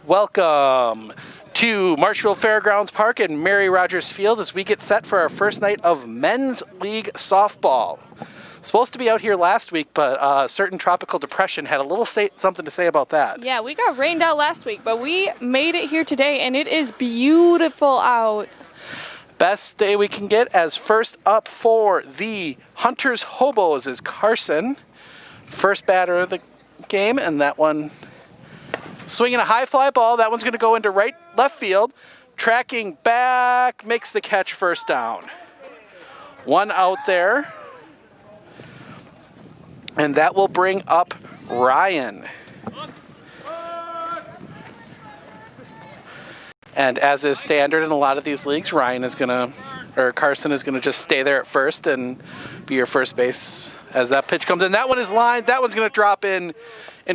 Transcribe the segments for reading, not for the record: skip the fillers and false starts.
Welcome to Marshfield Fairgrounds Park and Mary Rogers Field as we get set for our first night of Men's League Softball. Supposed to be out here last week, but a certain tropical depression had a little something to say about that. Yeah, we got rained out last week, but we made it here today, and it is beautiful out. Best day we can get, as first up for the Hunters Hobos is Carson. First batter of the game, and that one swinging a high fly ball. That one's going to go into left field. Tracking back, makes the catch, first down. One out there. And that will bring up Ryan. And as is standard in a lot of these leagues, Carson is gonna just stay there at first and be your first base as that pitch comes in. That one is lined. That one's gonna drop in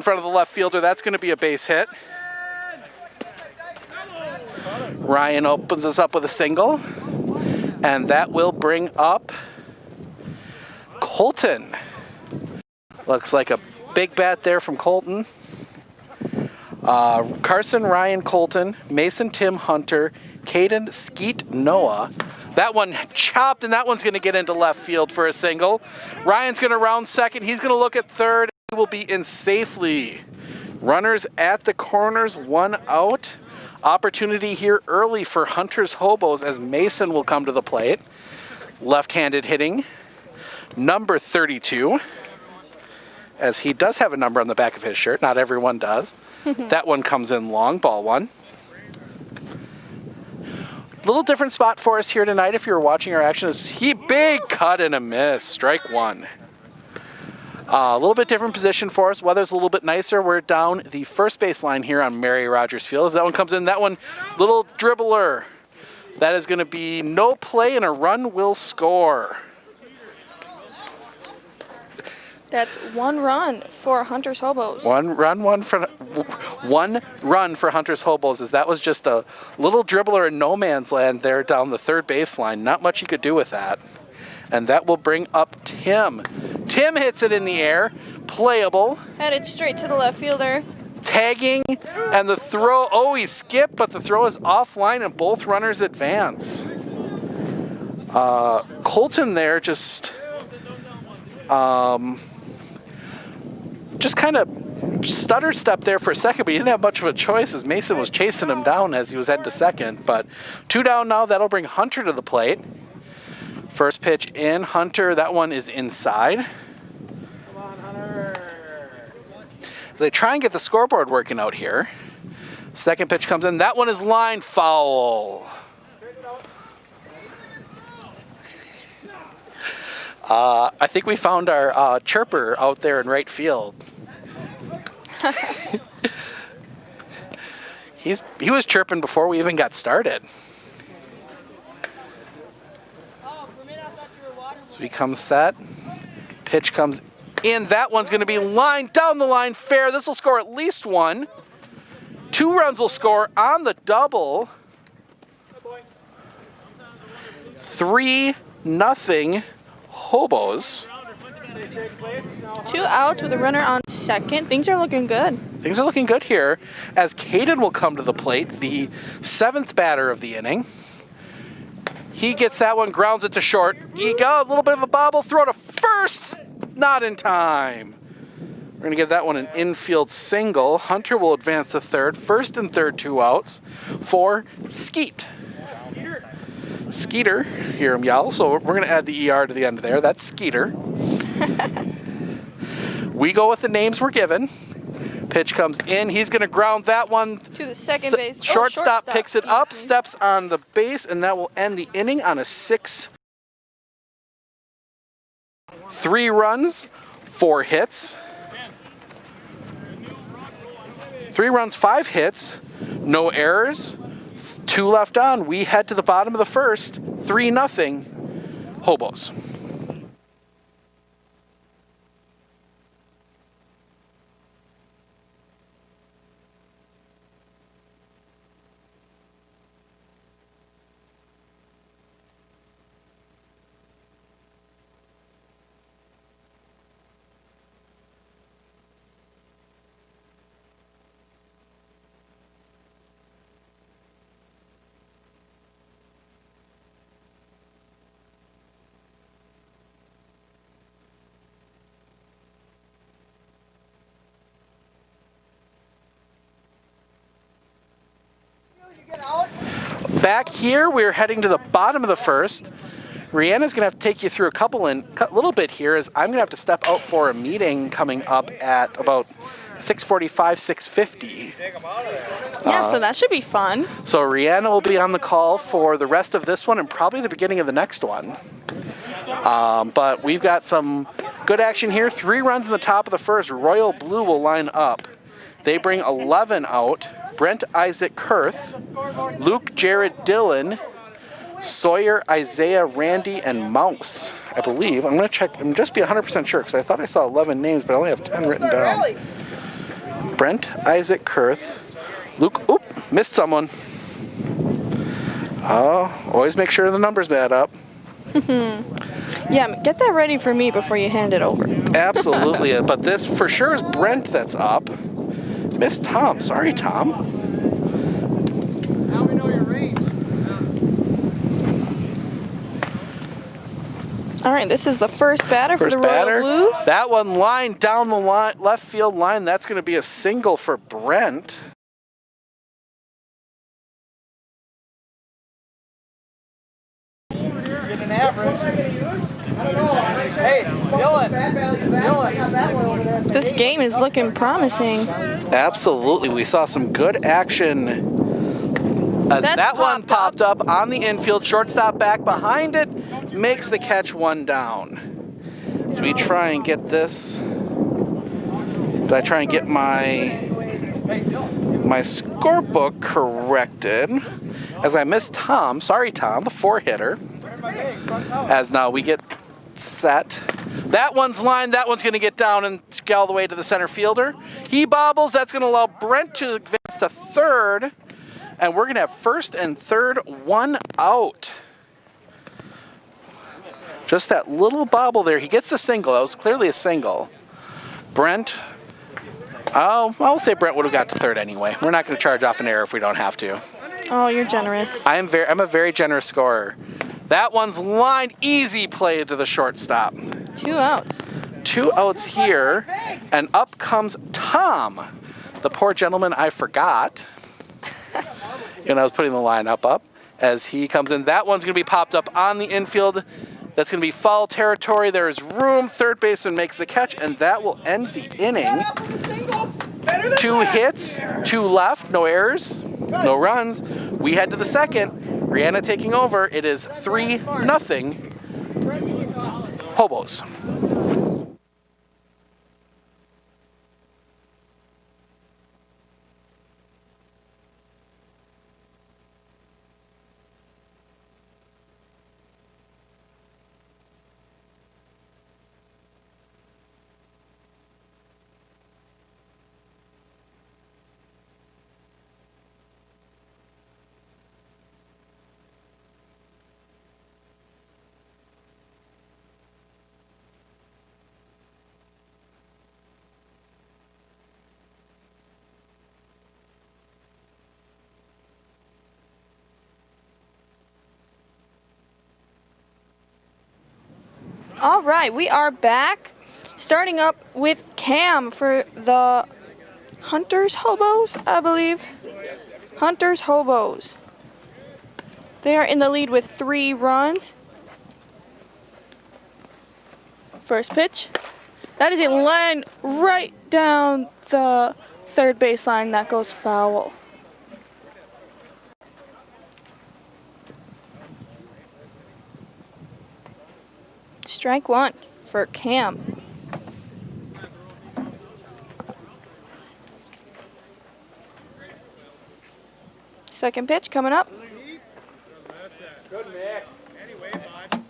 front of the left fielder. That's gonna be a base hit. Ryan opens us up with a single, and that will bring up Colton. Looks like a big bat there from Colton. Carson, Ryan, Colton, Mason, Tim, Hunter, Caden, Skeet, Noah. That one chopped, and that one's going to get into left field for a single. Ryan's going to round second. He's going to look at third. He will be in safely. Runners at the corners, one out. Opportunity here early for Hunters Hobos as Mason will come to the plate. Left-handed hitting. Number 32. As he does have a number on the back of his shirt. Not everyone does. That one comes in long, ball one. Little different spot for us here tonight if you're watching our action. Is big cut and a miss, strike one. A little bit different position for us. Weather's a little bit nicer. We're down the first base line here on Mary Rogers Field. As that one comes in, that one, little dribbler. That is going to be no play and a run will score. That's one run for Hunters Hobos. One run for Hunters Hobos, as that was just a little dribbler in no man's land there down the third baseline. Not much you could do with that. And that will bring up Tim. Tim hits it in the air. Playable. Headed straight to the left fielder. Tagging, and the throw. Oh, he skipped, but the throw is offline, and both runners advance. Colton there just kind of stutter step there for a second, but he didn't have much of a choice as Mason was chasing him down as he was heading to second. But two down now. That'll bring Hunter to the plate. First pitch in. Hunter, that one is inside. Come on, Hunter. They try and get the scoreboard working out here. Second pitch comes in. That one is line foul. I think we found our chirper out there in right field. He was chirping before we even got started. So he comes set. Pitch comes in. That one's going to be lined down the line fair. This will score at least one. 2 runs will score on the double. 3-0 Hobos. 2 outs with a runner on second. Things are looking good. Things are looking good here as Caden will come to the plate, the 7th batter of the inning. He gets that one, grounds it to short. He got a little bit of a bobble, throw to first, not in time. We're going to give that one an infield single. Hunter will advance to third. First and third, 2 outs for Skeet. Skeeter, hear him yell, so we're going to add the ER to the end there. That's Skeeter. We go with the names we're given. Pitch comes in. He's going to ground that one to the second base. Shortstop picks it up, steps on the base, and that will end the inning on a 6. 3 runs, 4 hits. 3 runs, 5 hits, no errors. 2 left on. We head to the bottom of the first. 3-0 Hobos. Back here, we're heading to the bottom of the first. Rihanna's going to have to take you through a little bit here, as I'm going to have to step out for a meeting coming up at about 6:45, 6:50. Yeah, so that should be fun. So Rihanna will be on the call for the rest of this one and probably the beginning of the next one. But we've got some good action here. 3 runs in the top of the first. Royal Blue will line up. They bring 11 out. Brent Isaac Kurth, Luke Jared Dillon, Sawyer, Isaiah, Randy, and Mouse, I believe. I'm going to check and just be 100% sure because I thought I saw 11 names, but I only have 10 written down. Brent Isaac Kurth, Luke, missed someone. Oh, always make sure the numbers add up. Yeah, get that ready for me before you hand it over. Absolutely, but this for sure is Brent that's up. Missed Tom. Sorry, Tom. Now we know your range. All right, this is the first batter for the Royal Blues. That one line down the left field line. That's going to be a single for Brent. Get an average. Hey, Dylan. This game is looking promising. Absolutely. We saw some good action as that one popped up on the infield. Shortstop back behind it, makes the catch, 1 down. So we try and get this. Did I try and get my scorebook corrected? As I missed Tom. Sorry, Tom, the 4-hitter. As now we get set. That one's lined. That one's going to get down and get all the way to the center fielder. He bobbles. That's going to allow Brent to advance to third. And we're going to have first and third, 1 out. Just that little bobble there. He gets the single. That was clearly a single. Brent. I'll say Brent would have got to third anyway. We're not going to charge off an error if we don't have to. Oh, you're generous. I'm a very generous scorer. That one's lined. Easy play to the shortstop. 2 outs. 2 outs here, and up comes Tom. The poor gentleman I forgot. And I was putting the lineup up as he comes in. That one's going to be popped up on the infield. That's going to be foul territory. There is room. Third baseman makes the catch, and that will end the inning. 2 hits, 2 left, no errors, no runs. We head to the second. Rihanna taking over. It is 3-0 Hobos. All right, we are back. Starting up with Cam for the Hunters Hobos, I believe. Yes. Hunters Hobos. They are in the lead with 3 runs. First pitch. That is a line right down the third baseline. That goes foul. Strike 1 for Cam. Second pitch coming up. Good mix. Anyway, bud.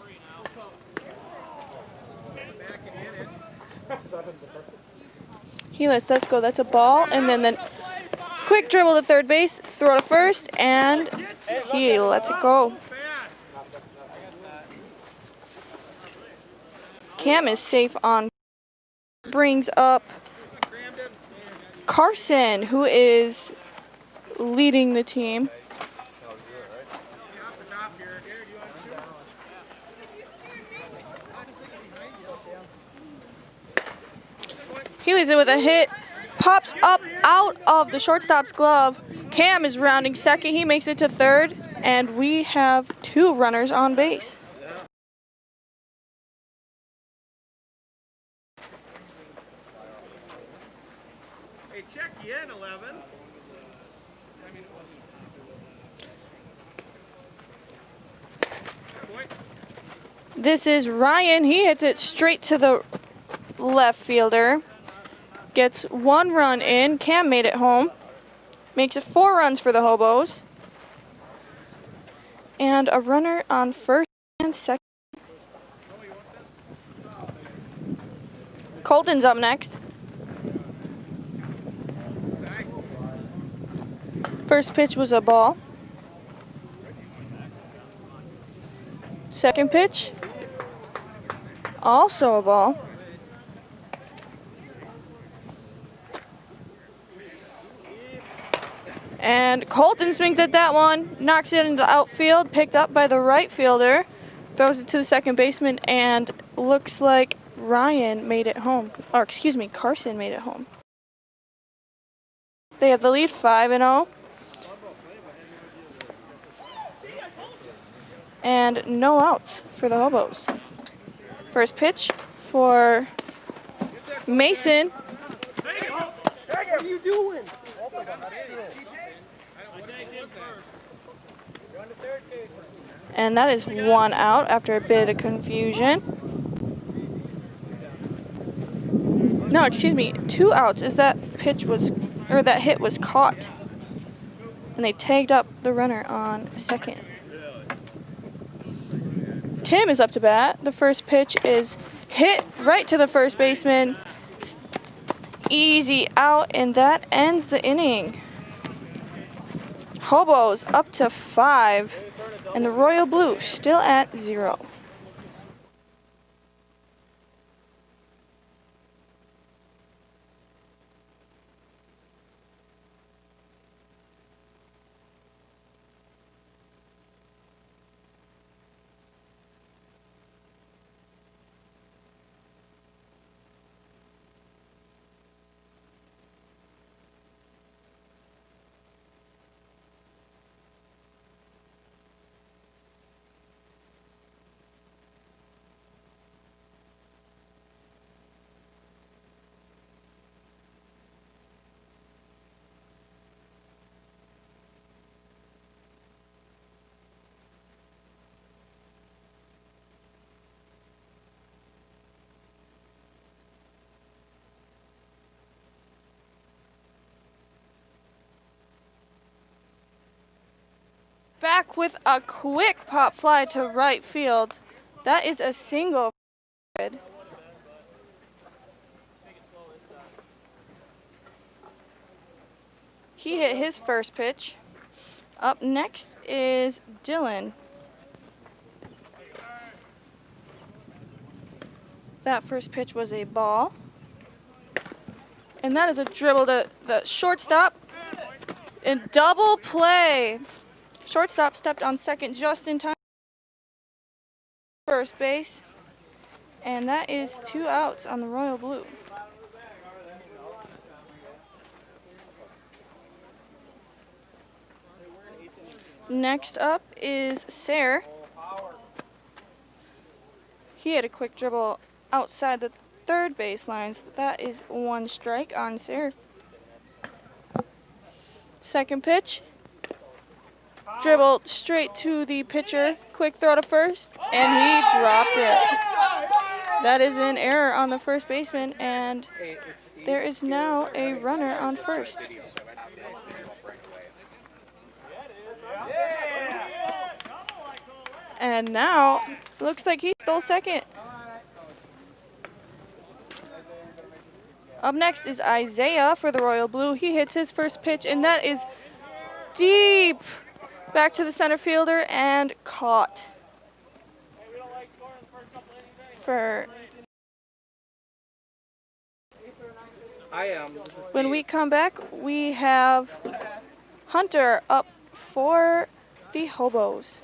He lets us go. That's a ball. And then quick dribble to third base, throw to first, and he lets it go. Cam is safe on. Brings up Carson, who is leading the team. He leads it with a hit. Pops up out of the shortstop's glove. Cam is rounding second. He makes it to third. And we have 2 runners on base. Hey, check you in, 11. This is Ryan. He hits it straight to the left fielder. Gets 1 run in. Cam made it home. Makes it 4 runs for the Hobos. And a runner on first and second. Colton's up next. First pitch was a ball. Second pitch, also a ball. And Colton swings at that one, knocks it into the outfield, picked up by the right fielder, throws it to the second baseman, and looks like Ryan made it home. Or excuse me, Carson made it home. They have the lead 5-0. And no outs for the Hobos. First pitch for Mason. What are you doing? And that is 1 out after a bit of confusion. No, excuse me, 2 outs as that that hit was caught. And they tagged up the runner on second. Tim is up to bat. The first pitch is hit right to the first baseman. Easy out, and that ends the inning. Hobos up to 5, and the Royal Blue still at 0. Back with a quick pop fly to right field. That is a single. He hit his first pitch. Up next is Dylan. That first pitch was a ball. And that is a dribble to the shortstop. And double play. Shortstop stepped on second just in time. First base. And that is 2 outs on the Royal Blue. Next up is Sayre. He had a quick dribble outside the third baseline. So that is 1 strike on Sayre. Second pitch. Dribbled straight to the pitcher. Quick throw to first. And he dropped it. That is an error on the first baseman. And there is now a runner on first. And now, looks like he stole second. Up next is Isaiah for the Royal Blue. He hits his first pitch, and that is deep back to the center fielder and caught. When we come back, we have Hunter up for the Hobos.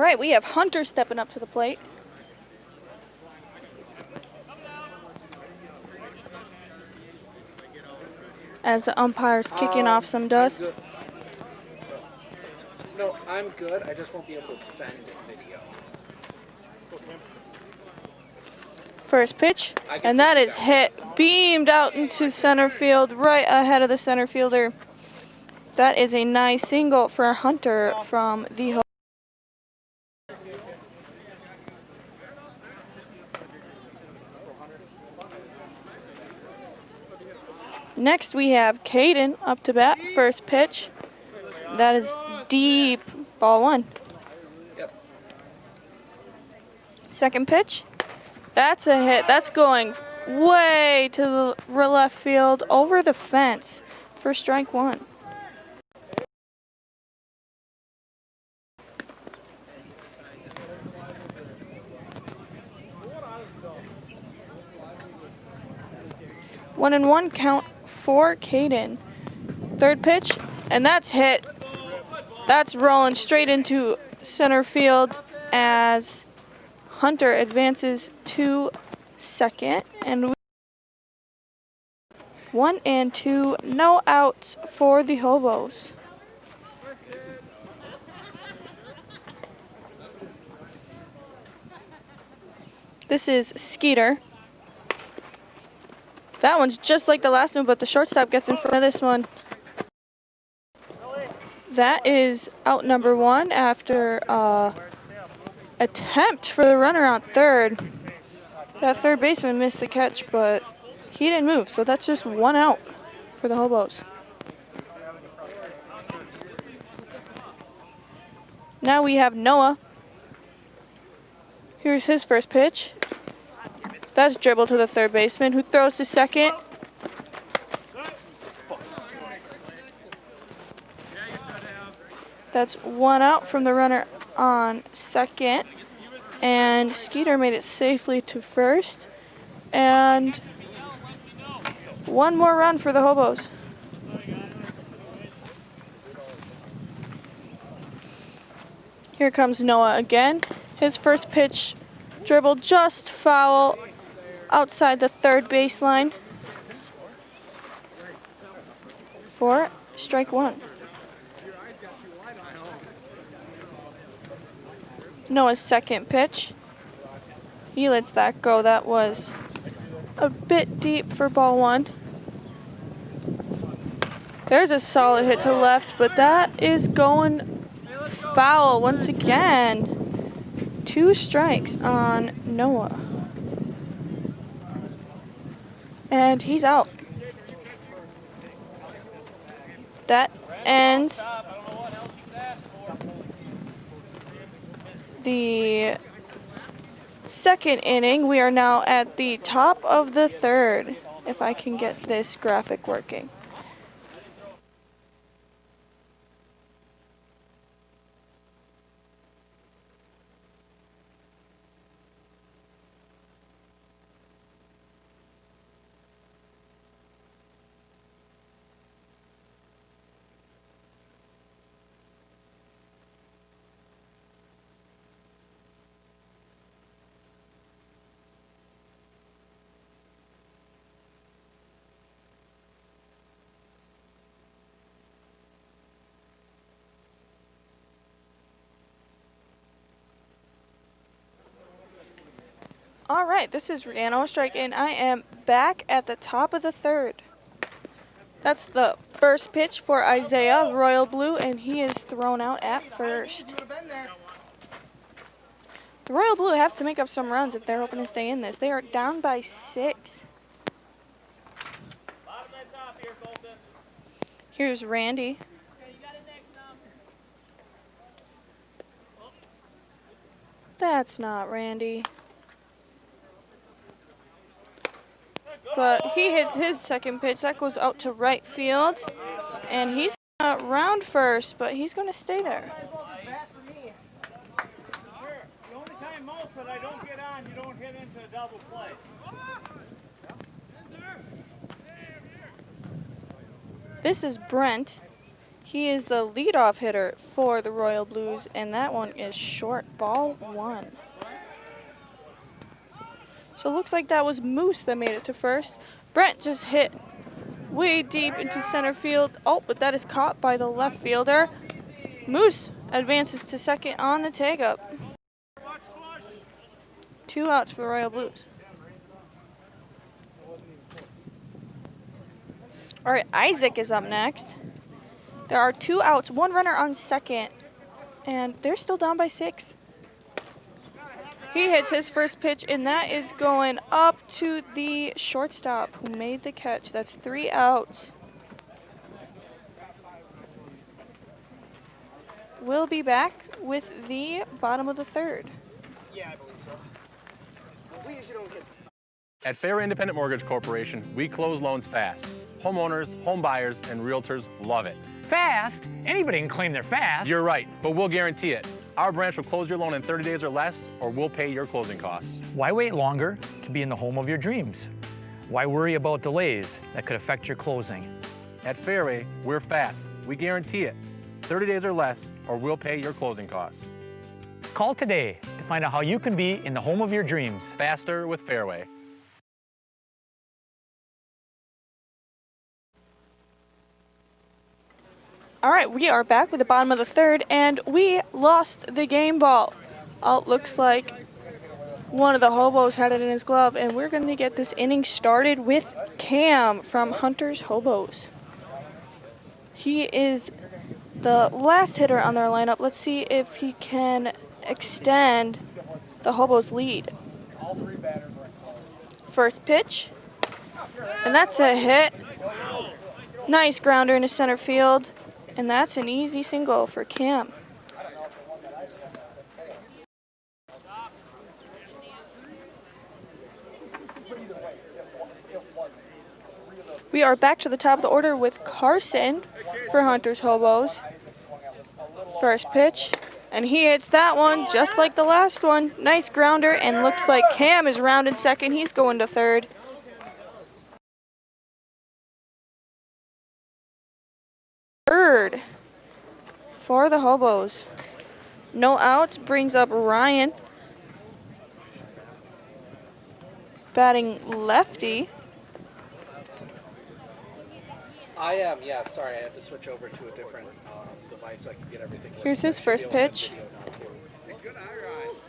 right, we have Hunter stepping up to the plate. As the umpire's kicking off some dust. No, I'm good. I just won't be able to send video. First pitch, and that is hit, beamed out into center field, right ahead of the center fielder. That is a nice single for Hunter from the Next we have Caden up to bat, first pitch. That is deep, ball one. Yep. Second pitch, that's a hit. That's going way to the left field, over the fence for strike one. One and one count for Caden. Third pitch, and that's hit. That's rolling straight into center field as Hunter advances to second. And 1 and 2, no outs for the Hobos. This is Skeeter. That one's just like the last one, but the shortstop gets in front of this one. That is out number one after attempt for the runner on third. That third baseman missed the catch, but he didn't move, so that's just one out for the Hobos. Now we have Noah. Here's his first pitch. That's dribbled to the third baseman, who throws to second. That's one out from the runner on second. And Skeeter made it safely to first. And one more run for the Hobos. Here comes Noah again. His first pitch dribbled just foul outside the third baseline for strike one. Noah's second pitch. He lets that go. That was a bit deep for ball one. There's a solid hit to left, but that is going foul once again. 2 strikes on Noah. And he's out. That ends the second inning. We are now at the top of the third, if I can get this graphic working. All right, this is Rihanna Strike, and I am back at the top of the third. That's the first pitch for Isaiah of Royal Blue, and he is thrown out at first. The Royal Blue have to make up some runs if they're hoping to stay in this. They are down by 6. Here's Randy. That's not Randy. But he hits his second pitch. That goes out to right field. And he's round first, but he's going to stay there. The only time most that I don't get on, you don't hit into a double play. This is Brent. He is the leadoff hitter for the Royal Blues, and that one is short, ball 1. So it looks like that was Moose that made it to first. Brent just hit way deep into center field. Oh, but that is caught by the left fielder. Moose advances to second on the tag up. 2 outs for the Royal Blues. All right, Isaac is up next. There are 2 outs, 1 runner on second, and they're still down by 6. He hits his first pitch, and that is going up to the shortstop who made the catch. That's 3 outs. We'll be back with the bottom of the 3rd. Yeah, I believe so. Please, you don't get. At Fairway Independent Mortgage Corporation, we close loans fast. Homeowners, home buyers, and realtors love it. Fast? Anybody can claim they're fast. You're right, but we'll guarantee it. Our branch will close your loan in 30 days or less, or we'll pay your closing costs. Why wait longer to be in the home of your dreams? Why worry about delays that could affect your closing? At Fairway, we're fast. We guarantee it. 30 days or less, or we'll pay your closing costs. Call today to find out how you can be in the home of your dreams. Faster with Fairway. All right, we are back with the bottom of the 3rd, and we lost the game ball. Oh, it looks like one of the hobos had it in his glove, and we're going to get this inning started with Cam from Hunter's Hobos. He is the last hitter on their lineup. Let's see if he can extend the Hobos' lead. First pitch, and that's a hit. Nice grounder into center field. And that's an easy single for Cam. We are back to the top of the order with Carson for Hunter's Hobos. First pitch, and he hits that one just like the last one. Nice grounder, and looks like Cam is rounding second. He's going to third. Third for the Hobos. No outs brings up Ryan. Batting lefty. I am, yeah, sorry, I had to switch over to a different device so I can get everything. Here's his first pitch.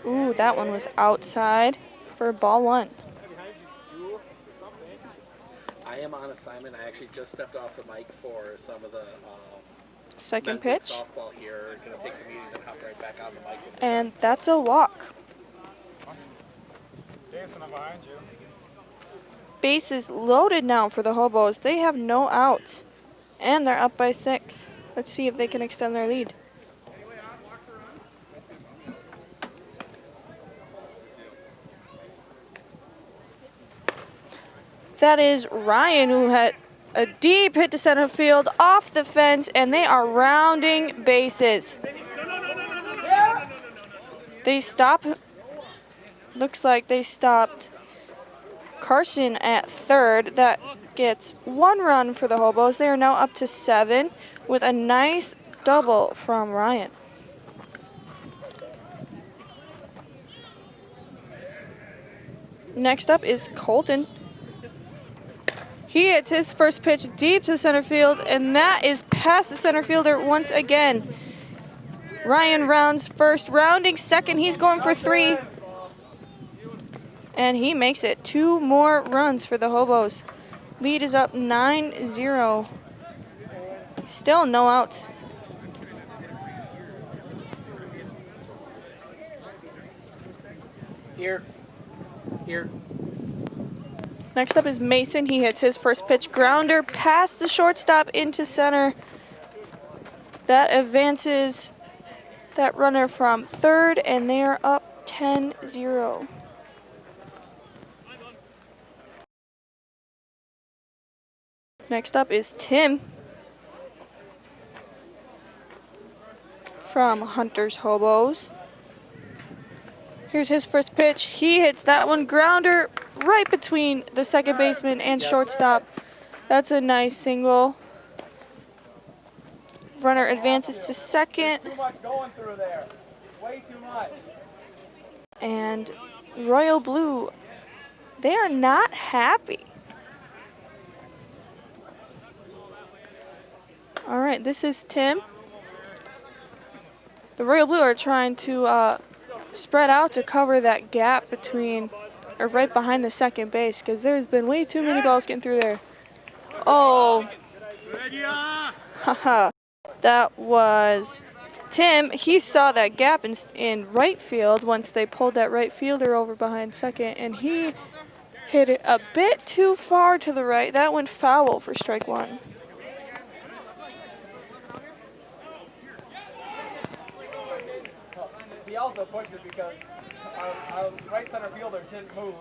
Ooh, that one was outside for ball 1. I am on assignment. I actually just stepped off the mic for some of the Second men's pitch. softball here. Going to take the meeting, then hop right back on the mic. And that's a walk. Jason, I'm behind you. Bases loaded now for the Hobos. They have no outs. And they're up by 6. Let's see if they can extend their lead. That is Ryan, who had a deep hit to center field off the fence, and they are rounding bases. They stop. Looks like they stopped Carson at third. That gets 1 run for the Hobos. They are now up to 7 with a nice double from Ryan. Next up is Colton. He hits his first pitch deep to center field, and that is past the center fielder once again. Ryan rounds first, rounding second. He's going for 3. And he makes it 2 more runs for the Hobos. Lead is up 9-0. Still no outs. Here. Next up is Mason. He hits his first pitch grounder past the shortstop into center. That advances that runner from third, and they are up 10-0. Next up is Tim from Hunter's Hobos. Here's his first pitch. He hits that one grounder right between the second baseman and shortstop. That's a nice single. Runner advances to second, Too much going through there. Way too much. and Royal Blue, they are not happy. All right, this is Tim. The Royal Blue are trying to spread out to cover that gap between, or right behind the second base, because there's been way too many balls getting through there. Oh, haha, that was Tim. He saw that gap in right field once they pulled that right fielder over behind second, and he hit it a bit too far to the right. That went foul for strike one. He also pushed it because our right center fielder didn't move.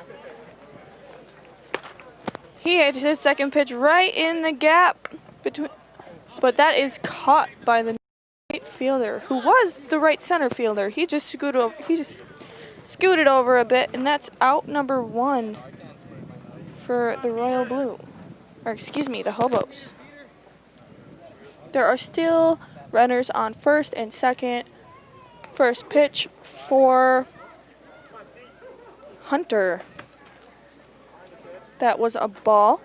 He hit his second pitch right in the gap between, but that is caught by the right fielder, who was the right center fielder. He just scooted over a bit, and that's out number one for the Royal Blue, or excuse me, the Hobos. There are still runners on first and second. First pitch for Hunter. That was a ball.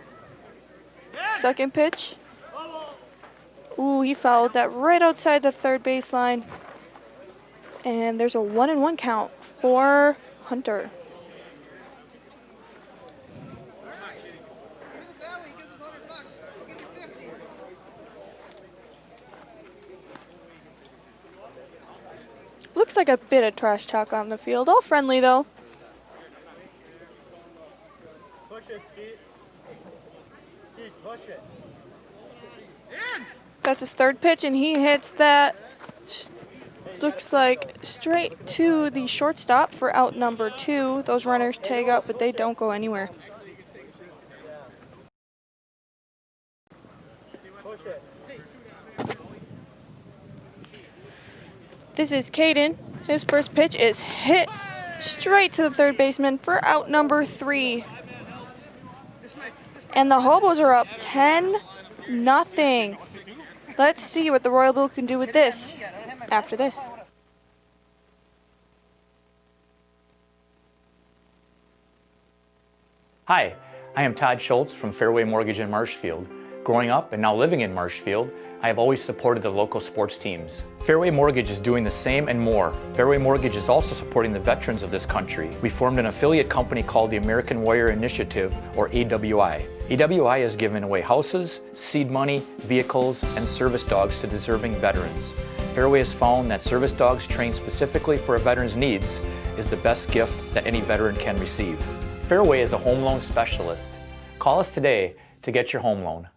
Second pitch. Ooh, he fouled that right outside the third baseline. And there's a 1-1 count for Hunter. Looks like a bit of trash talk on the field. All friendly, though. Push it, Pete. Pete, push it. That's his third pitch, and he hits that, looks like, straight to the shortstop for out number two. Those runners tag up, but they don't go anywhere. Push it. This is Caden. His first pitch is hit straight to the third baseman for out number three. And the Hobos are up 10-0. Let's see what the Royal Blue can do with this after this. Hi, I am Todd Schultz from Fairway Mortgage in Marshfield. Growing up and now living in Marshfield, I have always supported the local sports teams. Fairway Mortgage is doing the same and more. Fairway Mortgage is also supporting the veterans of this country. We formed an affiliate company called the American Warrior Initiative, or AWI. AWI has given away houses, seed money, vehicles, and service dogs to deserving veterans. Fairway has found that service dogs trained specifically for a veteran's needs is the best gift that any veteran can receive. Fairway is a home loan specialist. Call us today to get your home loan.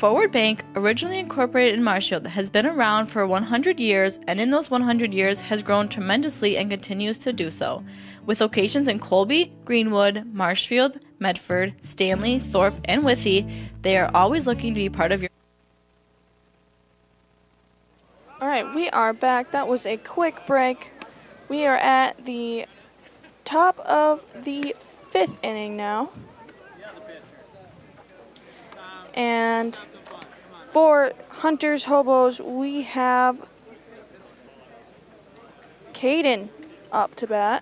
Forward Bank, originally incorporated in Marshfield, has been around for 100 years, and in those 100 years has grown tremendously and continues to do so. With locations in Colby, Greenwood, Marshfield, Medford, Stanley, Thorpe, and Withee, they are always looking to be part of your... All right, we are back. That was a quick break. We are at the top of the 5th inning now. And for Hunters Hobos, we have Caden up to bat.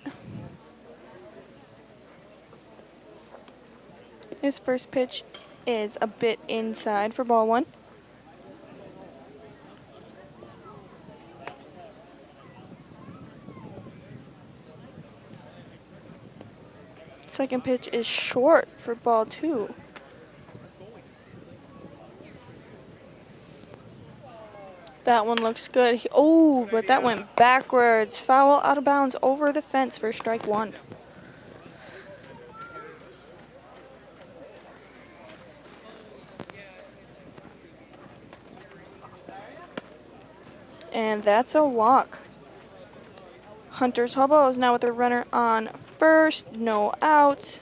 His first pitch is a bit inside for ball 1. Second pitch is short for ball 2. That one looks good. Oh, but that went backwards. Foul out of bounds over the fence for strike 1. And that's a walk. Hunters Hobos now with a runner on first, no out.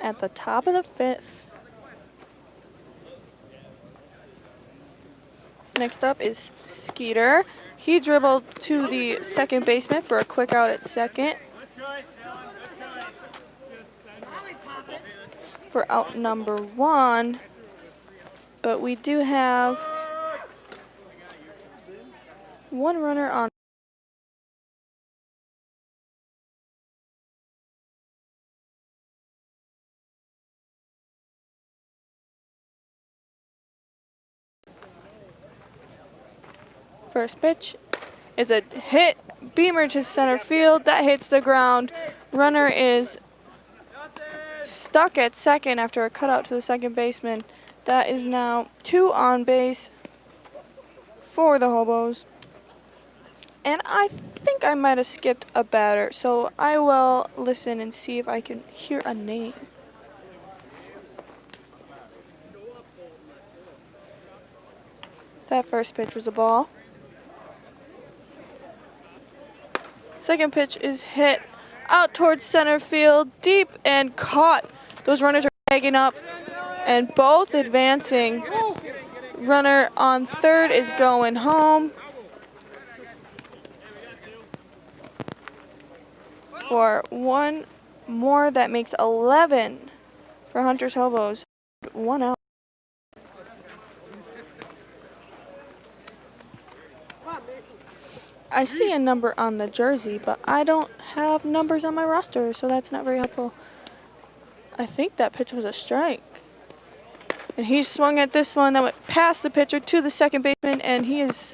At the top of the 5th. Next up is Skeeter. He dribbled to the second baseman for a quick out at second. For out number 1. But we do have one runner on. First pitch is a hit, beamer to center field. That hits the ground. Runner is stuck at second after a cutout to the second baseman. That is now 2 on base for the Hobos. And I think I might have skipped a batter, so I will listen and see if I can hear a name. That first pitch was a ball. Second pitch is hit out towards center field, deep and caught. Those runners are tagging up and both advancing. Runner on third is going home for one more. That makes 11 for Hunters Hobos. 1 out. I see a number on the jersey, but I don't have numbers on my roster, so that's not very helpful. I think that pitch was a strike. And he swung at this one that went past the pitcher to the second baseman, and he is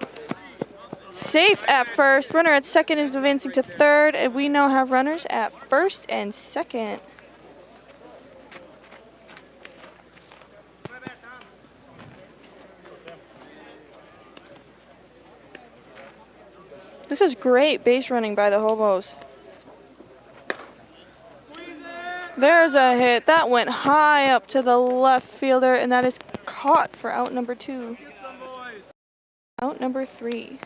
safe at first. Runner at second is advancing to third, and we now have runners at first and second. This is great base running by the Hobos. There's a hit. That went high up to the left fielder, and that is caught for out number 2. Out number 3.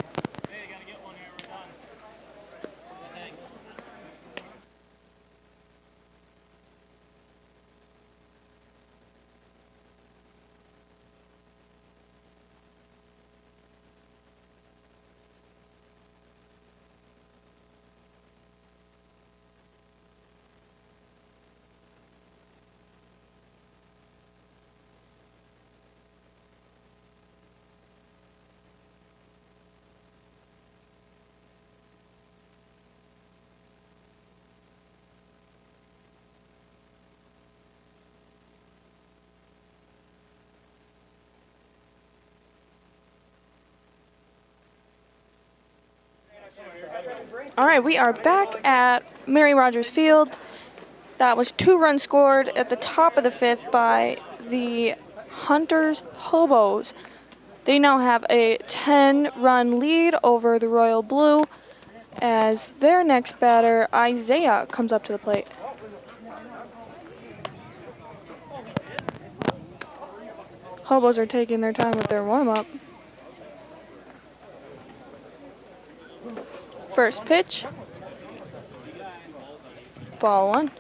All right, we are back at Mary Rogers Field. That was 2 runs scored at the top of the 5th by the Hunters Hobos. They now have a 10-run lead over the Royal Blue as their next batter, Isaiah, comes up to the plate. Hobos are taking their time with their warm-up. First pitch. Ball 1.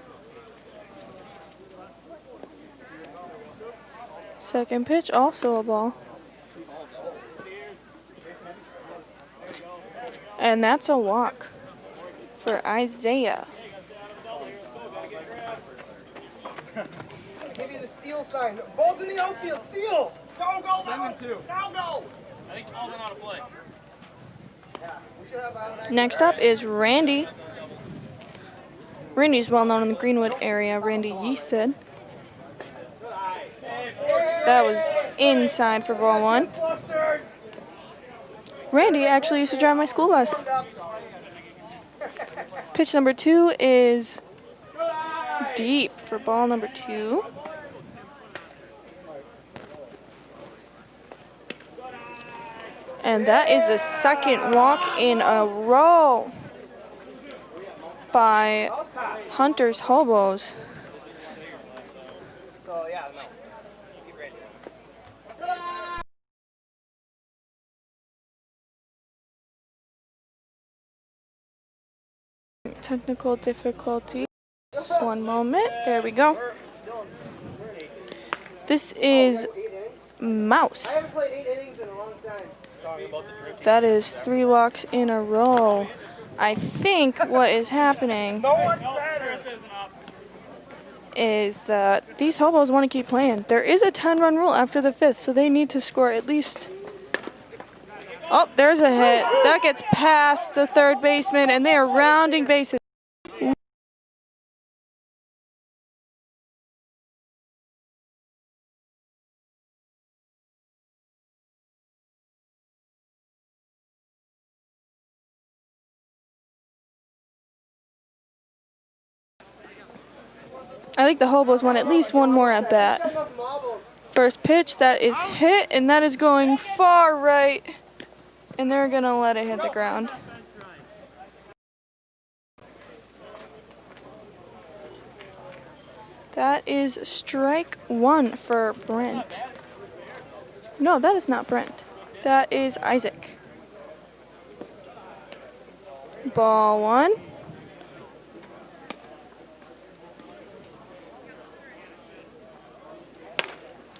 Second pitch, also a ball. And that's a walk for Isaiah. Give you the steal sign. Ball's in the outfield. Steal. Go, go. 7-2. Now go. I think Paul's out of play. We should have Next up is Randy. Randy's well known in the Greenwood area, Randy Yeasted. That was inside for ball 1. Randy actually used to drive my school bus. Pitch number 2 is deep for ball number 2. And that is the second walk in a row by Hunter's Hobos. So, yeah, no. Keep ready. Technical difficulty. Just one moment. There we go. This is 8 innings? Mouse. I haven't played 8 innings in a long time. That is 3 walks in a row. I think what is happening is that these Hobos want to keep playing. There is a 10-run rule after the 5th, so they need to score at least. Oh, there's a hit. That gets past the third baseman, and they are rounding bases. I think the Hobos want at least one more at bat. First pitch, that is hit, and that is going far right. And they're going to let it hit the ground. That is strike 1 for Brent. No, that is not Brent. That is Isaac. Ball 1.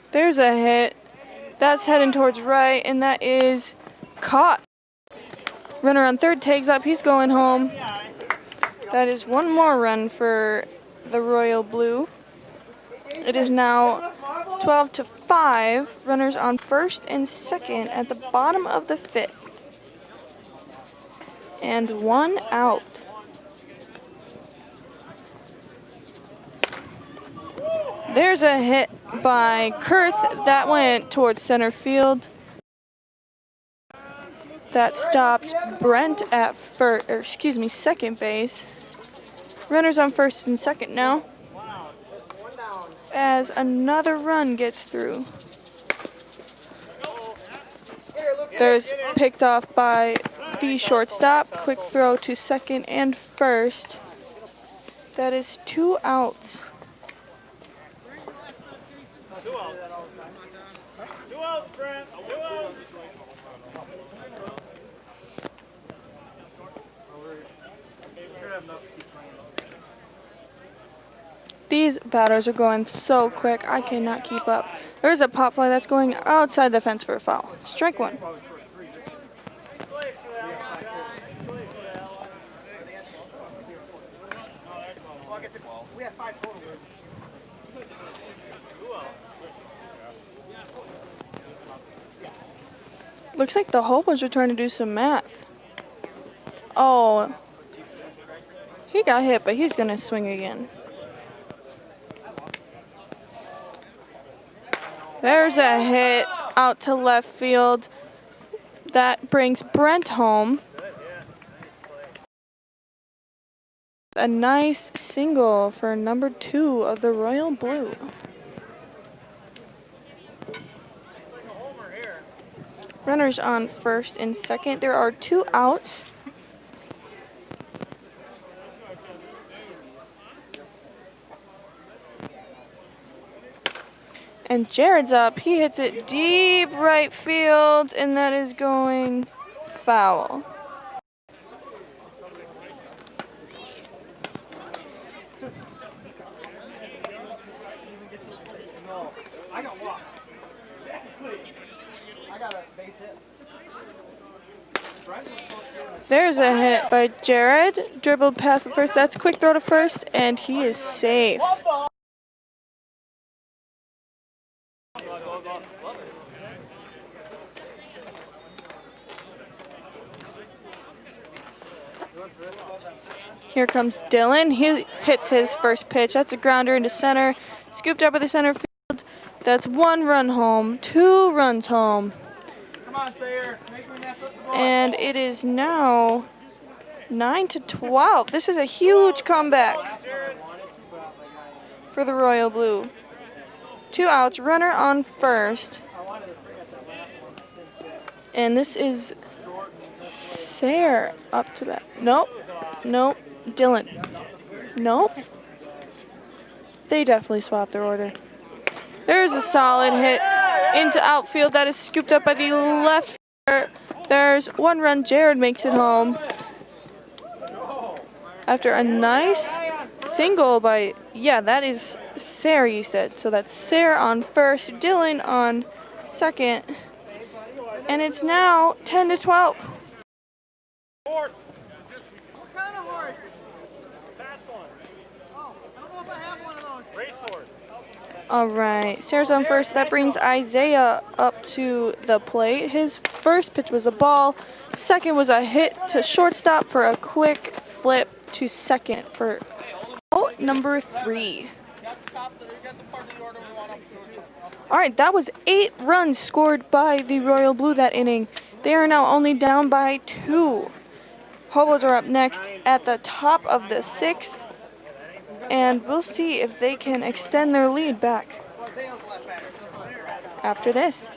There's a hit. That's heading towards right, and that is caught. Runner on third takes up. He's going home. That is one more run for the Royal Blue. It is now 12-5. Runners on first and second at the bottom of the 5th. And 1 out. There's a hit by Kurth that went towards center field. That stopped Brent at second base. Runners on first and second now. As another run gets through. There's picked off by the shortstop. Quick throw to second and first. That is 2 outs. 2 outs. 2 outs, Brent. 2 outs. These batters are going so quick, I cannot keep up. There's a pop fly that's going outside the fence for a foul. Strike 1. We have 5 total. Looks like the Hobos are trying to do some math. Oh. He got hit, but he's going to swing again. There's a hit out to left field. That brings Brent home. A nice single for number 2 of the Royal Blue. Runners on first and second. There are 2 outs. And Jared's up. He hits it deep right field, and that is going foul. There's a hit by Jared. Dribbled past the first. That's a quick throw to first, and he is safe. Here comes Dylan. He hits his first pitch. That's a grounder into center. Scooped up at the center field. That's 1 run home. 2 runs home. Come on, Sayer. Make me mess up the ball. And it is now 9-12. This is a huge comeback for the Royal Blue. 2 outs, runner on first. And this is Sayer up to bat. Nope. Dylan. Nope. They definitely swapped their order. There's a solid hit into outfield that is scooped up by the left fielder. There's 1 run. Jared makes it home after a nice single by, that is Sayer, you said. So that's Sayer on first, Dylan on second, and it's now 10-12. Horse. What kind of horse? Fast one. Oh, I don't know if I have one of those. Racehorse. All right, Sayer's on first. That brings Isaiah up to the plate. His first pitch was a ball. Second was a hit to shortstop for a quick flip to second for out number 3. All right, that was 8 runs scored by the Royal Blue that inning. They are now only down by 2. Hobos are up next at the top of the 6th, and we'll see if they can extend their lead back after this.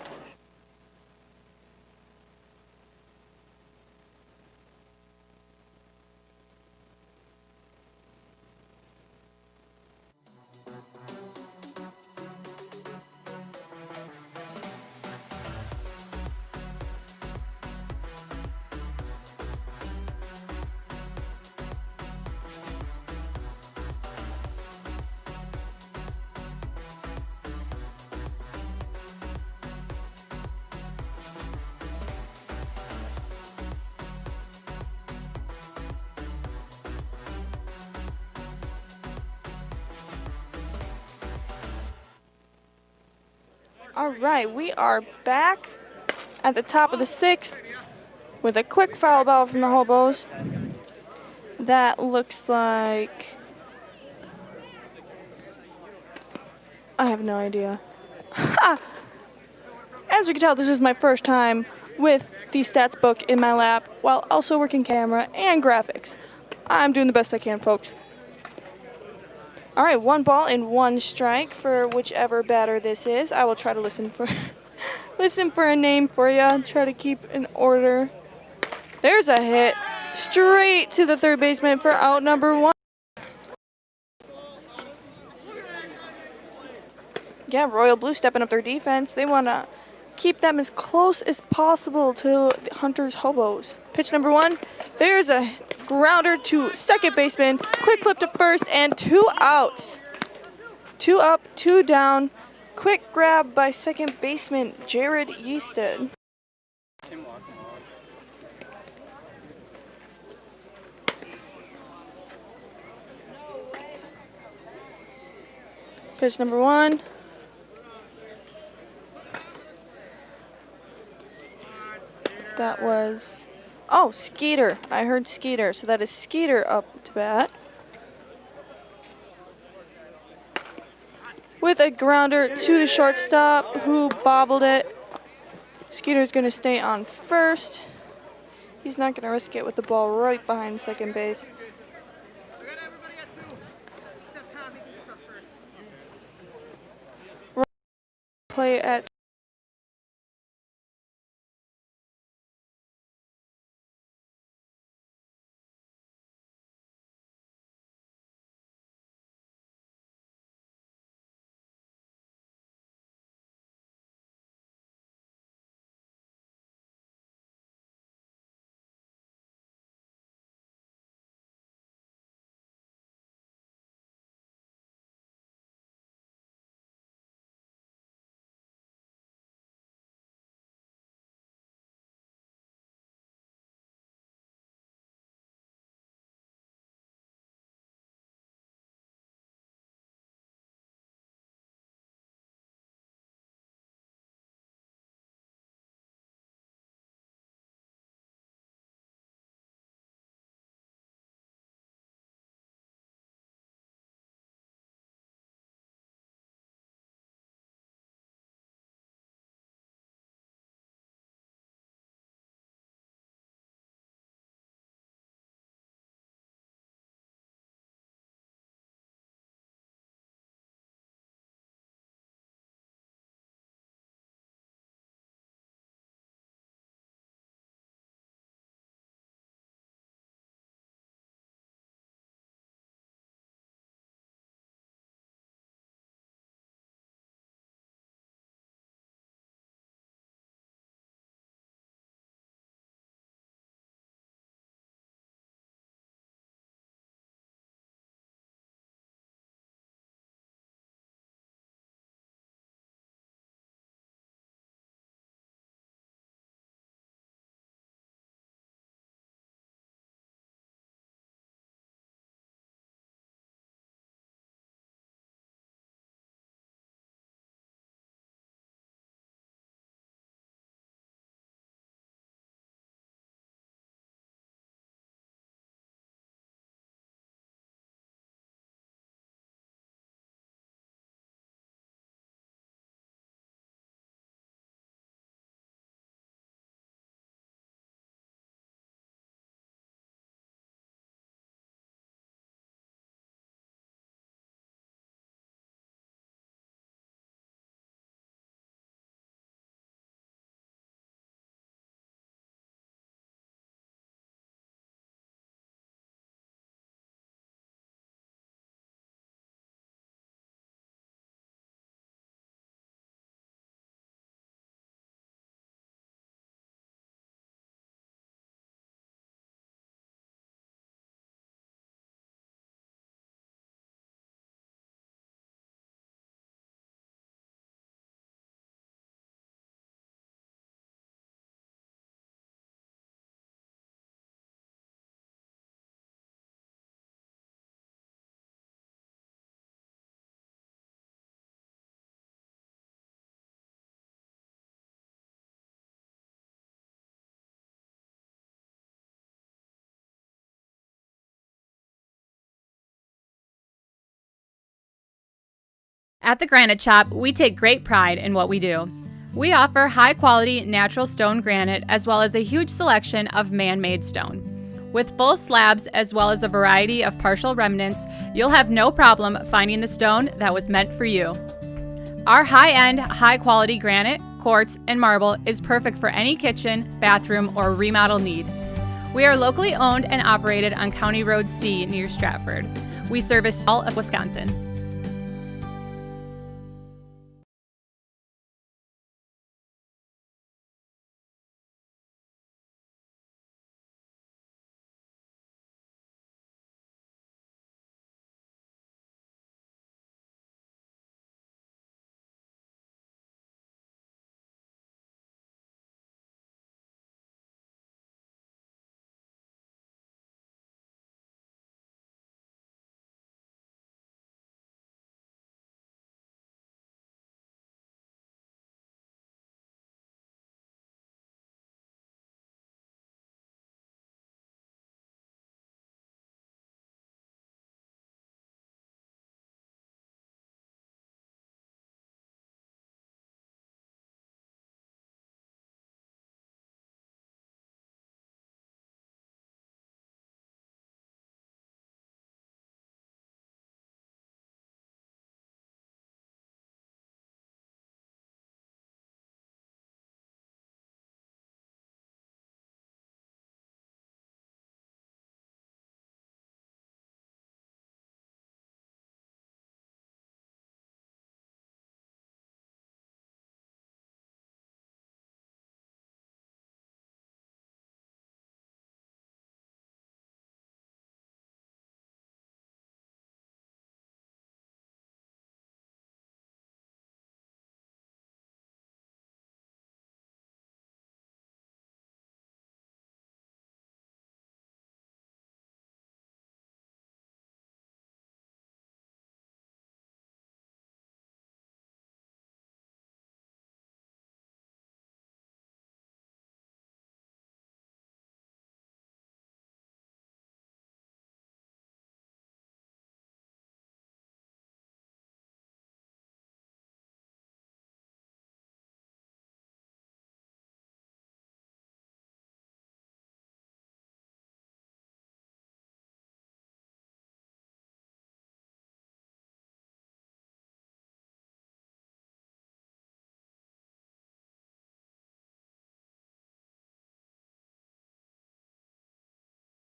All right, we are back at the top of the 6th with a quick foul ball from the Hobos. That looks like, I have no idea. As you can tell, this is my first time with the stats book in my lap while also working camera and graphics. I'm doing the best I can, folks. All right, 1 ball and 1 strike for whichever batter this is. I will try to listen for a name for you. Try to keep an order. There's a hit straight to the third baseman for out number 1. Yeah, Royal Blue stepping up their defense. They want to keep them as close as possible to the Hunter's Hobos. Pitch number 1. There's a grounder to second baseman. Quick flip to first and 2 outs. 2 up, 2 down. Quick grab by second baseman Jared Yeasted. Pitch number 1. That was, Skeeter. I heard Skeeter, so that is Skeeter up to bat. With a grounder to the shortstop who bobbled it. Skeeter's going to stay on first. He's not going to risk it with the ball right behind second base. Play at At the Granite Shop, we take great pride in what we do. We offer high-quality natural stone granite as well as a huge selection of man-made stone. With full slabs as well as a variety of partial remnants, you'll have no problem finding the stone that was meant for you. Our high-end, high-quality granite, quartz, and marble is perfect for any kitchen, bathroom, or remodel need. We are locally owned and operated on County Road C near Stratford. We service all of Wisconsin.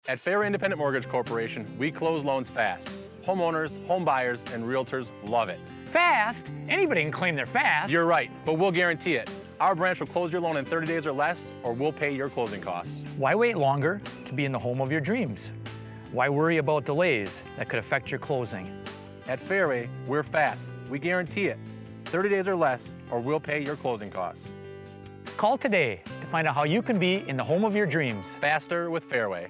At Fairway Independent Mortgage Corporation, we close loans fast. Homeowners, home buyers, and realtors love it. Fast? Anybody can claim they're fast. You're right, but we'll guarantee it. Our branch will close your loan in 30 days or less, or we'll pay your closing costs. Why wait longer to be in the home of your dreams? Why worry about delays that could affect your closing? At Fairway, we're fast. We guarantee it. 30 days or less, or we'll pay your closing costs. Call today to find out how you can be in the home of your dreams. Faster with Fairway.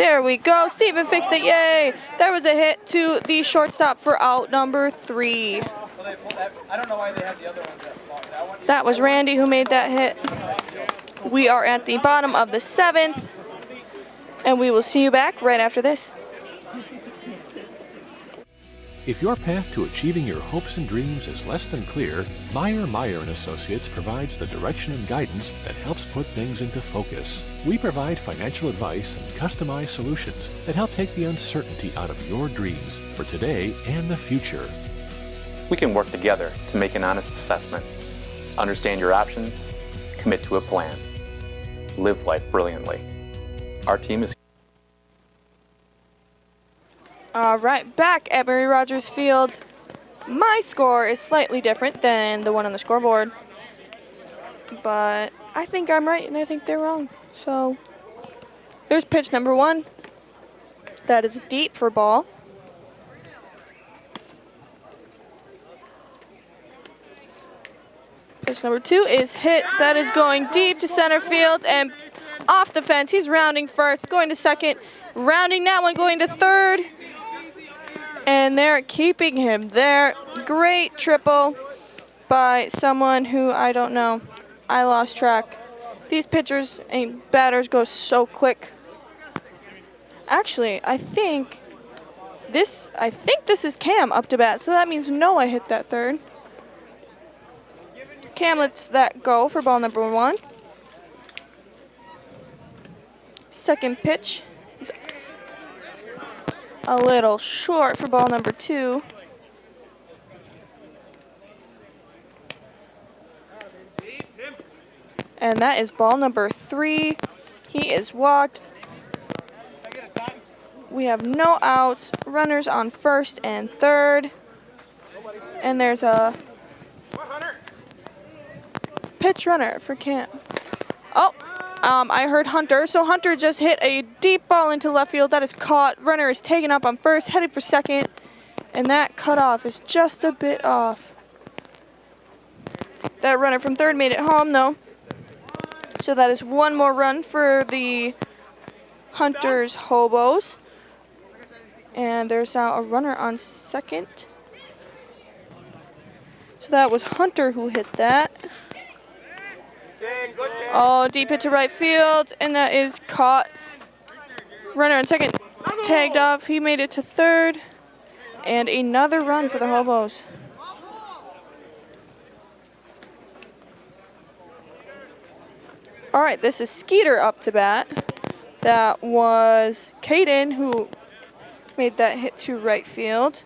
There we go. Steven fixed it. Yay! There was a hit to the shortstop for out number 3. I don't know why they have the other ones that one. That was Randy who made that hit. We are at the bottom of the 7th, and we will see you back right after this. If your path to achieving your hopes and dreams is less than clear, Meyer & Associates provides the direction and guidance that helps put things into focus. We provide financial advice and customized solutions that help take the uncertainty out of your dreams for today and the future. We can work together to make an honest assessment, understand your options, commit to a plan, live life brilliantly. Our team is All right, back at Mary Rogers Field. My score is slightly different than the one on the scoreboard, but I think I'm right and I think they're wrong. So there's pitch number 1. That is deep for ball. Pitch number 2 is hit. That is going deep to center field and off the fence. He's rounding first, going to second, rounding that one, going to third. And they're keeping him there. Great triple by someone who I don't know. I lost track. These pitchers and batters go so quick. Actually, I think this is Cam up to bat, so that means Noah hit that third. Cam lets that go for ball number 1. Second pitch is a little short for ball number 2. And that is ball number 3. He is walked. We have no outs. Runners on first and third. And there's a pitch runner for Cam. Oh, I heard Hunter. So Hunter just hit a deep ball into left field. That is caught. Runner is taken up on first, headed for second. And that cutoff is just a bit off. That runner from third made it home, though. So that is one more run for the Hunters Hobos. And there's now a runner on second. So that was Hunter who hit that. Oh, deep hit to right field, and that is caught. Runner on second, tagged off. He made it to third. And another run for the Hobos. All right, this is Skeeter up to bat. That was Caden who made that hit to right field.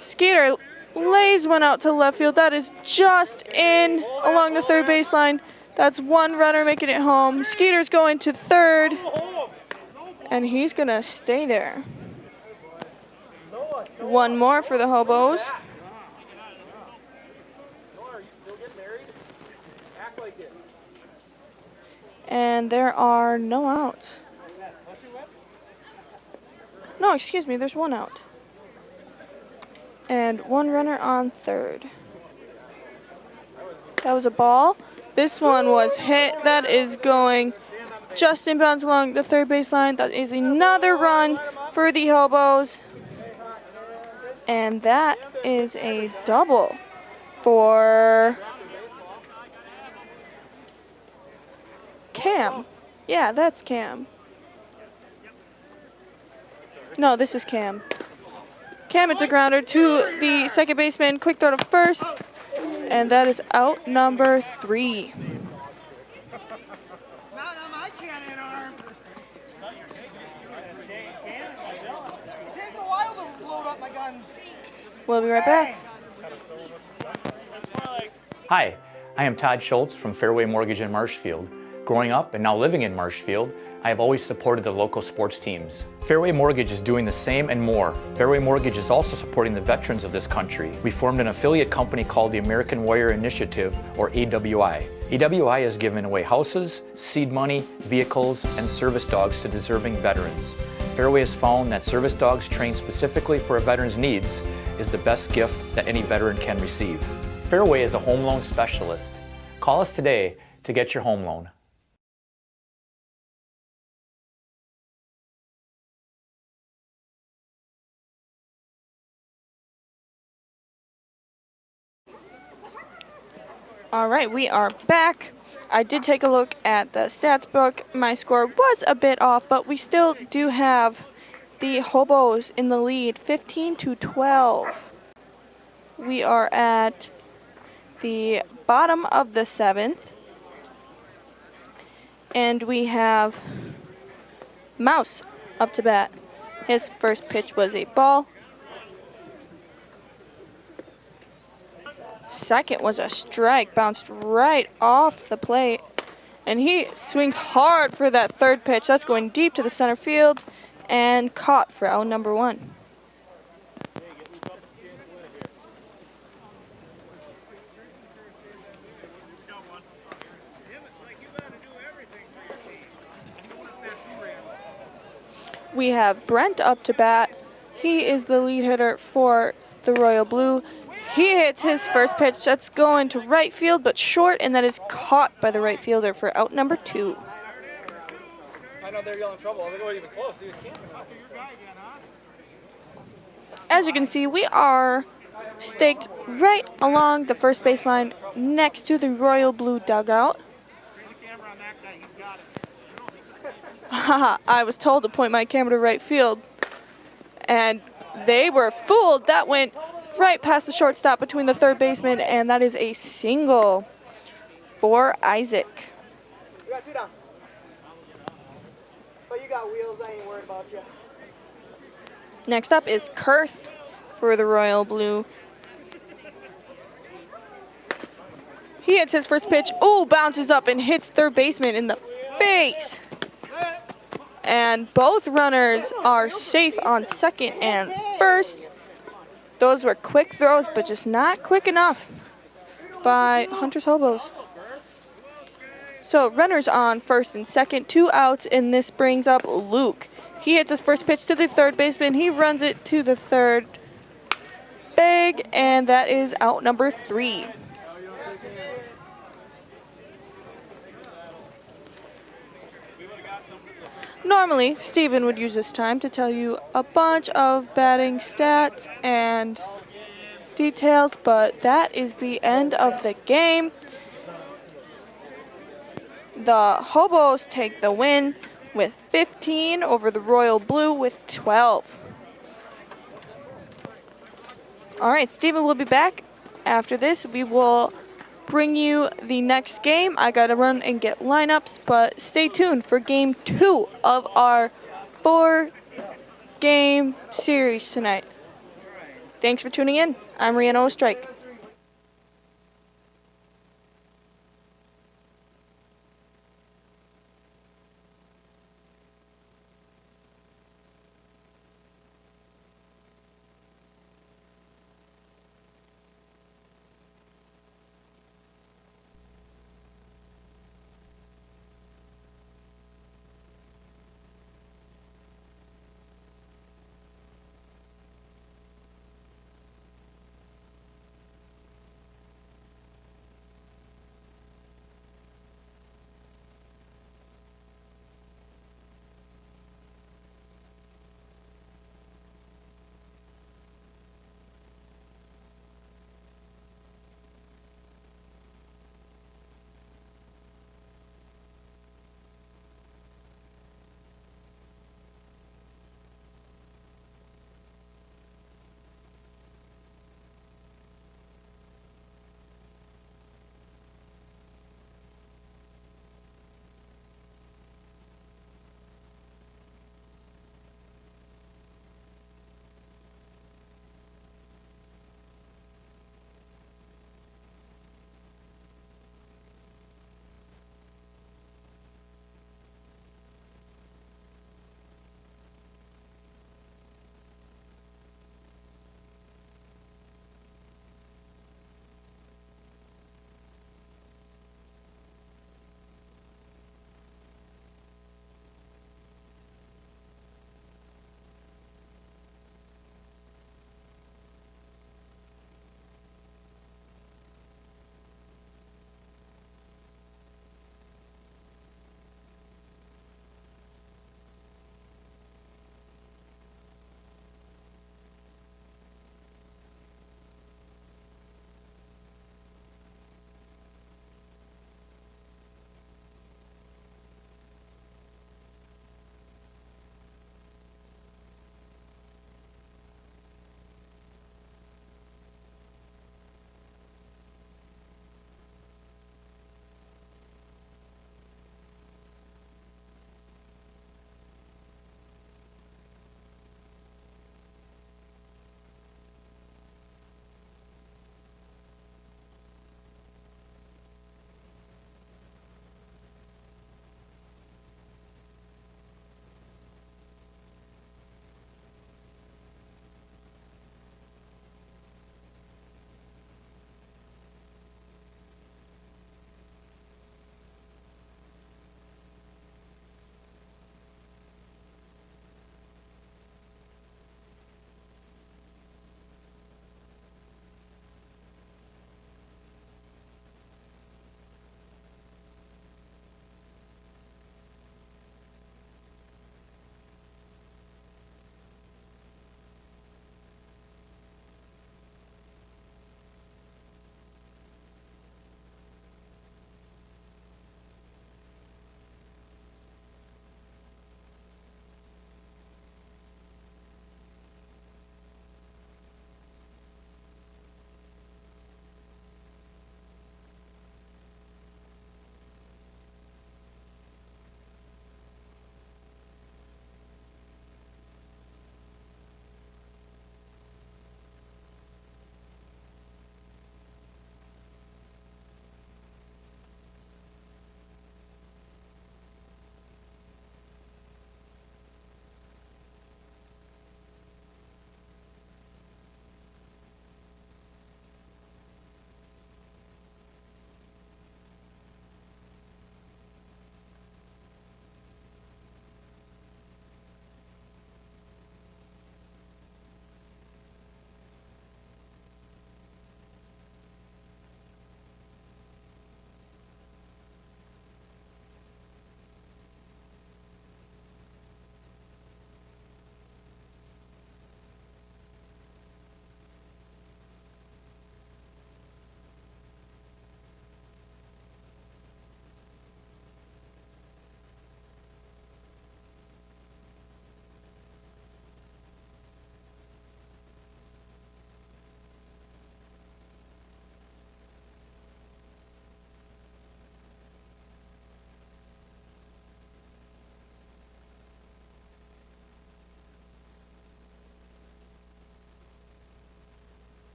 Skeeter lays one out to left field. That is just in along the third baseline. That's one runner making it home. Skeeter's going to third, and he's going to stay there. One more for the Hobos. And there are no outs. No, excuse me, there's one out. And one runner on third. That was a ball. This one was hit. That is going just inbounds along the third baseline. That is another run for the Hobos. And that is a double for Cam. Yeah, that's Cam. No, this is Cam. Cam, it's a grounder to the second baseman. Quick throw to first. And that is out number 3. Not on my cannon arm. It takes a while to load up my guns. We'll be right back. Hi, I am Todd Schultz from Fairway Mortgage in Marshfield. Growing up and now living in Marshfield, I have always supported the local sports teams. Fairway Mortgage is doing the same and more. Fairway Mortgage is also supporting the veterans of this country. We formed an affiliate company called the American Warrior Initiative, or AWI. AWI has given away houses, seed money, vehicles, and service dogs to deserving veterans. Fairway has found that service dogs trained specifically for a veteran's needs is the best gift that any veteran can receive. Fairway is a home loan specialist. Call us today to get your home loan. All right, we are back. I did take a look at the stats book. My score was a bit off, but we still do have the Hobos in the lead, 15-12. We are at the bottom of the 7th. And we have Mouse up to bat. His first pitch was a ball. Second was a strike, bounced right off the plate. And he swings hard for that third pitch. That's going deep to the center field and caught for out number 1. We have Brent up to bat. He is the lead hitter for the Royal Blue. He hits his first pitch. That's going to right field, but short, and that is caught by the right fielder for out number 2. I know they're yelling trouble. They weren't even close. He was camping. As you can see, we are staked right along the first baseline next to the Royal Blue dugout. Haha, I was told to point my camera to right field, and they were fooled. That went right past the shortstop between the third baseman, and that is a single for Isaac. You got 2 down. But you got wheels. I ain't worried about you. Next up is Kurth for the Royal Blue. He hits his first pitch. Ooh, bounces up and hits third baseman in the face. And both runners are safe on second and first. Those were quick throws, but just not quick enough by Hunter's Hobos. So runners on first and second, 2 outs, and this brings up Luke. He hits his first pitch to the third baseman. He runs it to the third bag, and that is out number 3. Normally, Steven would use this time to tell you a bunch of batting stats and details, but that is the end of the game. The Hobos take the win with 15 over the Royal Blue with 12. All right, Steven will be back after this. We will bring you the next game. I gotta run and get lineups, but stay tuned for game 2 of our 4-game series tonight. Thanks for tuning in. I'm Rihanna Ostrike.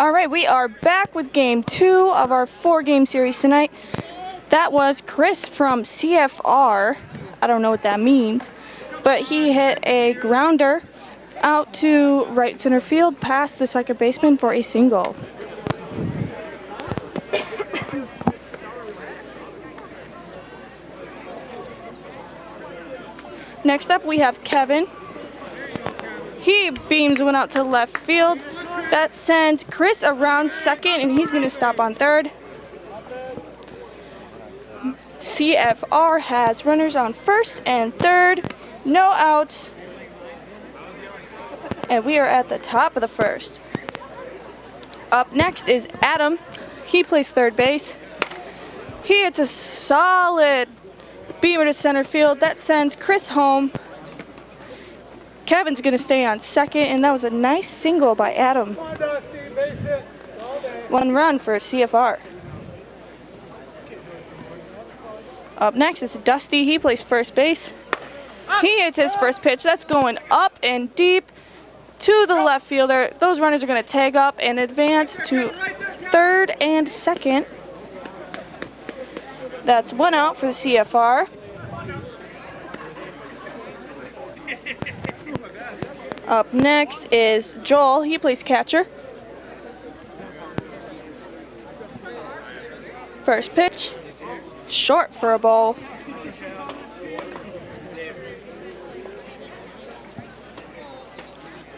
All right, we are back with game 2 of our 4-game series tonight. That was Chris from CFR. I don't know what that means, but he hit a grounder out to right center field past the second baseman for a single. Next up, we have Kevin. He beams one out to left field. That sends Chris around second, and he's going to stop on third. CFR has runners on first and third. No outs. And we are at the top of the first. Up next is Adam. He plays third base. He hits a solid beamer to center field. That sends Chris home. Kevin's going to stay on second, and that was a nice single by Adam. 1 run for CFR. Up next is Dusty. He plays first base. He hits his first pitch. That's going up and deep to the left fielder. Those runners are going to tag up and advance to third and second. That's 1 out for the CFR. Up next is Joel. He plays catcher. First pitch, short for a ball.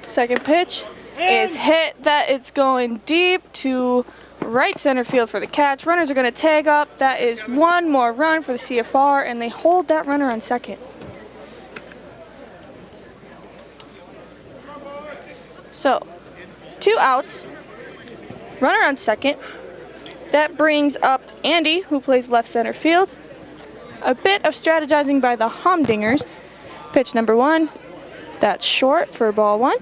Second pitch is hit. That it's going deep to right center field for the catch. Runners are going to tag up. That is 1 more run for the CFR, and they hold that runner on second. So, 2 outs, runner on second. That brings up Andy, who plays left center field. A bit of strategizing by the Humdingers. Pitch number 1, that's short for ball 1.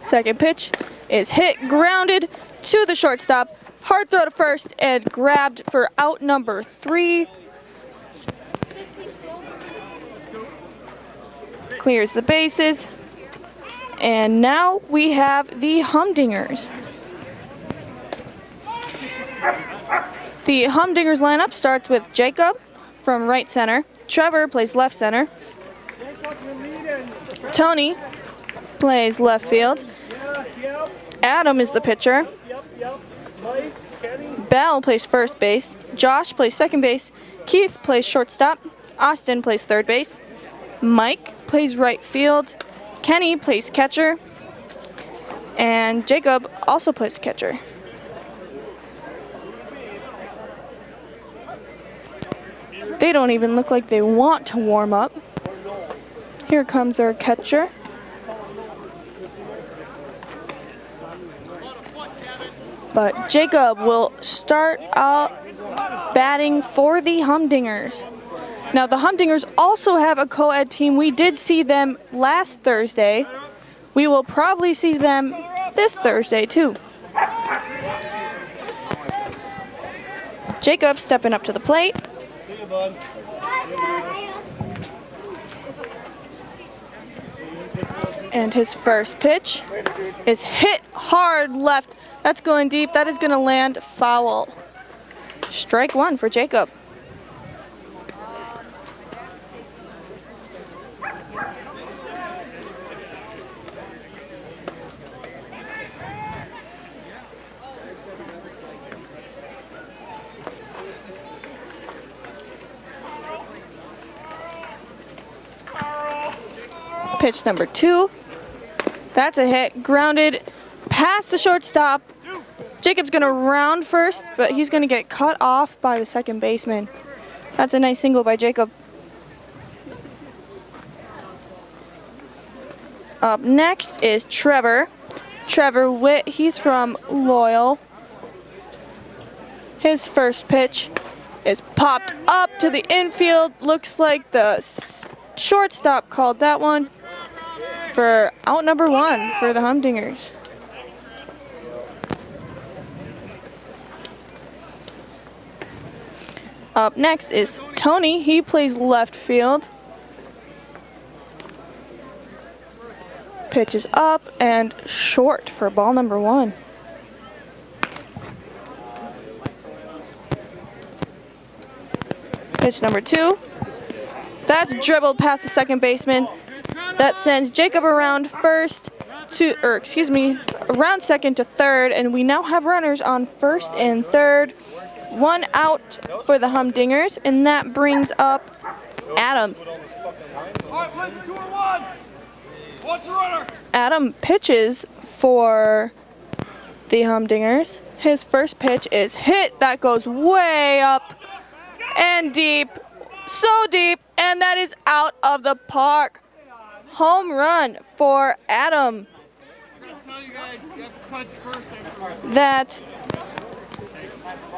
Second pitch is hit, grounded to the shortstop. Hard throw to first and grabbed for out number 3. Clears the bases. And now we have the Humdingers. The Humdingers lineup starts with Jacob from right center. Trevor plays left center. Tony plays left field. Adam is the pitcher. Bell plays first base. Josh plays second base. Keith plays shortstop. Austin plays third base. Mike plays right field. Kenny plays catcher. And Jacob also plays catcher. They don't even look like they want to warm up. Here comes their catcher. But Jacob will start out batting for the Humdingers. Now, the Humdingers also have a co-ed team. We did see them last Thursday. We will probably see them this Thursday, too. Jacob stepping up to the plate. See you, bud. And his first pitch is hit hard left. That's going deep. That is going to land foul. Strike 1 for Jacob. Pitch number 2. That's a hit. Grounded past the shortstop. Jacob's going to round first, but he's going to get cut off by the second baseman. That's a nice single by Jacob. Up next is Trevor. Trevor Witt, he's from Loyal. His first pitch is popped up to the infield. Looks like the shortstop called that one for out number 1 for the Humdingers. Up next is Tony. He plays left field. Pitch is up and short for ball number 1. Pitch number 2. That's dribbled past the second baseman. That sends Jacob around around second to third, and we now have runners on first and third. 1 out for the Humdingers, and that brings up Adam. Adam pitches for the Humdingers. His first pitch is hit. That goes way up and deep, so deep, and that is out of the park. Home run for Adam. That's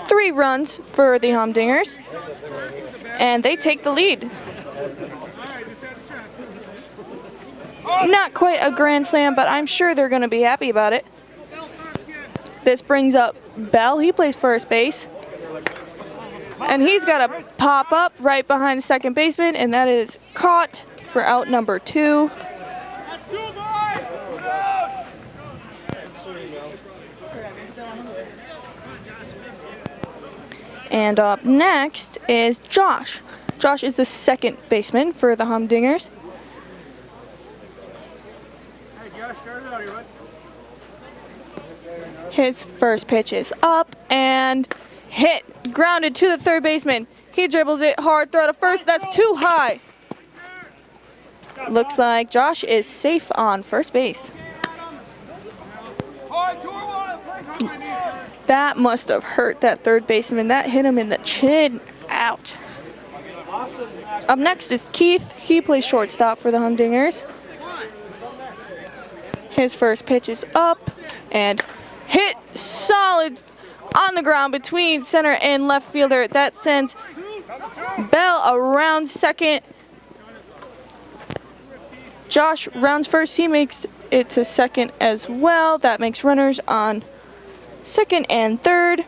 3 runs for the Humdingers, and they take the lead. Not quite a grand slam, but I'm sure they're going to be happy about it. This brings up Bell. He plays first base. And he's got to pop up right behind the second baseman, and that is caught for out number 2. And up next is Josh. Josh is the second baseman for the Humdingers. His first pitch is up and hit. Grounded to the third baseman. He dribbles it hard, throw to first. That's too high. Looks like Josh is safe on first base. That must have hurt that third baseman. That hit him in the chin. Ouch. Up next is Keith. He plays shortstop for the Humdingers. His first pitch is up and hit solid on the ground between center and left fielder. That sends Bell around second. Josh rounds first. He makes it to second as well. That makes runners on second and third.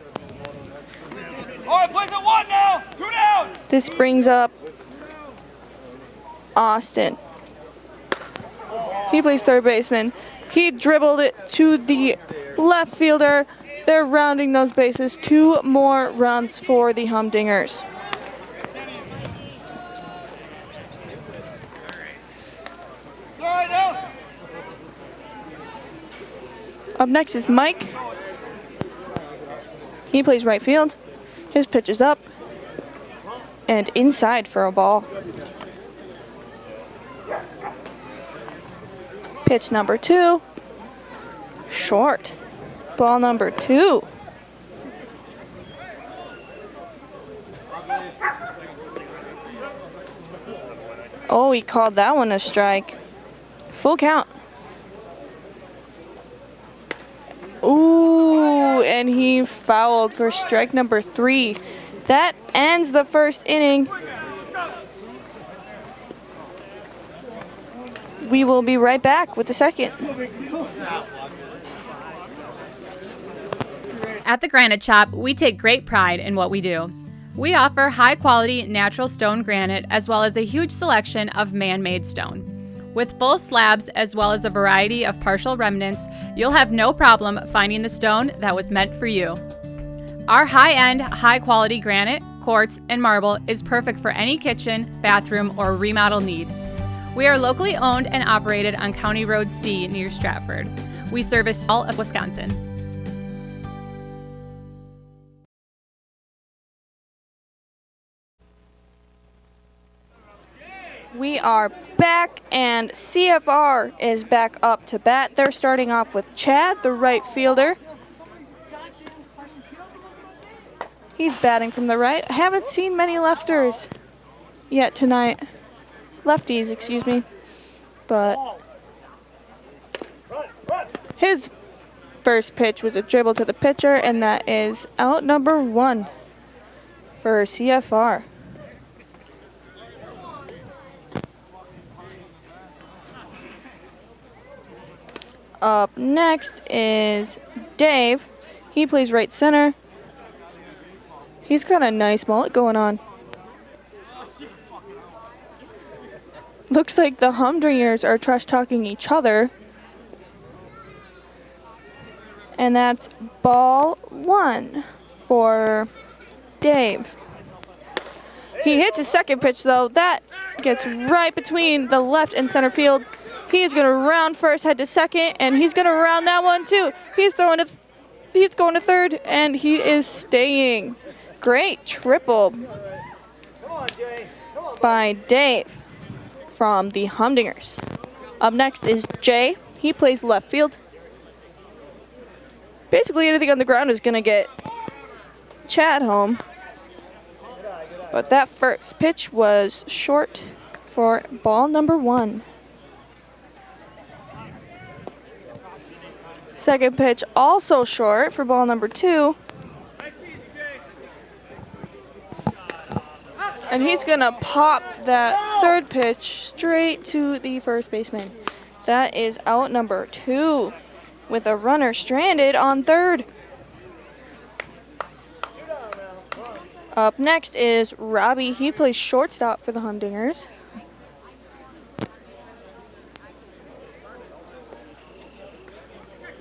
All right, plays at 1 now. 2 down. This brings up Austin. He plays third baseman. He dribbled it to the left fielder. They're rounding those bases. 2 more runs for the Humdingers. Up next is Mike. He plays right field. His pitch is up and inside for a ball. Pitch number 2. Short. Ball number 2. Oh, he called that one a strike. Full count. Ooh, and he fouled for strike number 3. That ends the first inning. We will be right back with the second. At the Granite Shop, we take great pride in what we do. We offer high-quality natural stone granite as well as a huge selection of man-made stone. With full slabs as well as a variety of partial remnants, you'll have no problem finding the stone that was meant for you. Our high-end, high-quality granite, quartz, and marble is perfect for any kitchen, bathroom, or remodel need. We are locally owned and operated on County Road C near Stratford. We service all of Wisconsin. We are back, and CFR is back up to bat. They're starting off with Chad, the right fielder. He's batting from the right. I haven't seen many lefters yet tonight. Lefties, excuse me. But his first pitch was a dribble to the pitcher, and that is out number 1 for CFR. Up next is Dave. He plays right center. He's got a nice mullet going on. Looks like the Humdingers are trash talking each other And that's ball 1 for Dave. He hits his second pitch, though. That gets right between the left and center field. He is going to round first, head to second, and he's going to round that one too. He's going to third, and he is staying. Great triple by Dave from the Humdingers. Up next is Jay. He plays left field. Basically anything on the ground is going to get Chad home. But that first pitch was short for ball number 1. Second pitch also short for ball number 2. And he's going to pop that third pitch straight to the first baseman. That is out number 2 with a runner stranded on third. Up next is Robbie. He plays shortstop for the Humdingers.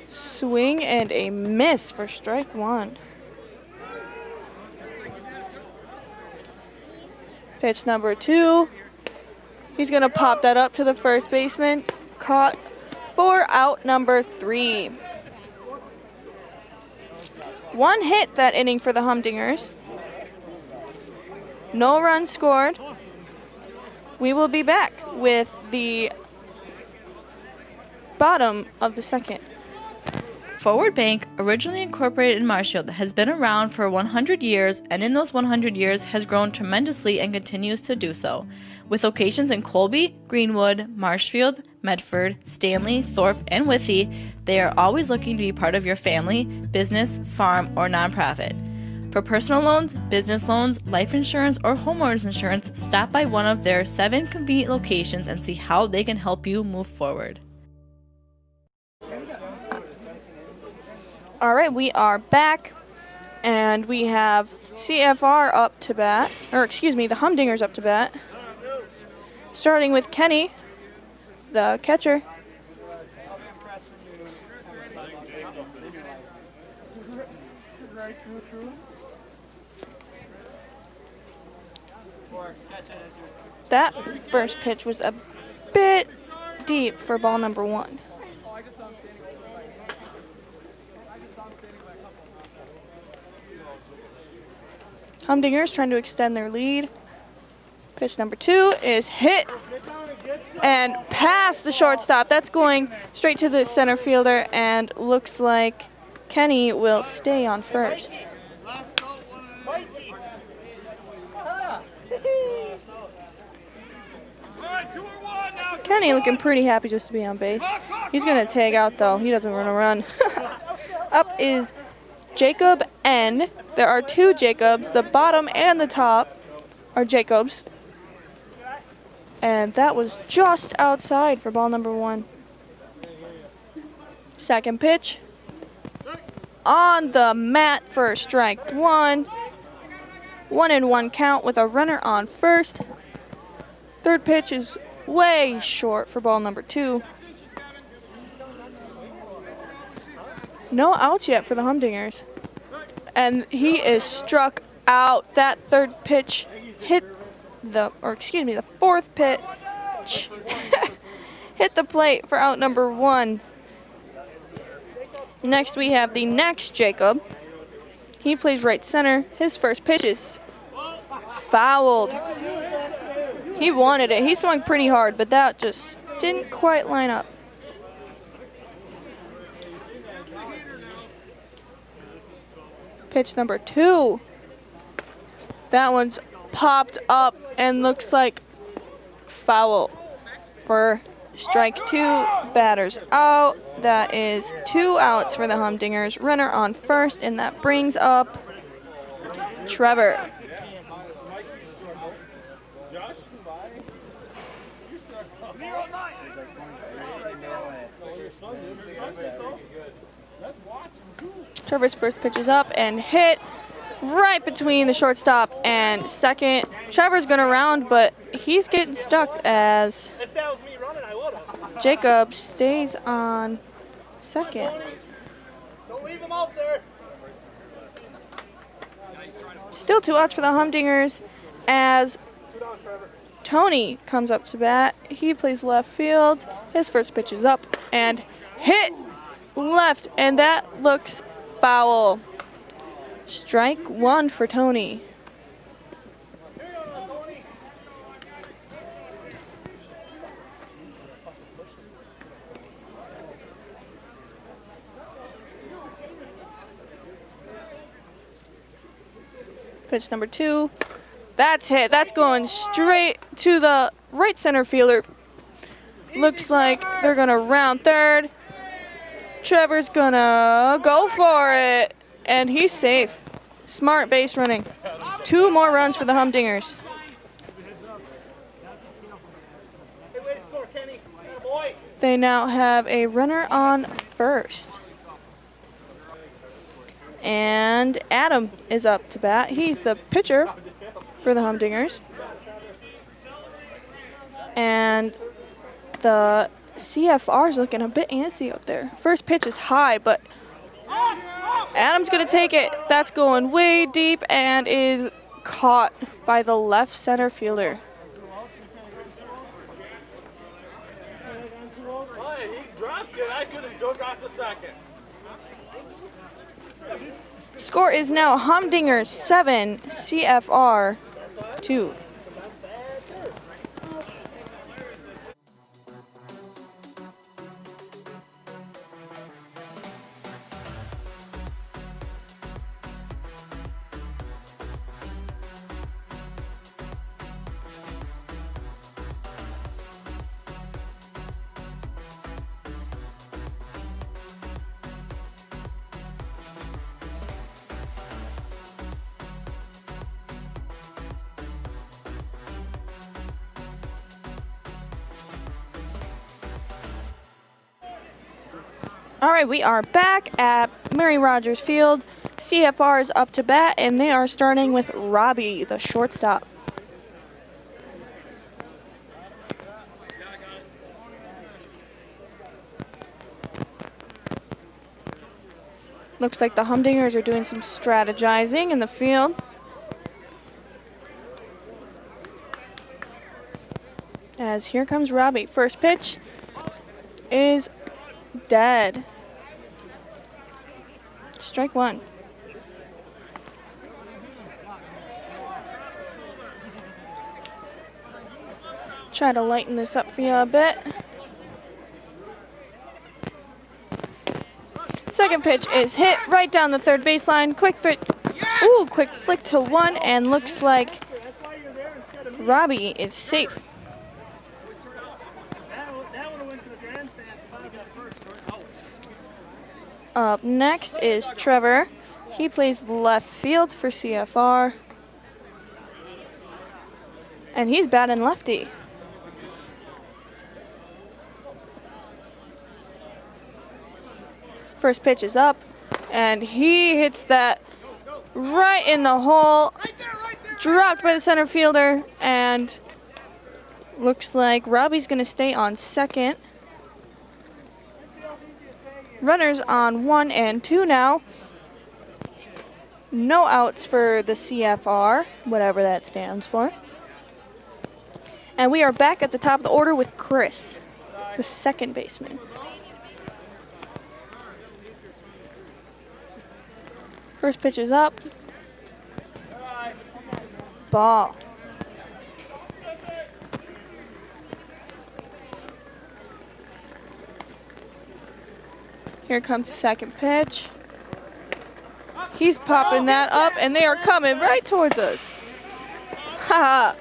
Swing and a miss for strike 1. Pitch number 2. He's going to pop that up to the first baseman. Caught for out number 3. 1 hit that inning for the Humdingers. No runs scored. We will be back with the bottom of the second. Forward Bank, originally incorporated in Marshfield, has been around for 100 years, and in those 100 years has grown tremendously and continues to do so. With locations in Colby, Greenwood, Marshfield, Medford, Stanley, Thorpe, and Withee, they are always looking to be part of your family, business, farm, or nonprofit. For personal loans, business loans, life insurance, or homeowners insurance, stop by one of their 7 convenient locations and see how they can help you move forward. All right, we are back, and we have CFR up to bat, or excuse me, the Humdingers up to bat. Starting with Kenny, the catcher. That first pitch was a bit deep for ball number 1. Humdingers trying to extend their lead. Pitch number 2 is hit and past the shortstop. That's going straight to the center fielder, and looks like Kenny will stay on first. Kenny looking pretty happy just to be on base. He's going to tag out, though. He doesn't want to run. Up is Jacob N. There are 2 Jacobs. The bottom and the top are Jacobs. And that was just outside for ball number 1. Second pitch. On the mat for strike 1. 1-1 count with a runner on first. Third pitch is way short for ball number 2. No outs yet for the Humdingers. And he is struck out. That third pitch hit the fourth pitch hit the plate for out number 1. Next we have the next Jacob. He plays right center. His first pitch is fouled. He wanted it. He swung pretty hard, but that just didn't quite line up. Pitch number 2. That one's popped up and looks like foul for strike 2. Batters out. That is 2 outs for the Humdingers. Runner on first, and that brings up Trevor. Trevor's first pitch is up and hit right between the shortstop and second. Trevor's going to round, but he's getting stuck as Jacob stays on second. Leave him out there. Still 2 outs for the Humdingers as Tony comes up to bat. He plays left field. His first pitch is up and hit left, and that looks foul. Strike 1 for Tony. Pitch number 2. That's hit. That's going straight to the right center fielder. Looks like they're going to round third. Trevor's going to go for it. And he's safe. Smart base running. 2 more runs for the Humdingers. They now have a runner on first. And Adam is up to bat. He's the pitcher for the Humdingers. And the CFR is looking a bit antsy out there. First pitch is high, but Adam's going to take it. That's going way deep and is caught by the left center fielder. He dropped it. I could have still got the second. Score is now Humdingers 7, CFR 2. All right, we are back at Mary Rogers Field. CFR is up to bat, and they are starting with Robbie, the shortstop. Looks like the Humdingers are doing some strategizing in the field. As here comes Robbie. First pitch is dead. Strike 1. Try to lighten this up for you a bit. Second pitch is hit right down the third baseline. Quick flick to 1, and looks like Robbie is safe. Up next is Trevor. He plays left field for CFR. And he's batting lefty. First pitch is up, and he hits that right in the hole. Dropped by the center fielder, and looks like Robbie's going to stay on second. Runners on 1 and 2 now. No outs for the CFR, whatever that stands for. And we are back at the top of the order with Chris, the second baseman. First pitch is up. Ball. Here comes the second pitch. He's popping that up, and they are coming right towards us. Haha.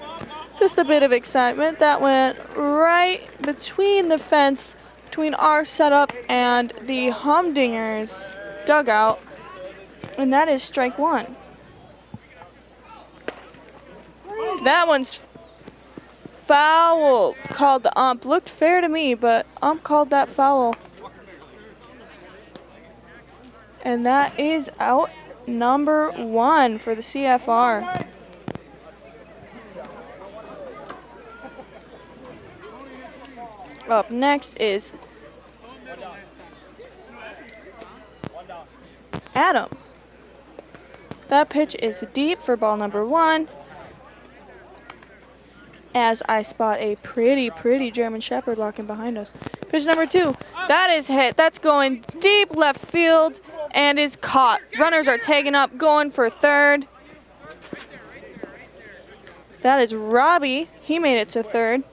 Just a bit of excitement. That went right between the fence, between our setup and the Humdingers dugout. And that is strike 1. That one's foul. Called the ump. Looked fair to me, but ump called that foul. And that is out number 1 for the CFR. Up next is Adam. That pitch is deep for ball number 1. As I spot a pretty German Shepherd walking behind us. Pitch number 2. That is hit. That's going deep left field and is caught. Runners are taking up, going for third. That is Robbie. He made it to third.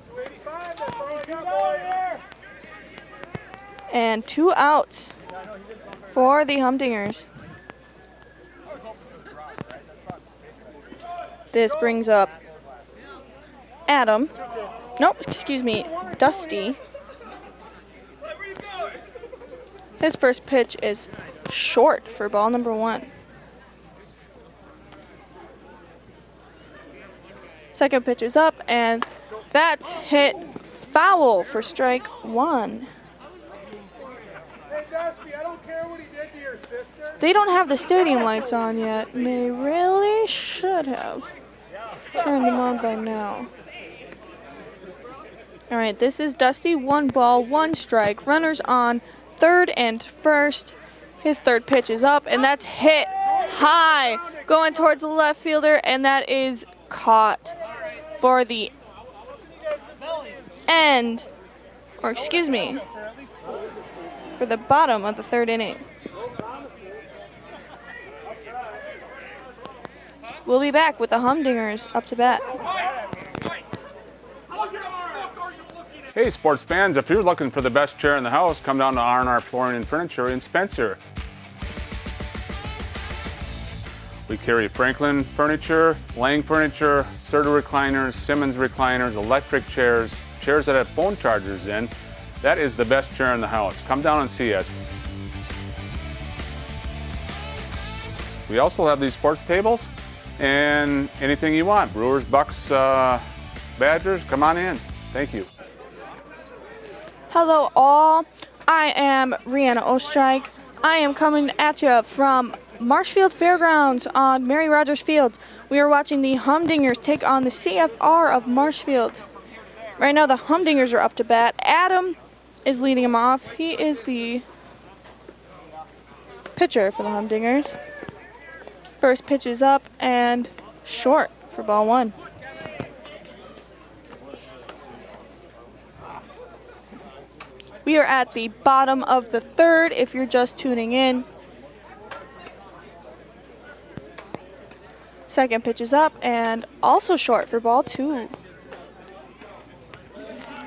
And 2 outs for the Humdingers. This brings up Adam. Nope, excuse me, Dusty. His first pitch is short for ball number 1. Second pitch is up, and that's hit foul for strike 1. They don't have the stadium lights on yet, and they really should have turned them on by now. All right, this is Dusty. 1 ball, 1 strike. Runners on third and first. His third pitch is up, and that's hit high, going towards the left fielder, and that is caught for the end, or excuse me, for the bottom of the 3rd inning. We'll be back with the Humdingers up to bat. Hey sports fans, if you're looking for the best chair in the house, come down to R&R Flooring and Furniture in Spencer. We carry Franklin furniture, Lang furniture, Serta recliners, Simmons recliners, electric chairs, chairs that have phone chargers in. That is the best chair in the house. Come down and see us. We also have these sports tables and anything you want. Brewers, Bucks, Badgers, come on in. Thank you. Hello all, I am Rihanna Ostrike. I am coming at you from Marshfield Fairgrounds on Mary Rogers Field. We are watching the Humdingers take on the CFR of Marshfield. Right now the Humdingers are up to bat. Adam is leading them off. He is the pitcher for the Humdingers. First pitch is up and short for ball 1. We are at the bottom of the 3rd if you're just tuning in. Second pitch is up and also short for ball 2.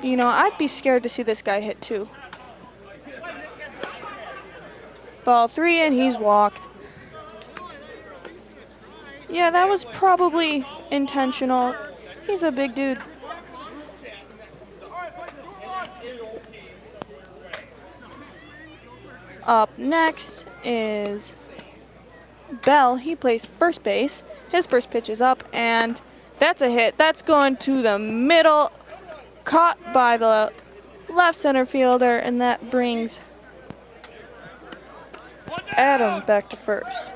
You know, I'd be scared to see this guy hit 2. Ball 3 and he's walked. Yeah, that was probably intentional. He's a big dude. Up next is Bell. He plays first base. His first pitch is up, and that's a hit. That's going to the middle, caught by the left center fielder, and that brings Adam back to first.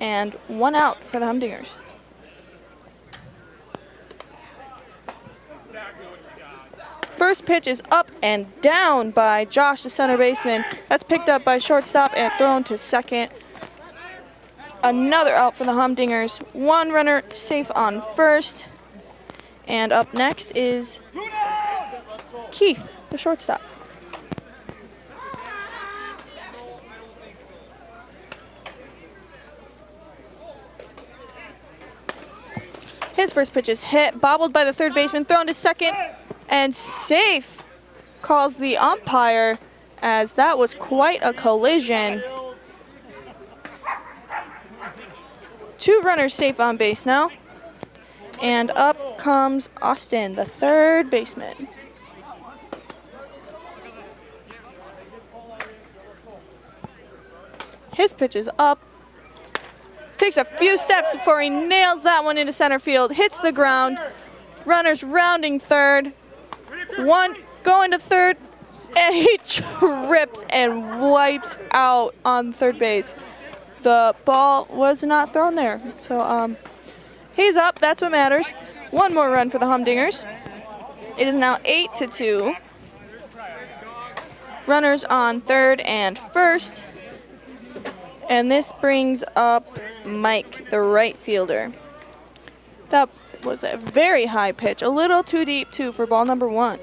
And 1 out for the Humdingers. First pitch is up and down by Josh, the center baseman. That's picked up by shortstop and thrown to second. Another out for the Humdingers. 1 runner safe on first. And up next is Keith, the shortstop. His first pitch is hit, bobbled by the third baseman, thrown to second, and safe, calls the umpire, as that was quite a collision. 2 runners safe on base now. And up comes Austin, the third baseman. His pitch is up. Takes a few steps before he nails that one into center field. Hits the ground. Runners rounding third. 1 going to third. And he trips and wipes out on third base. The ball was not thrown there. So he's up. That's what matters. 1 more run for the Humdingers. It is now 8-2. Runners on third and first. And this brings up Mike, the right fielder. That was a very high pitch, a little too deep too for ball number 1.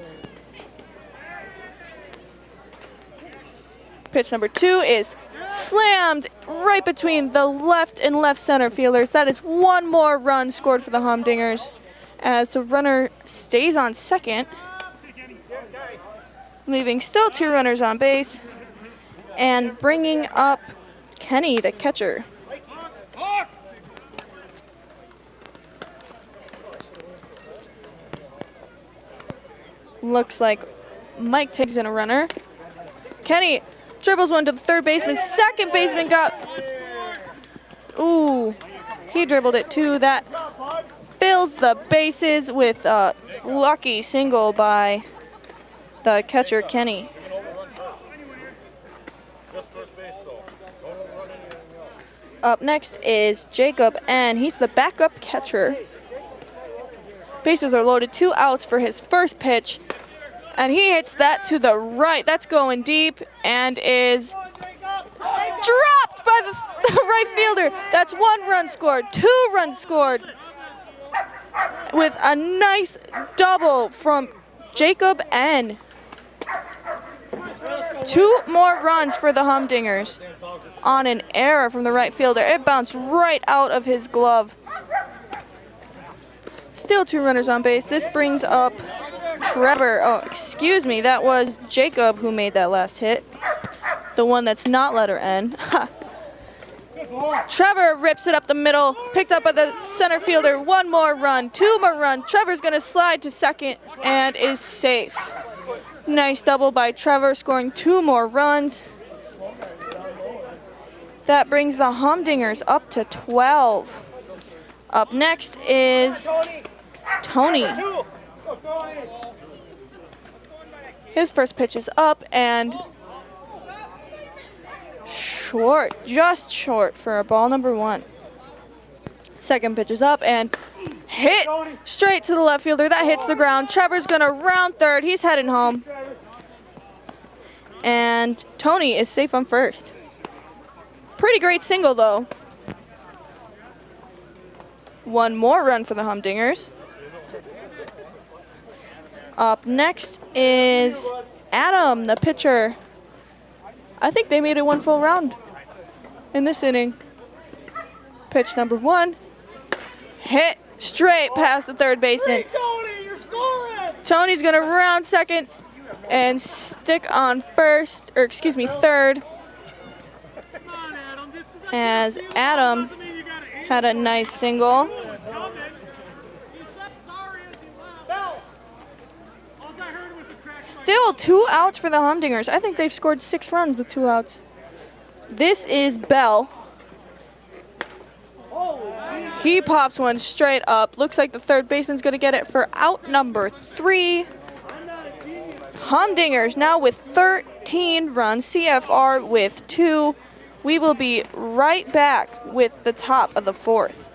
Pitch number 2 is slammed right between the left and left center fielders. That is one more run scored for the Humdingers as the runner stays on second, leaving still 2 runners on base and bringing up Kenny, the catcher. Looks like Mike takes in a runner. Kenny dribbles one to the third baseman. Second baseman got... Ooh, he dribbled it too. That fills the bases with a lucky single by the catcher, Kenny. Up next is Jacob, and he's the backup catcher. Bases are loaded, 2 outs for his first pitch. And he hits that to the right. That's going deep and is dropped by the right fielder. That's 1 run scored, 2 runs scored with a nice double from Jacob N. 2 more runs for the Humdingers on an error from the right fielder. It bounced right out of his glove. Still 2 runners on base. This brings up Trevor. Oh, excuse me. That was Jacob who made that last hit. The one that's not letter N. Trevor rips it up the middle. Picked up by the center fielder. 1 more run. 2 more run. Trevor's going to slide to second and is safe. Nice double by Trevor, scoring 2 more runs. That brings the Humdingers up to 12. Up next is Tony. His first pitch is up and short, just short for a ball number 1. Second pitch is up and hit straight to the left fielder. That hits the ground. Trevor's gonna round third. He's heading home. And Tony is safe on first. Pretty great single though. 1 more run for the Humdingers. Up next is Adam, the pitcher. I think they made it 1 full round in this inning. Pitch number 1. Hit straight past the third baseman. Tony's going to round second and stick on first, or excuse me, third. As Adam had a nice single. Still 2 outs for the Humdingers. I think they've scored 6 runs with 2 outs. This is Bell. He pops one straight up. Looks like the third baseman's going to get it for out number 3. Humdingers now with 13 runs. CFR with 2. We will be right back with the top of the 4th.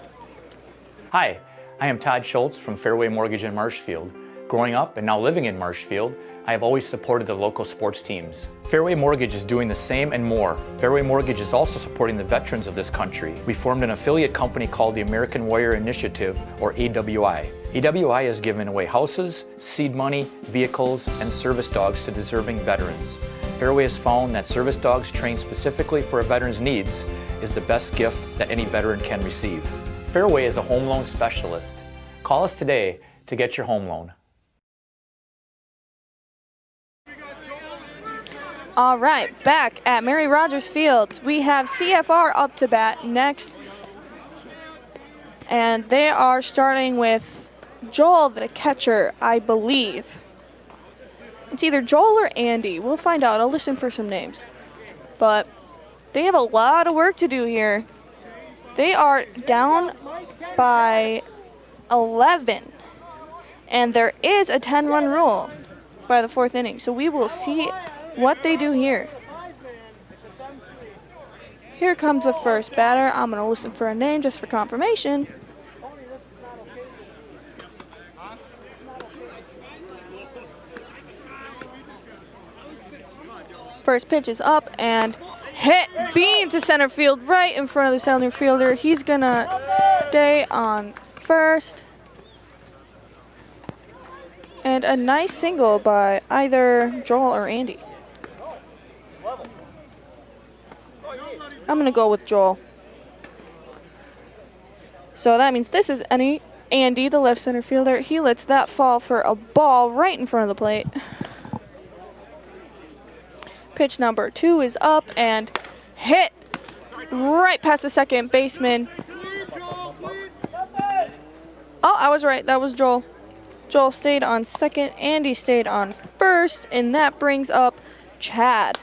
Hi, I am Todd Schultz from Fairway Mortgage in Marshfield. Growing up and now living in Marshfield, I have always supported the local sports teams. Fairway Mortgage is doing the same and more. Fairway Mortgage is also supporting the veterans of this country. We formed an affiliate company called the American Warrior Initiative, or AWI. AWI has given away houses, seed money, vehicles, and service dogs to deserving veterans. Fairway has found that service dogs trained specifically for a veteran's needs is the best gift that any veteran can receive. Fairway is a home loan specialist. Call us today to get your home loan. All right, back at Mary Rogers Field, we have CFR up to bat next. And they are starting with Joel, the catcher, I believe. It's either Joel or Andy. We'll find out. I'll listen for some names. But they have a lot of work to do here. They are down by 11. And there is a 10-run rule by the 4th inning. So we will see what they do here. Here comes the first batter. I'm going to listen for a name just for confirmation. First pitch is up and hit, beam to center field, right in front of the center fielder. He's gonna stay on first. And a nice single by either Joel or Andy. I'm gonna go with Joel. So that means this is Andy, the left center fielder. He lets that fall for a ball right in front of the plate. Pitch number 2 is up and hit right past the second baseman. Oh, I was right. That was Joel. Joel stayed on second. Andy stayed on first. And that brings up Chad.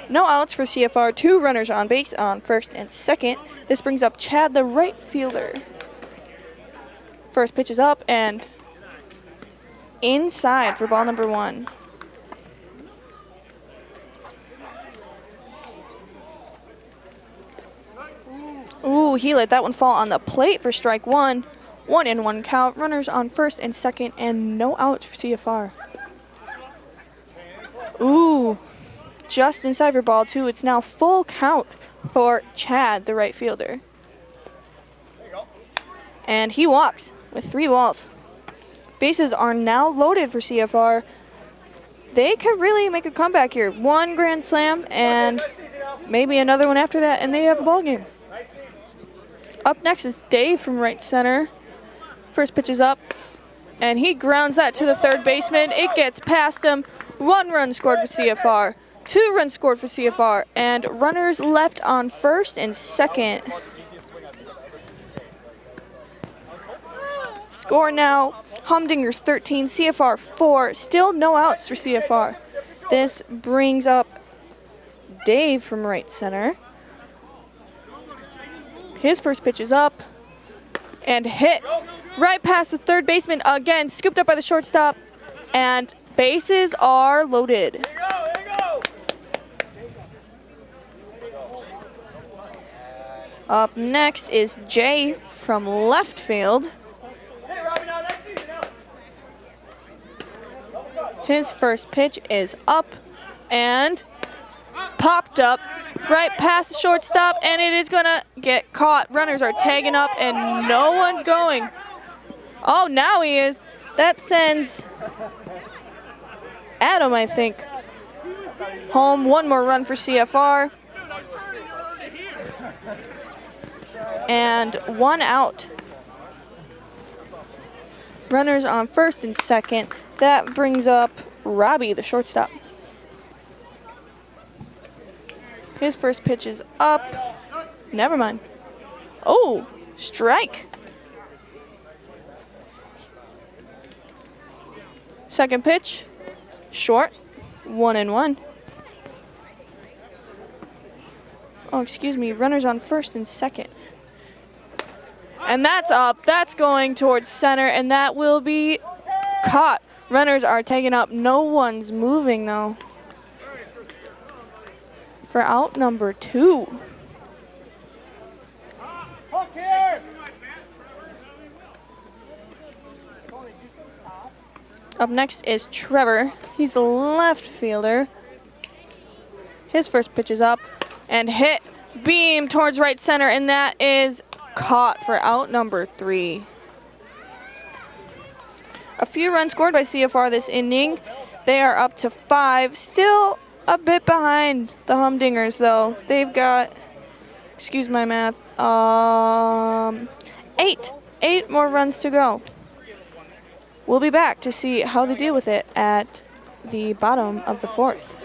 No outs for CFR. 2 runners on base on first and second. This brings up Chad, the right fielder. First pitch is up and inside for ball number 1. Ooh, he let that one fall on the plate for strike 1. 1-1 count. Runners on first and second, and no outs for CFR. Ooh, just inside for ball 2. It's now full count for Chad, the right fielder. And he walks with 3 balls. Bases are now loaded for CFR. They could really make a comeback here. 1 grand slam and maybe another one after that, and they have a ball game. Up next is Dave from right center. First pitch is up, and he grounds that to the third baseman. It gets past him. 1 run scored for CFR. 2 runs scored for CFR, and runners left on first and second. Score now, Humdingers 13, CFR 4. Still no outs for CFR. This brings up Dave from right center. His first pitch is up and hit right past the third baseman. Again, scooped up by the shortstop, and bases are loaded. Up next is Jay from left field. His first pitch is up and popped up right past the shortstop, and it is gonna get caught. Runners are tagging up and no one's going. Oh, now he is. That sends Adam, I think, home. 1 more run for CFR. And 1 out. Runners on first and second. That brings up Robbie, the shortstop. His first pitch is up. Never mind. Oh, strike. Second pitch, short, 1-1. Oh, excuse me, runners on first and second. And that's up. That's going towards center, and that will be caught. Runners are taking up. No one's moving, though. For out number 2. Up next is Trevor. He's the left fielder. His first pitch is up and hit, beam towards right center, and that is caught for out number 3. A few runs scored by CFR this inning. They are up to 5. Still a bit behind the Humdingers, though. They've got, excuse my math, 8 more runs to go. We'll be back to see how they deal with it at the bottom of the 4th.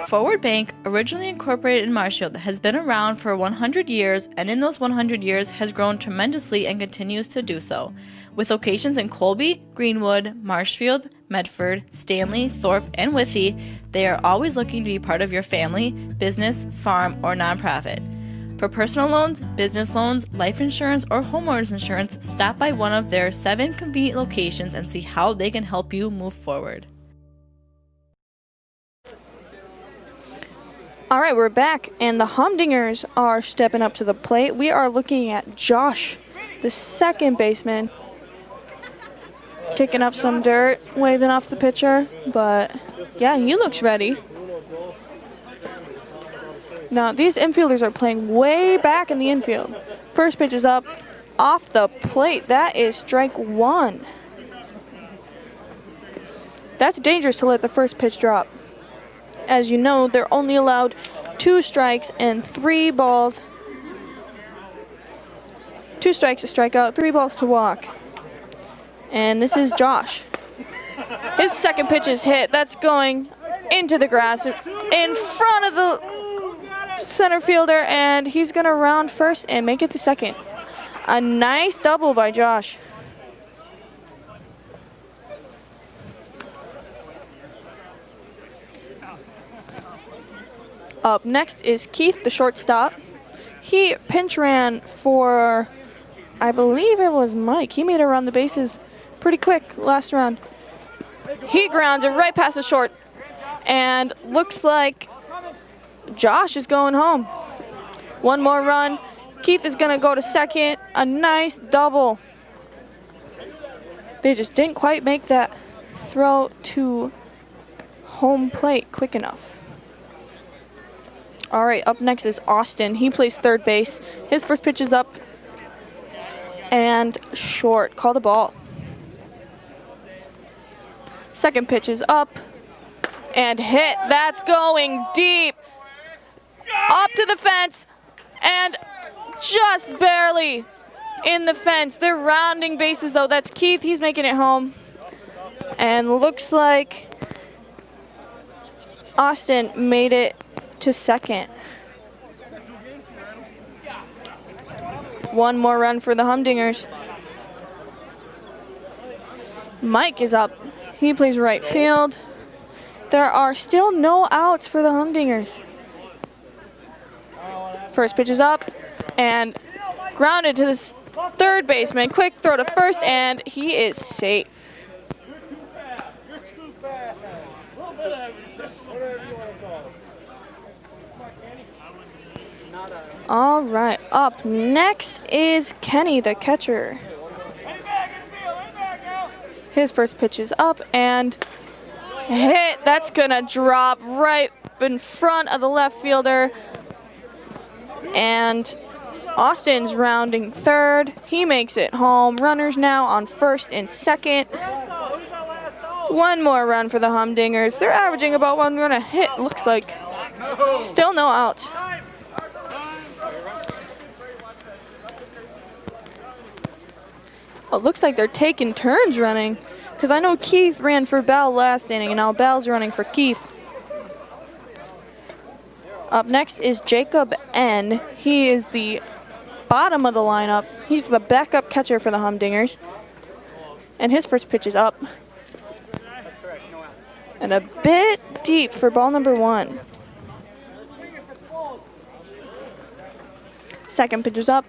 Forward Bank, originally incorporated in Marshfield, has been around for 100 years, and in those 100 years has grown tremendously and continues to do so. With locations in Colby, Greenwood, Marshfield, Medford, Stanley, Thorpe, and Withee, they are always looking to be part of your family, business, farm, or nonprofit. For personal loans, business loans, life insurance, or homeowners insurance, stop by one of their 7 convenient locations and see how they can help you move forward. All right, we're back, and the Humdingers are stepping up to the plate. We are looking at Josh, the second baseman, kicking up some dirt, waving off the pitcher, but Yeah, he looks ready. Now, these infielders are playing way back in the infield. First pitch is up, off the plate. That is strike one. That's dangerous to let the first pitch drop. As you know, they're only allowed 2 strikes and 3 balls. 2 strikes to strike out, 3 balls to walk. And this is Josh. His second pitch is hit. That's going into the grass in front of the center fielder, and he's going to round first and make it to second. A nice double by Josh. Up next is Keith, the shortstop. He pinch ran for, I believe it was Mike. He made it around the bases pretty quick last round. He grounds it right past the short, and looks like Josh is going home. One more run. Keith is going to go to second. A nice double. They just didn't quite make that throw to home plate quick enough. All right, up next is Austin. He plays third base. His first pitch is up and short. Call the ball. Second pitch is up and hit. That's going deep. Up to the fence and just barely in the fence. They're rounding bases though. That's Keith. He's making it home. And looks like Austin made it to second. One more run for the Humdingers. Mike is up. He plays right field. There are still no outs for the Humdingers. First pitch is up and grounded to the third baseman. Quick throw to first, and he is safe. All right, up next is Kenny, the catcher. His first pitch is up and hit. That's gonna drop right in front of the left fielder. And Austin's rounding third. He makes it home. Runners now on first and second. One more run for the Humdingers. They're averaging about 1 run a hit, looks like. Still no outs. It looks like they're taking turns running, because I know Keith ran for Bell last inning, and now Bell's running for Keith. Up next is Jacob N. He is the bottom of the lineup. He's the backup catcher for the Humdingers. And his first pitch is up. And a bit deep for ball number 1. Second pitch is up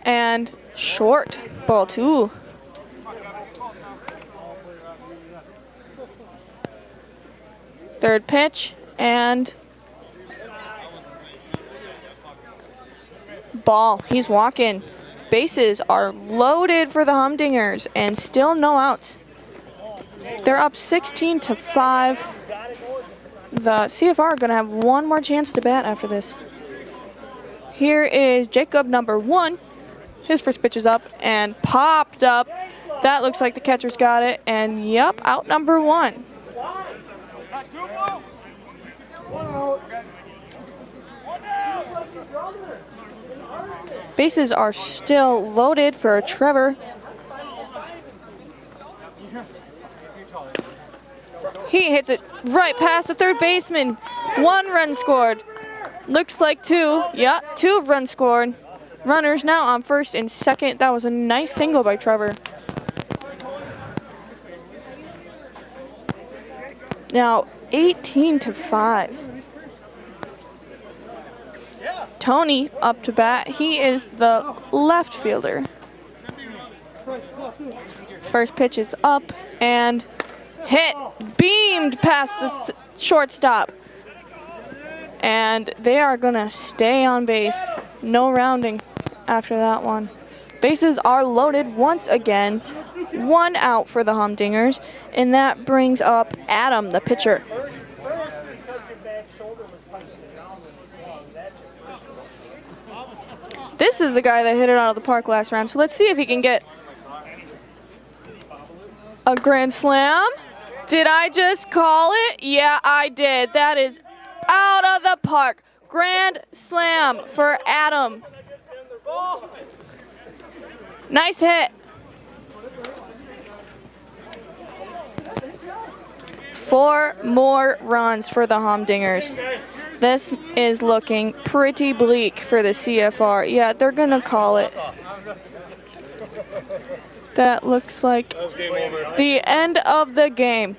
and short, ball 2. Third pitch and ball. He's walking. Bases are loaded for the Humdingers and still no outs. They're up 16-5. The CFR are going to have one more chance to bat after this. Here is Jacob, number 1. His first pitch is up and popped up. That looks like the catcher's got it. And yep, out number 1. Bases are still loaded for Trevor. He hits it right past the third baseman. 1 run scored. Looks like 2. Yeah, 2 runs scored. Runners now on first and second. That was a nice single by Trevor. Now 18-5. Tony up to bat. He is the left fielder. First pitch is up and hit. Beamed past the shortstop. And they are going to stay on base. No rounding after that one. Bases are loaded once again. 1 out for the Humdingers. And that brings up Adam, the pitcher. This is the guy that hit it out of the park last round, so let's see if he can get a grand slam. Did I just call it? Yeah, I did. That is out of the park. Grand slam for Adam. Nice hit. 4 more runs for the Humdingers. This is looking pretty bleak for the CFR. Yeah, they're gonna call it. That looks like the end of the game.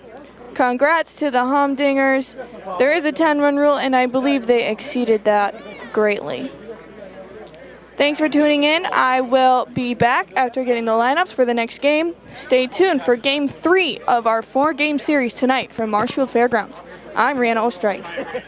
Congrats to the Humdingers. There is a 10-run rule, and I believe they exceeded that greatly. Thanks for tuning in. I will be back after getting the lineups for the next game. Stay tuned for Game 3 of our 4-game series tonight from Marshfield Fairgrounds. I'm Rihanna Ostrike.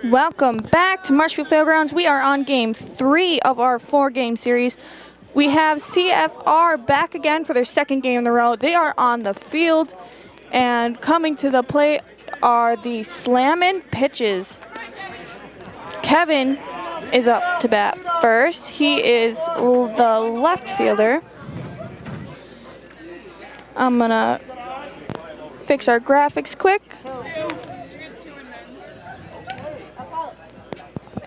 Welcome back to Marshfield Fairgrounds. We are on game 3 of our 4-game series. We have CFR back again for their second game in a row. They are on the field, and coming to the plate are the Slammin' Pitches. Kevin is up to bat first. He is the left fielder. I'm gonna fix our graphics quick.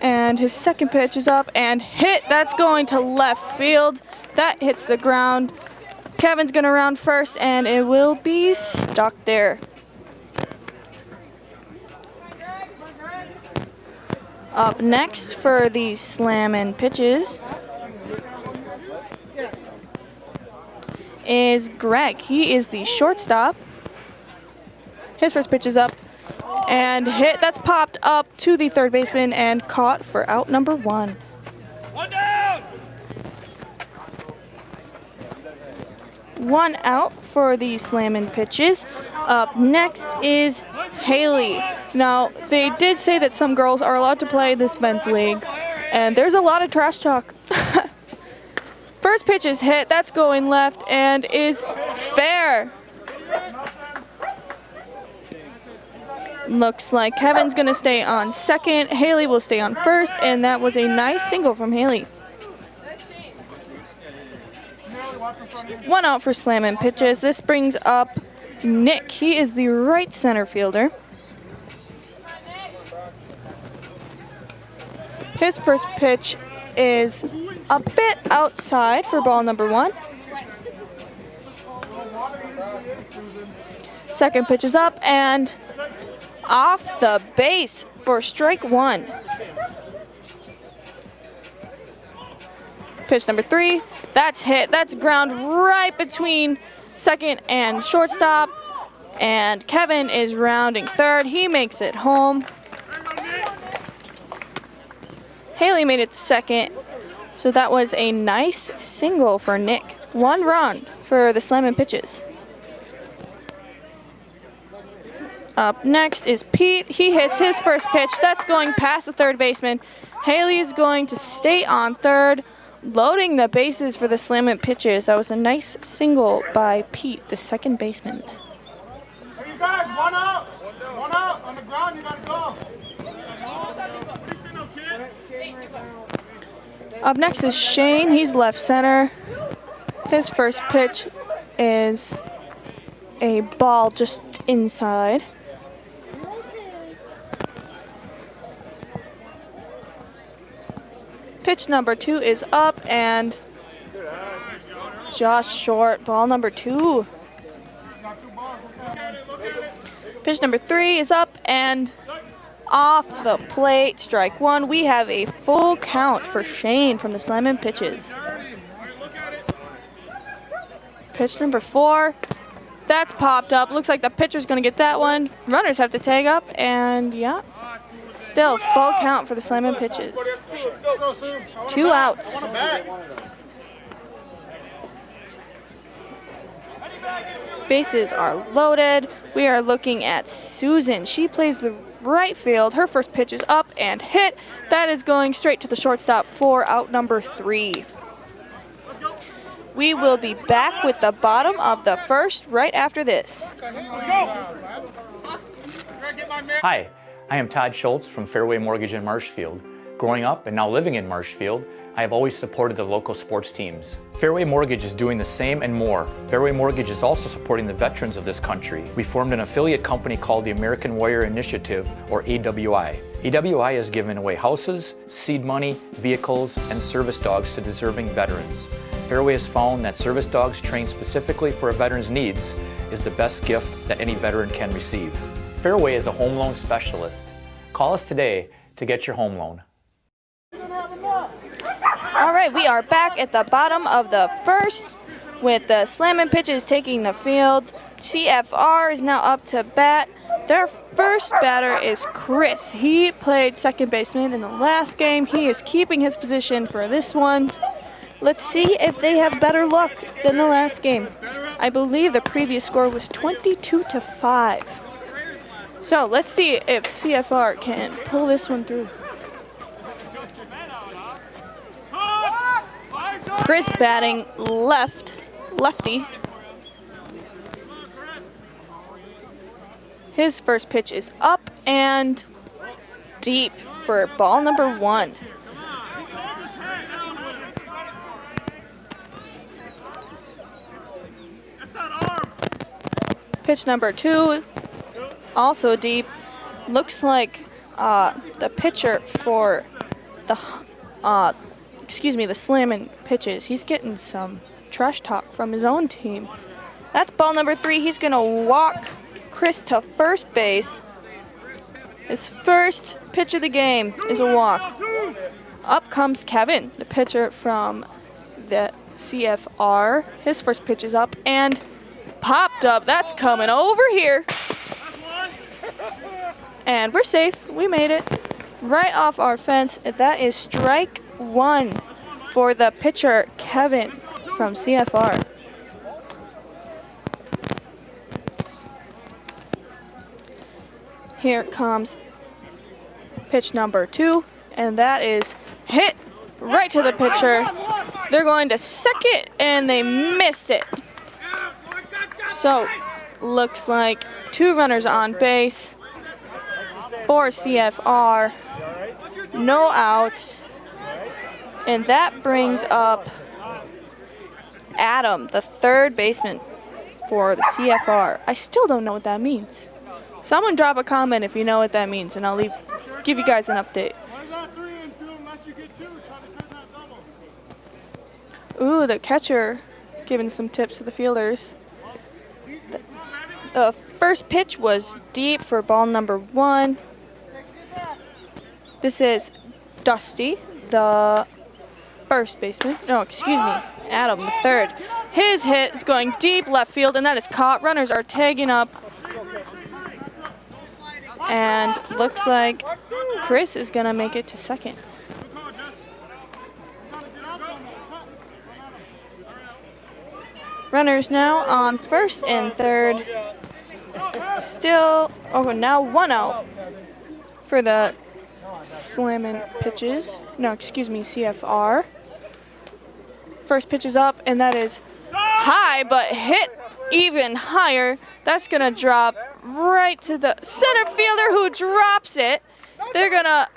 And his second pitch is up and hit. That's going to left field. That hits the ground. Kevin's going to round first, and it will be stuck there. Up next for the Slammin' Pitches is Greg. He is the shortstop. His first pitch is up and hit. That's popped up to the third baseman and caught for out number 1. 1 down! 1 out for the Slammin' Pitches. Up next is Haley. Now, they did say that some girls are allowed to play this men's league, and there's a lot of trash talk. First pitch is hit. That's going left and is fair. Looks like Kevin's going to stay on second. Haley will stay on first, and that was a nice single from Haley. 1 out for Slammin' Pitches. This brings up Nick. He is the right center fielder. His first pitch is a bit outside for ball number 1. Second pitch is up and off the base for strike 1. Pitch number 3, that's hit. That's ground right between second and shortstop. And Kevin is rounding third. He makes it home. Haley made it second. So that was a nice single for Nick. 1 run for the Slammin' Pitches. Up next is Pete. He hits his first pitch. That's going past the third baseman. Haley is going to stay on third, loading the bases for the Slammin' Pitches. That was a nice single by Pete, the second baseman. Hey, you guys, 1 out. 1 out. On the ground, you gotta go. Up next is Shane. He's left center. His first pitch is a ball just inside. Pitch number 2 is up and just short. Ball number 2. Pitch number 3 is up and off the plate. Strike 1. We have a full count for Shane from the Slammin' Pitches. Pitch number 4. That's popped up. Looks like the pitcher's going to get that one. Runners have to tag up, and yeah. Still full count for the Slammin' Pitches. 2 outs. Bases are loaded. We are looking at Susan. She plays the right field. Her first pitch is up and hit. That is going straight to the shortstop for out number 3. We will be back with the bottom of the first right after this. Hi, I am Todd Schultz from Fairway Mortgage in Marshfield. Growing up and now living in Marshfield, I have always supported the local sports teams. Fairway Mortgage is doing the same and more. Fairway Mortgage is also supporting the veterans of this country. We formed an affiliate company called the American Warrior Initiative, or AWI. AWI has given away houses, seed money, vehicles, and service dogs to deserving veterans. Fairway has found that service dogs trained specifically for a veteran's needs is the best gift that any veteran can receive. Fairway is a home loan specialist. Call us today to get your home loan. All right, we are back at the bottom of the first with the Slammin' Pitches taking the field. CFR is now up to bat. Their first batter is Chris. He played second baseman in the last game. He is keeping his position for this one. Let's see if they have better luck than the last game. I believe the previous score was 22-5. So let's see if CFR can pull this one through. Chris batting lefty. His first pitch is up and deep for ball number 1. Pitch number 2, also deep. Looks like the pitcher for the slamming pitches, he's getting some trash talk from his own team. That's ball number 3. He's gonna walk Chris to first base. His first pitch of the game is a walk. Up comes Kevin, the pitcher from the CFR. His first pitch is up and popped up. That's coming over here. And we're safe. We made it right off our fence. That is strike 1 for the pitcher, Kevin from CFR. Here comes pitch number 2, and that is hit right to the pitcher. They're going to second, and they missed it. So, looks like 2 runners on base for CFR. No outs. And that brings up Adam, the third baseman for the CFR. I still don't know what that means. Someone drop a comment if you know what that means, and I'll give you guys an update. Ooh, the catcher giving some tips to the fielders. The first pitch was deep for ball number 1. This is Dusty, the first baseman. No, excuse me, Adam, the third. His hit is going deep left field, and that is caught. Runners are tagging up. And looks like Chris is going to make it to second. Runners now on first and third. Still, now 1 out for the slamming pitches. No, excuse me, CFR. First pitch is up, and that is high, but hit even higher. That's going to drop right to the center fielder, who drops it. They're going to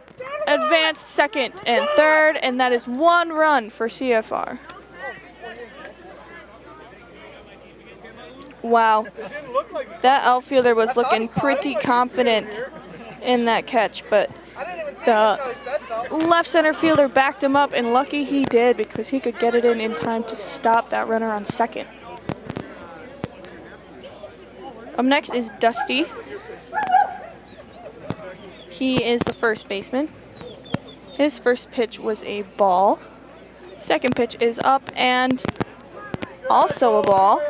advance second and third, and that is 1 run for CFR. Wow, that outfielder was looking pretty confident in that catch, but the left center fielder backed him up, and lucky he did, because he could get it in time to stop that runner on second. Up next is Dusty. He is the first baseman. His first pitch was a ball. Second pitch is up and also a ball.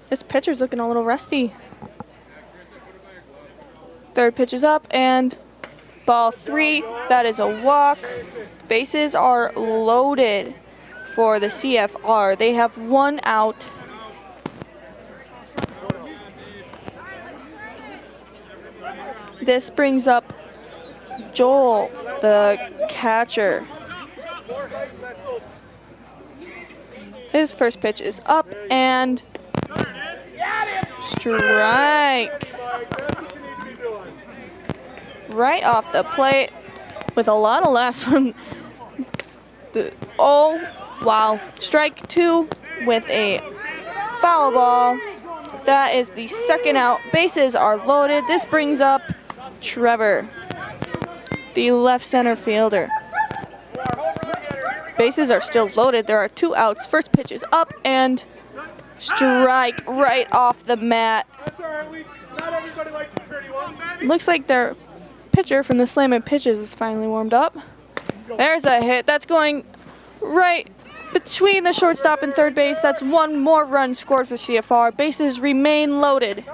This pitcher's looking a little rusty. Third pitch is up and ball 3. That is a walk. Bases are loaded for the CFR. They have 1 out. This brings up Joel, the catcher. His first pitch is up and strike. Right off the plate with a lot of laughs from oh, wow. Strike 2 with a foul ball. That is the second out. Bases are loaded. This brings up Trevor, the left center fielder. Bases are still loaded. There are 2 outs. First pitch is up and strike right off the mat. Looks like their pitcher from the slamming pitches is finally warmed up. There's a hit. That's going right between the shortstop and third base. That's 1 more run scored for CFR. Bases remain loaded.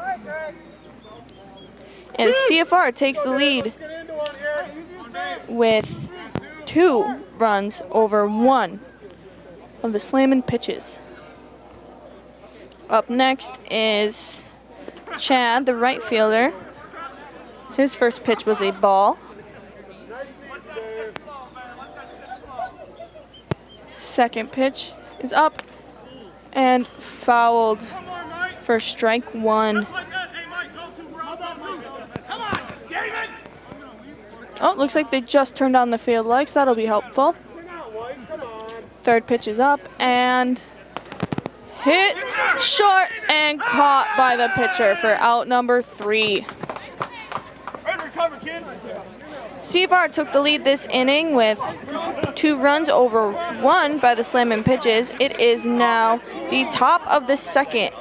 And CFR takes the lead with 2 runs over 1 of the slamming pitches. Up next is Chad, the right fielder. His first pitch was a ball. Second pitch is up and fouled for strike one. Oh, looks like they just turned on the field lights. That'll be helpful. Third pitch is up and hit short and caught by the pitcher for out number 3. CFR took the lead this inning with 2 runs over 1 by the slam and pitches. It is now the top of the second.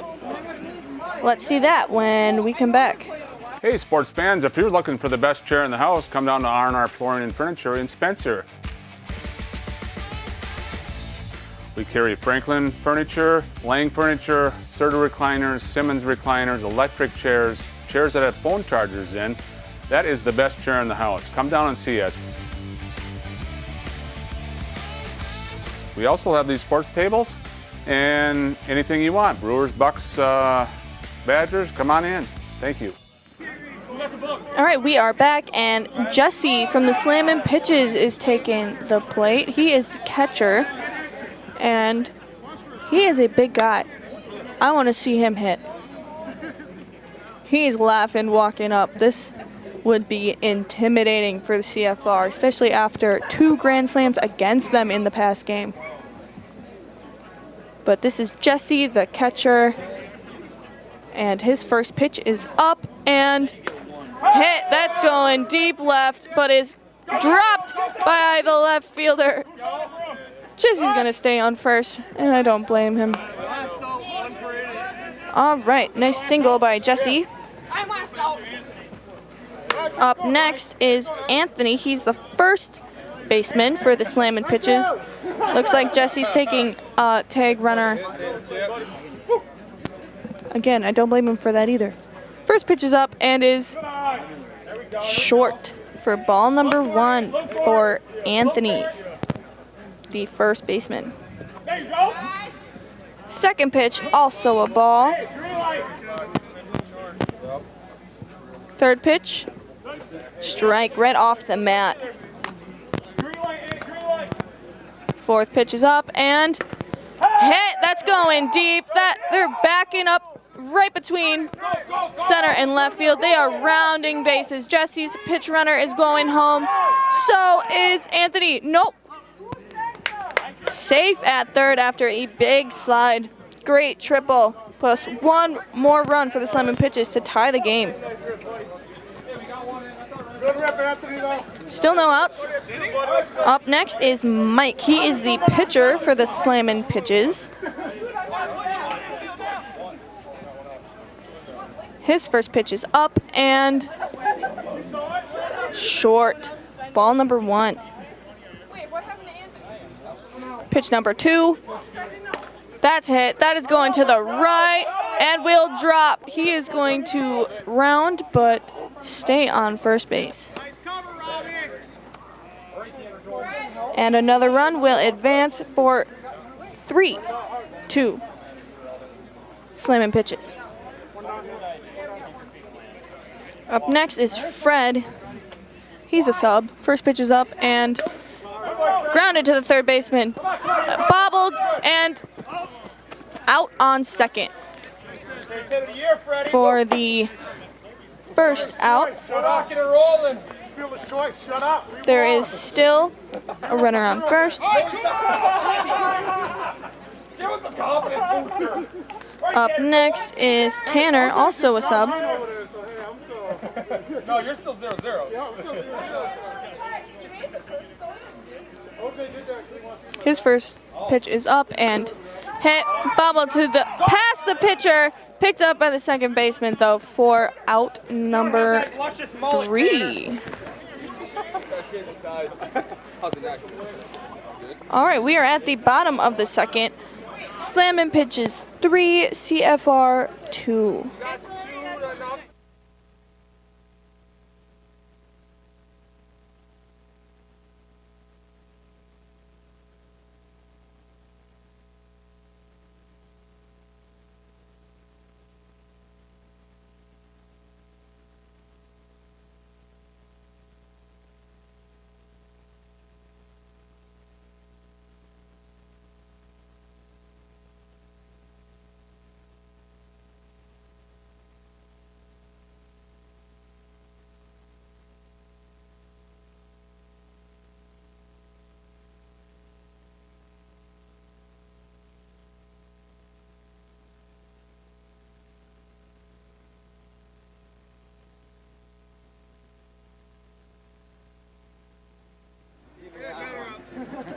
Let's see that when we come back. Hey sports fans, if you're looking for the best chair in the house, come down to R&R Flooring and Furniture in Spencer. We carry Franklin furniture, Lang furniture, Serta recliners, Simmons recliners, electric chairs, chairs that have phone chargers in. That is the best chair in the house. Come down and see us. We also have these sports tables and anything you want. Brewers, Bucks, Badgers, come on in. Thank you. All right, we are back, and Jesse from the Slam and Pitches is taking the plate. He is the catcher, and he is a big guy. I want to see him hit. He's laughing walking up. This would be intimidating for the CFR, especially after 2 grand slams against them in the past game. But this is Jesse, the catcher, and his first pitch is up and hit. That's going deep left, but is dropped by the left fielder. Jesse's going to stay on first, and I don't blame him. All right, nice single by Jesse. Up next is Anthony. He's the first baseman for the Slam and Pitches. Looks like Jesse's taking a tag runner. Again, I don't blame him for that either. First pitch is up and is short for ball number 1 for Anthony, the first baseman. Second pitch, also a ball. Third pitch, strike right off the mat. Fourth pitch is up and hit. That's going deep. They're backing up right between center and left field. They are rounding bases. Jesse's pitch runner is going home. So is Anthony. Nope. Safe at third after a big slide. Great triple. Plus 1 more run for the Slam and Pitches to tie the game. Still no outs. Up next is Mike. He is the pitcher for the Slam and Pitches. His first pitch is up and short. Ball number 1. Pitch number 2. That's hit. That is going to the right and will drop. He is going to round but stay on first base. And another run will advance for 3-2. Slam and Pitches. Up next is Fred. He's a sub. First pitch is up and grounded to the third baseman. Bobbled and out on second. For the first out, there is still a runner on first. Up next is Tanner, also a sub. No, you're still 0-0. His first pitch is up and hit, bobbled to the past the pitcher, picked up by the second baseman though for out number 3. All right, we are at the bottom of the second. Slam and Pitches 3, CFR 2.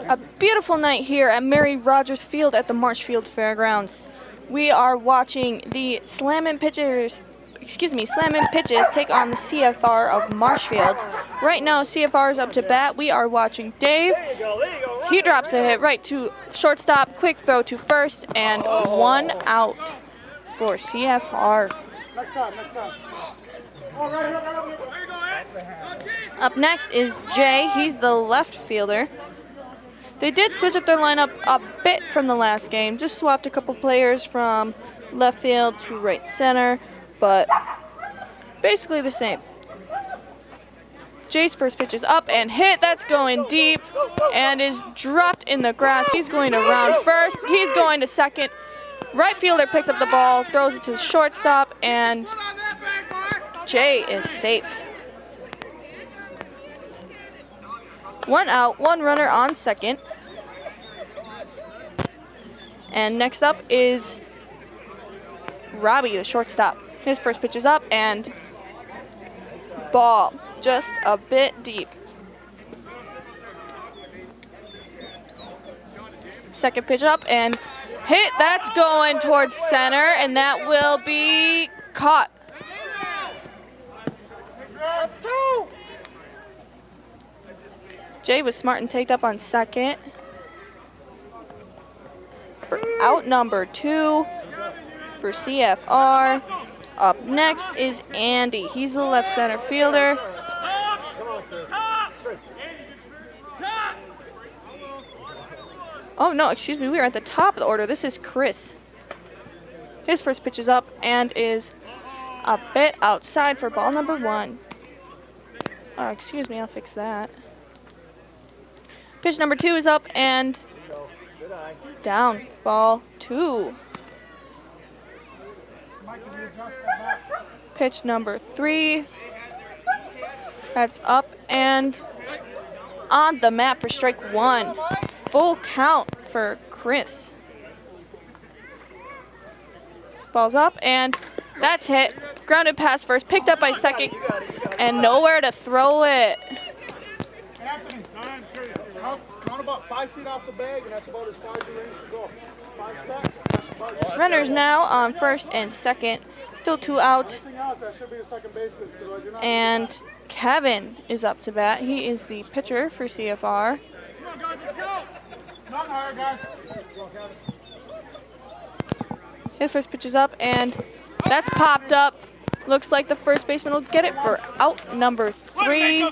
A beautiful night here at Mary Rogers Field at the Marshfield Fairgrounds. We are watching the Slammin' Pitches take on the CFR of Marshfield. Right now, CFR is up to bat. We are watching Dave. He drops a hit right to shortstop, quick throw to first, and 1 out for CFR. Up next is Jay. He's the left fielder. They did switch up their lineup a bit from the last game, just swapped a couple players from left field to right center, but basically the same. Jay's first pitch is up and hit. That's going deep and is dropped in the grass. He's going to round first. He's going to second. Right fielder picks up the ball, throws it to the shortstop, and Jay is safe. 1 out, 1 runner on second. And next up is Robbie, the shortstop. His first pitch is up and ball, just a bit deep. Second pitch up and hit. That's going towards center, and that will be caught. Jay was smart and taked up on second. For out number 2 for CFR. Up next is Andy. He's the left center fielder. Oh no, excuse me, we are at the top of the order. This is Chris. His first pitch is up and is a bit outside for ball number 1. Oh, excuse me, I'll fix that. Pitch number 2 is up and down, ball 2. Pitch number 3, that's up and on the mat for strike 1. Full count for Chris. Ball's up and that's hit. Grounded past first, picked up by second, and nowhere to throw it. Run about 5 feet off the bag, and that's about as far as the range to go. 5 steps. Runners now on first and second. Still 2 out. And Kevin is up to bat. He is the pitcher for CFR. Come on, guys, let's go. Not hard, guys. His first pitch is up, and that's popped up. Looks like the first baseman will get it for out number 3.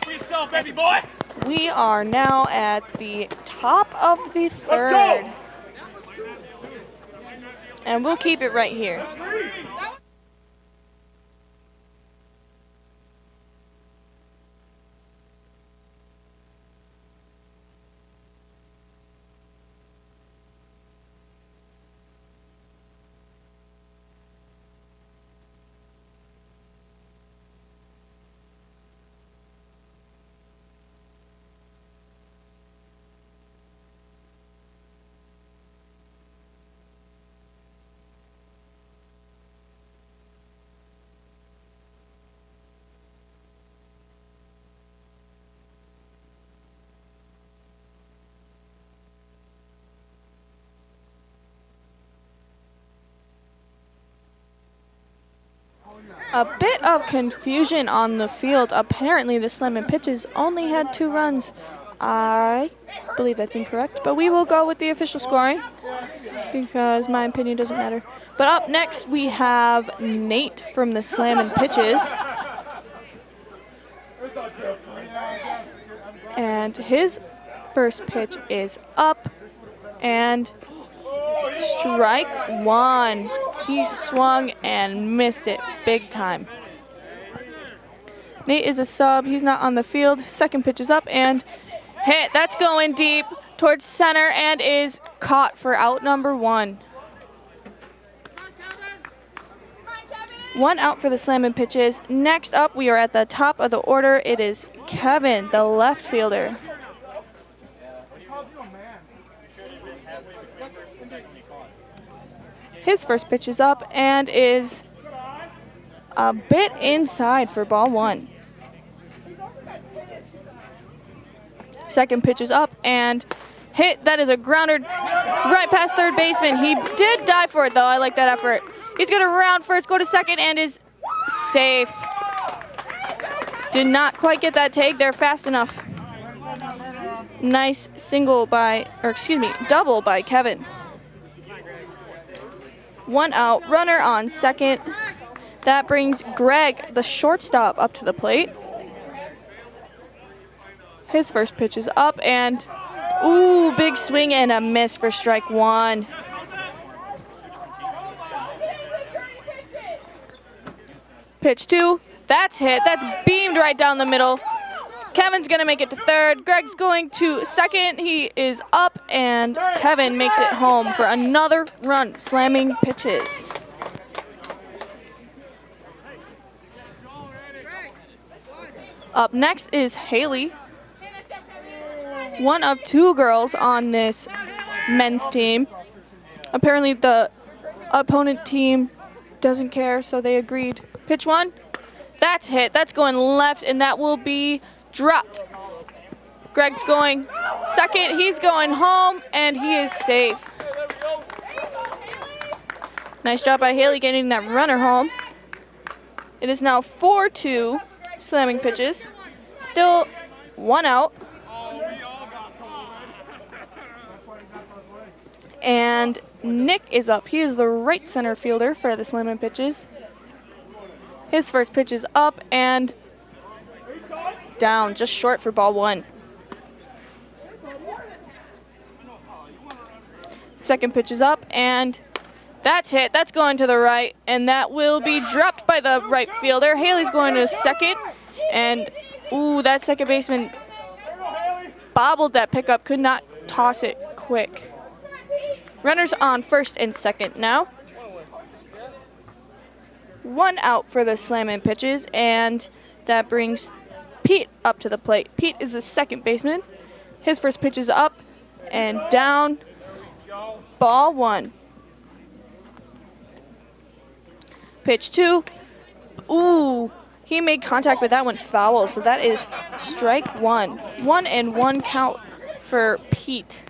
We are now at the top of the 3rd. And we'll keep it right here. A bit of confusion on the field. Apparently the Slammin' Pitches only had 2 runs. I believe that's incorrect, but we will go with the official scoring because my opinion doesn't matter. But up next we have Nate from the Slammin' Pitches. And his first pitch is up and strike 1. He swung and missed it big time. Nate is a sub. He's not on the field. Second pitch is up and hit. That's going deep towards center and is caught for out number 1. 1 out for the Slammin' Pitches. Next up, we are at the top of the order. It is Kevin, the left fielder. His first pitch is up and is a bit inside for ball 1. Second pitch is up and hit. That is a grounder right past third baseman. He did dive for it, though. I like that effort. He's going to round first, go to second, and is safe. Did not quite get that take there fast enough. Nice double by Kevin. 1 out, runner on second. That brings Greg, the shortstop, up to the plate. His first pitch is up, and ooh, big swing and a miss for strike one. Pitch 2, that's hit. That's beamed right down the middle. Kevin's going to make it to third. Greg's going to second. He is up, and Kevin makes it home for another run, slamming pitches. Up next is Haley, one of 2 girls on this men's team. Apparently the opponent team doesn't care, so they agreed. Pitch 1, that's hit. That's going left, and that will be dropped. Greg's going second. He's going home, and he is safe. Nice job by Haley getting that runner home. It is now 4-2 slamming pitches. Still 1 out. And Nick is up. He is the right center fielder for the slamming pitches. His first pitch is up and down, just short for ball 1. Second pitch is up, and that's hit. That's going to the right, and that will be dropped by the right fielder. Haley's going to second, and ooh, that second baseman bobbled that pickup, could not toss it quick. Runners on first and second now. 1 out for the slam-in pitches, and that brings Pete up to the plate. Pete is the second baseman. His first pitch is up and down. Ball 1. Pitch 2. Ooh, he made contact with that one, foul, so that is strike 1. 1-1 count for Pete.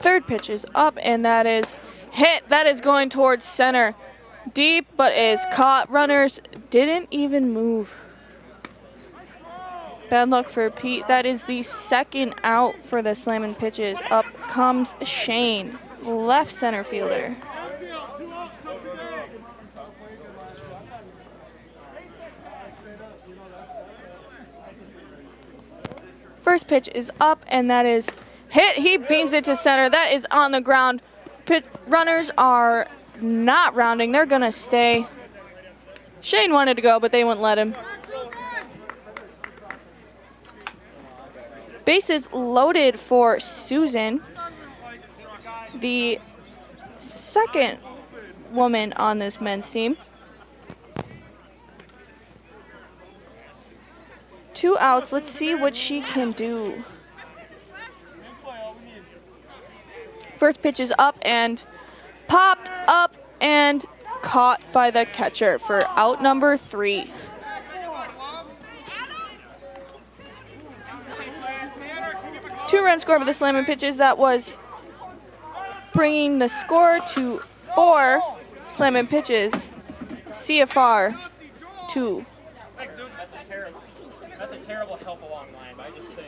Third pitch is up, and that is hit. That is going towards center. Deep, but is caught. Runners didn't even move. Bad luck for Pete. That is the second out for the slamming pitches. Up comes Shane, left center fielder. First pitch is up, and that is hit. He beams it to center. That is on the ground. Runners are not rounding. They're going to stay. Shane wanted to go, but they wouldn't let him. Bases loaded for Susan, the second woman on this men's team. 2 outs. Let's see what she can do. First pitch is up and popped up and caught by the catcher for out number 3. Two-run score with the slamming pitches. That was bringing the score to 4 slamming pitches. CFR 2. That's a terrible help along line, but I just say.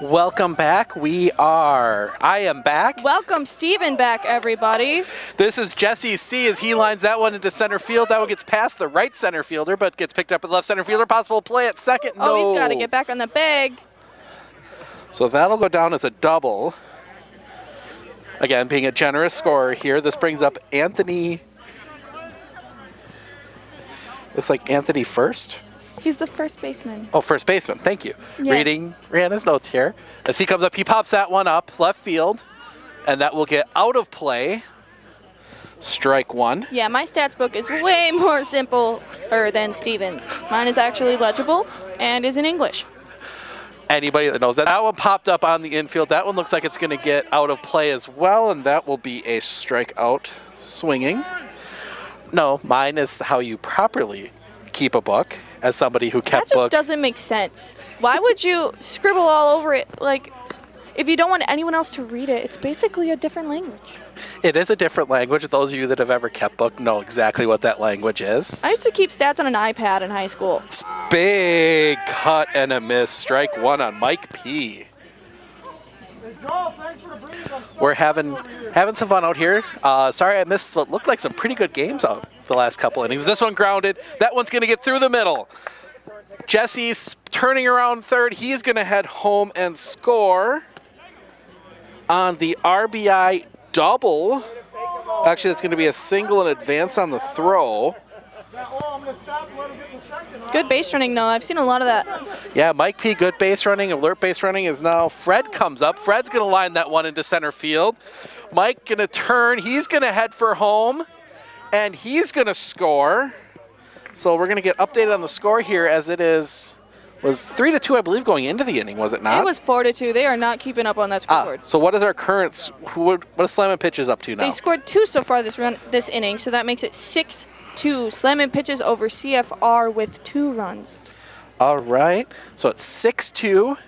Welcome back. I am back. Welcome Steven back, everybody. This is Jesse C as he lines that one into center field. That one gets past the right center fielder, but gets picked up with left center fielder. Possible play at second. Oh, no. he's got to get back on the bag. So that'll go down as a double. Again, being a generous scorer here, this brings up Anthony. Looks like Anthony first. He's the first baseman. Oh, first baseman. Thank you. Yes. Reading Rihanna's notes here. As he comes up, he pops that one up left field, and that will get out of play. Strike one. Yeah, my stats book is way more simple than Steven's. Mine is actually legible and is in English. Anybody that knows that. That one popped up on the infield. That one looks like it's going to get out of play as well, and that will be a strikeout swinging. No, mine is how you properly keep a book as somebody who kept That just book. doesn't make sense. Why would you scribble all over it? Like, if you don't want anyone else to read it, it's basically a different language. It is a different language. Those of you that have ever kept book know exactly what that language is. I used to keep stats on an iPad in high school. Big cut and a miss. Strike one on Mike P. We're having some fun out here. Sorry I missed what looked like some pretty good games out the last couple innings. This one grounded. That one's going to get through the middle. Jesse's turning around third. He's going to head home and score on the RBI double. Actually, that's going to be a single and advance on the throw. Good base running, though. I've seen a lot of that. Yeah, Mike P, good base running. Alert base running is now. Fred comes up. Fred's going to line that one into center field. Mike going to turn. He's going to head for home, and he's going to score. So we're going to get updated on the score here as it was 3-2, I believe, going into the inning, was it not? It was 4-2. They are not keeping up on that scoreboard. So what is our current? What is Slam and Pitches up to now? They scored 2 so far this inning, so that makes it 6-2. Slam and Pitches over CFR with 2 runs. All right. So it's 6-2.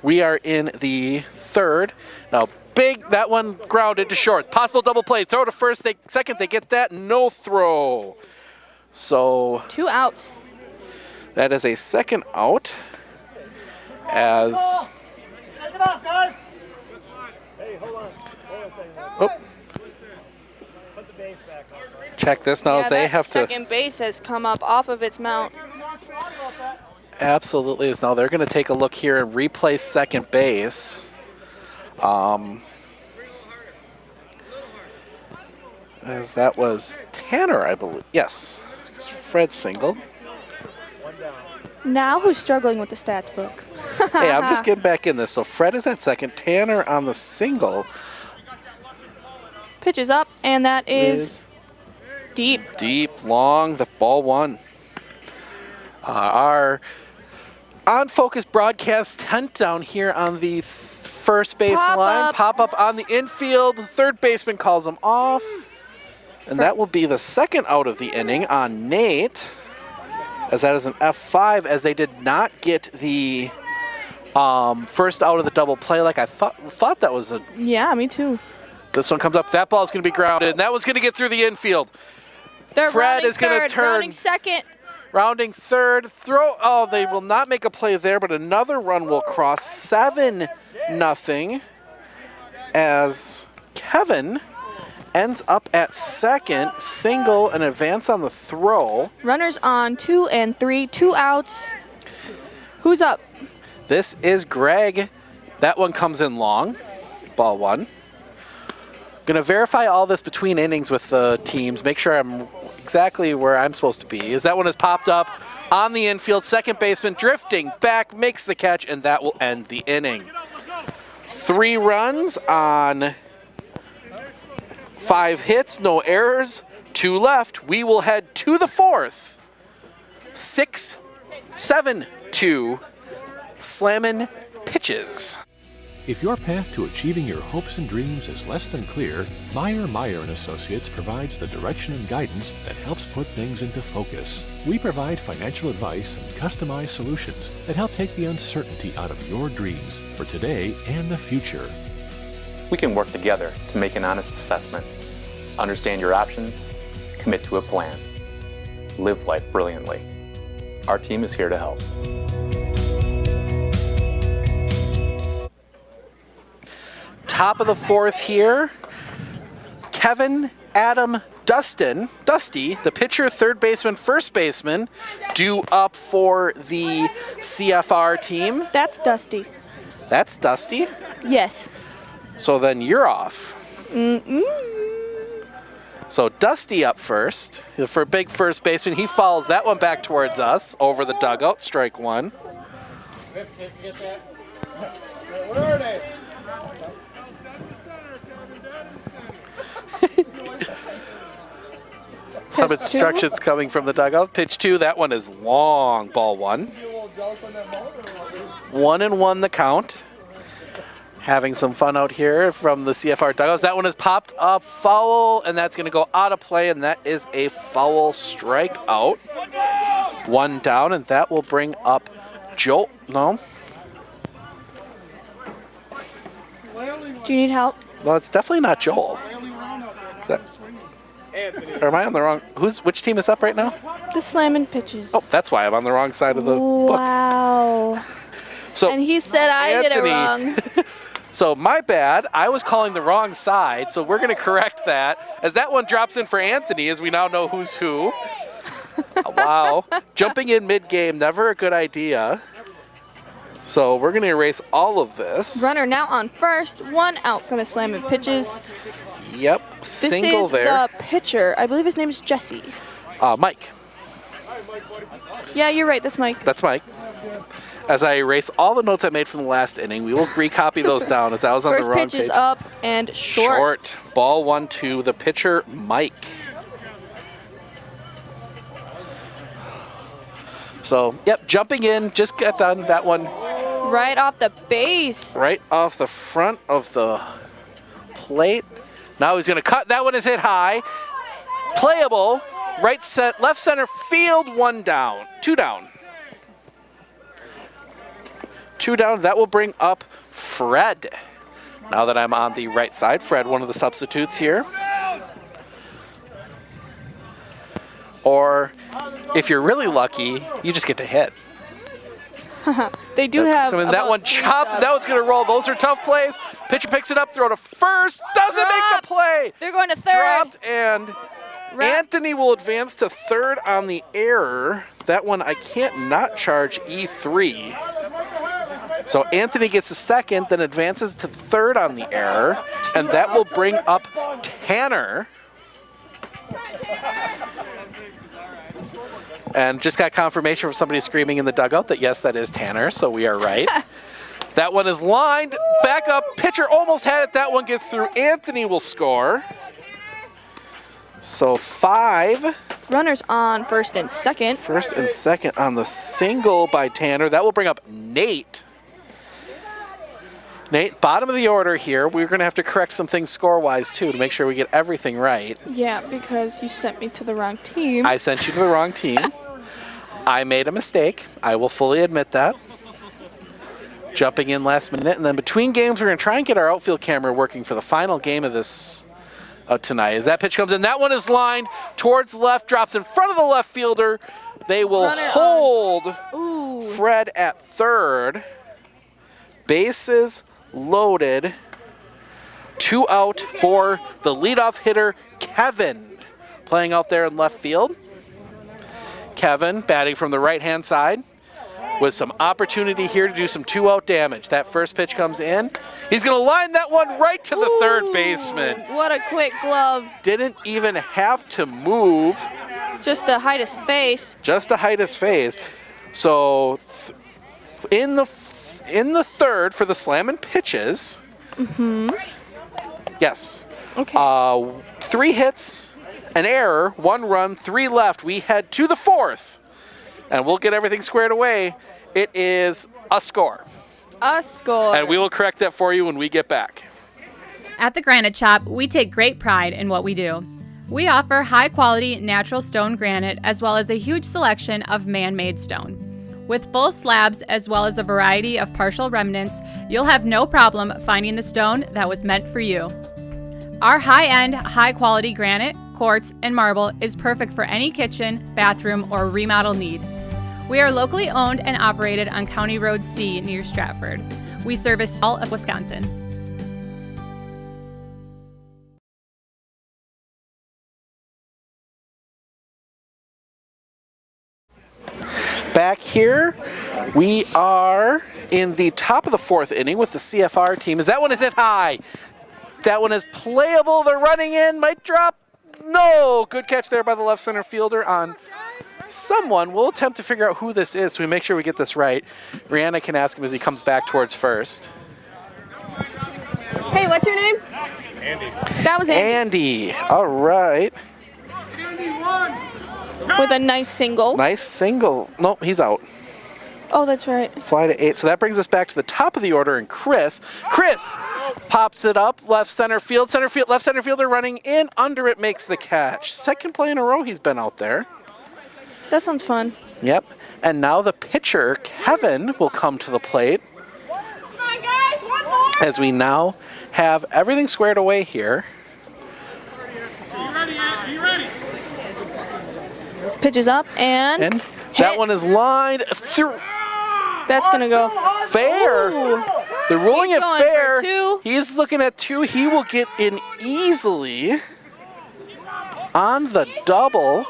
We are in the third. Now, that one grounded to short. Possible double play. Throw to first. Second, they get that. No throw. So 2 outs. That is a second out. As Take it off, guys. Hey, hold on. oh, check this now as they have to. Second base has come up off of its mount. Absolutely is now. They're going to take a look here and replace second base. As that was Tanner, I believe. Yes, Fred singled. Now who's struggling with the stats book? Hey, I'm just getting back in this. So Fred is at second. Tanner on the single. Pitch is up, and that is deep. Deep, long, the ball one. Our OnFocus broadcast tent down here on the first base line. Pop up on the infield. Third baseman calls him off. And that will be the second out of the inning on Nate, as that is an F5, as they did not get the first out of the double play like I thought that was a... Yeah, me too. This one comes up. That ball is going to be grounded, and that one's going to get through the infield. Fred is going to turn. Rounding second. Rounding third. Throw. Oh, they will not make a play there, but another run will cross. 7-0 as Kevin ends up at second, single, and advance on the throw. Runners on 2 and 3, 2 outs. Who's up? This is Greg. That one comes in long. Ball one. Going to verify all this between innings with the teams, make sure I'm exactly where I'm supposed to be. As that one has popped up on the infield, second baseman drifting back, makes the catch, and that will end the inning. 3 runs on 5 hits, no errors, 2 left. We will head to the fourth. 6-7-2, Slammin' Pitches. If your path to achieving your hopes and dreams is less than clear, Meyer & Associates provides the direction and guidance that helps put things into focus. We provide financial advice and customized solutions that help take the uncertainty out of your dreams for today and the future. We can work together to make an honest assessment, understand your options, commit to a plan, live life brilliantly. Our team is here to help. Top of the fourth here, Kevin, Adam, Dusty, the pitcher, third baseman, first baseman, due up for the CFR team. That's Dusty. That's Dusty? Yes. So then you're off. So Dusty up first for big first baseman. He follows that one back towards us over the dugout. Strike one. Where are they? Some instructions coming from the dugout. Pitch two, that one is long, ball one. 1-1 the count. Having some fun out here from the CFR dugouts. That one has popped up foul, and that's going to go out of play, and that is a foul strikeout. One down, and that will bring up Joel. No? Do you need help? Well, it's definitely not Joel. Is that, or am I on the wrong? Which team is up right now? The slamming pitches. Oh, that's why I'm on the wrong side of the book. Wow. So And he said I did it wrong. So my bad. I was calling the wrong side, so we're going to correct that. As that one drops in for Anthony, as we now know who's who. Wow. Jumping in mid-game, never a good idea. So we're going to erase all of this. Runner now on first, 1 out for the slamming pitches. Yep, single this is there. the pitcher. I believe his name is Jesse. Mike. Yeah, you're right. That's Mike. That's Mike. As I erase all the notes I made from the last inning, we will recopy those down as I was on First the wrong pitch page. is up and short. Ball 1-2, the pitcher, Mike. So, yep, jumping in, just got done that one. Right off the base. Right off the front of the plate. Now he's going to cut. That one is hit high. Playable. Right set, left center field, 1 down. 2 down. 2 down. That will bring up Fred. Now that I'm on the right side, Fred, one of the substitutes here. Or if you're really lucky, you just get to hit. They do have. I mean, that one chopped. That one's going to roll. Those are tough plays. Pitcher picks it up, throw to first. Doesn't make the play. They're going to third. Dropped, and Anthony will advance to third on the error. That one I can't not charge E3. So Anthony gets a second, then advances to third on the error, and that will bring up Tanner. And just got confirmation from somebody screaming in the dugout that yes, that is Tanner, so we are right. That one is lined, back up, pitcher almost had it, that one gets through. Anthony will score. So 5. Runners on first and second. First and second on the single by Tanner. That will bring up Nate. Nate, bottom of the order here. We're going to have to correct some things score-wise, too, to make sure we get everything right. Yeah, because you sent me to the wrong team. I sent you to the wrong team. I made a mistake. I will fully admit that. Jumping in last minute. And then between games, we're going to try and get our outfield camera working for the final game of this tonight. As that pitch comes in, that one is lined towards left, drops in front of the left fielder. They will hold Fred at third. Bases loaded. 2 out for the leadoff hitter, Kevin, playing out there in left field. Kevin batting from the right-hand side with some opportunity here to do some 2-out damage. That first pitch comes in. He's going to line that one right to the third baseman. What a quick glove. Didn't even have to move. Just to hide his face. Just to hide his face. So in the third for the slammin' pitches. Mm-hmm. Yes. Okay. 3 hits, an error, 1 run, 3 left. We head to the 4th, and we'll get everything squared away. It is a score. A score. And we will correct that for you when we get back. At the Granite Shop, we take great pride in what we do. We offer high-quality natural stone granite as well as a huge selection of man-made stone. With full slabs as well as a variety of partial remnants, you'll have no problem finding the stone that was meant for you. Our high-end, high-quality granite, quartz, and marble is perfect for any kitchen, bathroom, or remodel need. We are locally owned and operated on County Road C near Stratford. We service all of Wisconsin. Back here, we are in the top of the 4th inning with the CFR team. As that one is hit high. That one is playable. They're running in. Might drop. No. Good catch there by the left center fielder on someone. We'll attempt to figure out who this is so we make sure we get this right. Rihanna can ask him as he comes back towards first. Hey, what's your name? Andy. That was Andy. Andy. All right. With a nice single. Nice single. Nope, he's out. Oh, that's right. Fly to 8. So that brings us back to the top of the order, and Chris pops it up, left center field, left center fielder running in, under it, makes the catch. Second play in a row he's been out there. That sounds fun. Yep. And now the pitcher, Kevin, will come to the plate. As we now have everything squared away here. Pitches up and that one is lined through. That's going to go fair. Ooh. They're ruling it fair. For 2. He's looking at 2. He will get in easily on the double.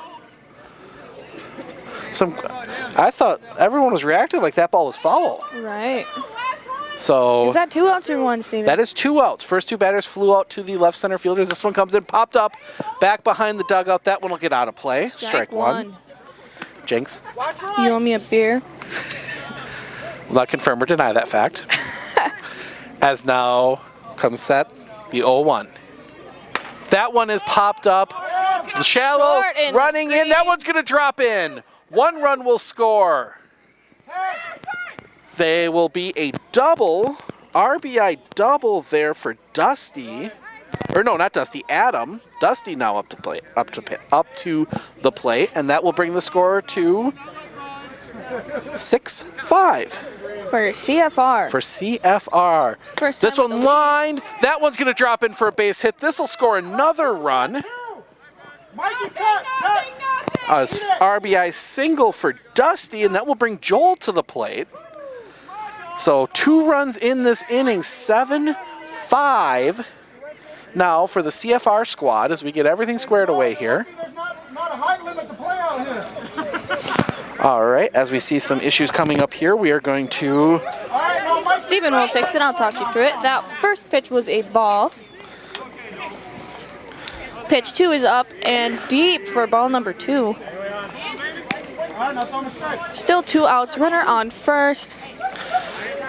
I thought everyone was reacting like that ball was foul. Right. So is that 2 outs or 1, Steven? That is 2 outs. First 2 batters flew out to the left center fielders. This one comes in, popped up, back behind the dugout. That one will get out of play. Strike 1. Jinx. You owe me a beer. Will not confirm or deny that fact. As now comes set the 0-1. That one is popped up. Shallow, running in. That one's going to drop in. 1 run will score. They will be a double, RBI double there for Dusty. Or no, not Dusty, Adam. Dusty now up to the plate, and that will bring the score to 6-5. For CFR. For CFR. This one lined. That one's going to drop in for a base hit. This will score another run. A RBI single for Dusty, and that will bring Joel to the plate. So 2 runs in this inning, 7-5. Now for the CFR squad as we get everything squared away here. All right, as we see some issues coming up here, we are going to... Steven will fix it. I'll talk you through it. That first pitch was a ball. Pitch 2 is up and deep for ball number 2. Still 2 outs. Runner on first.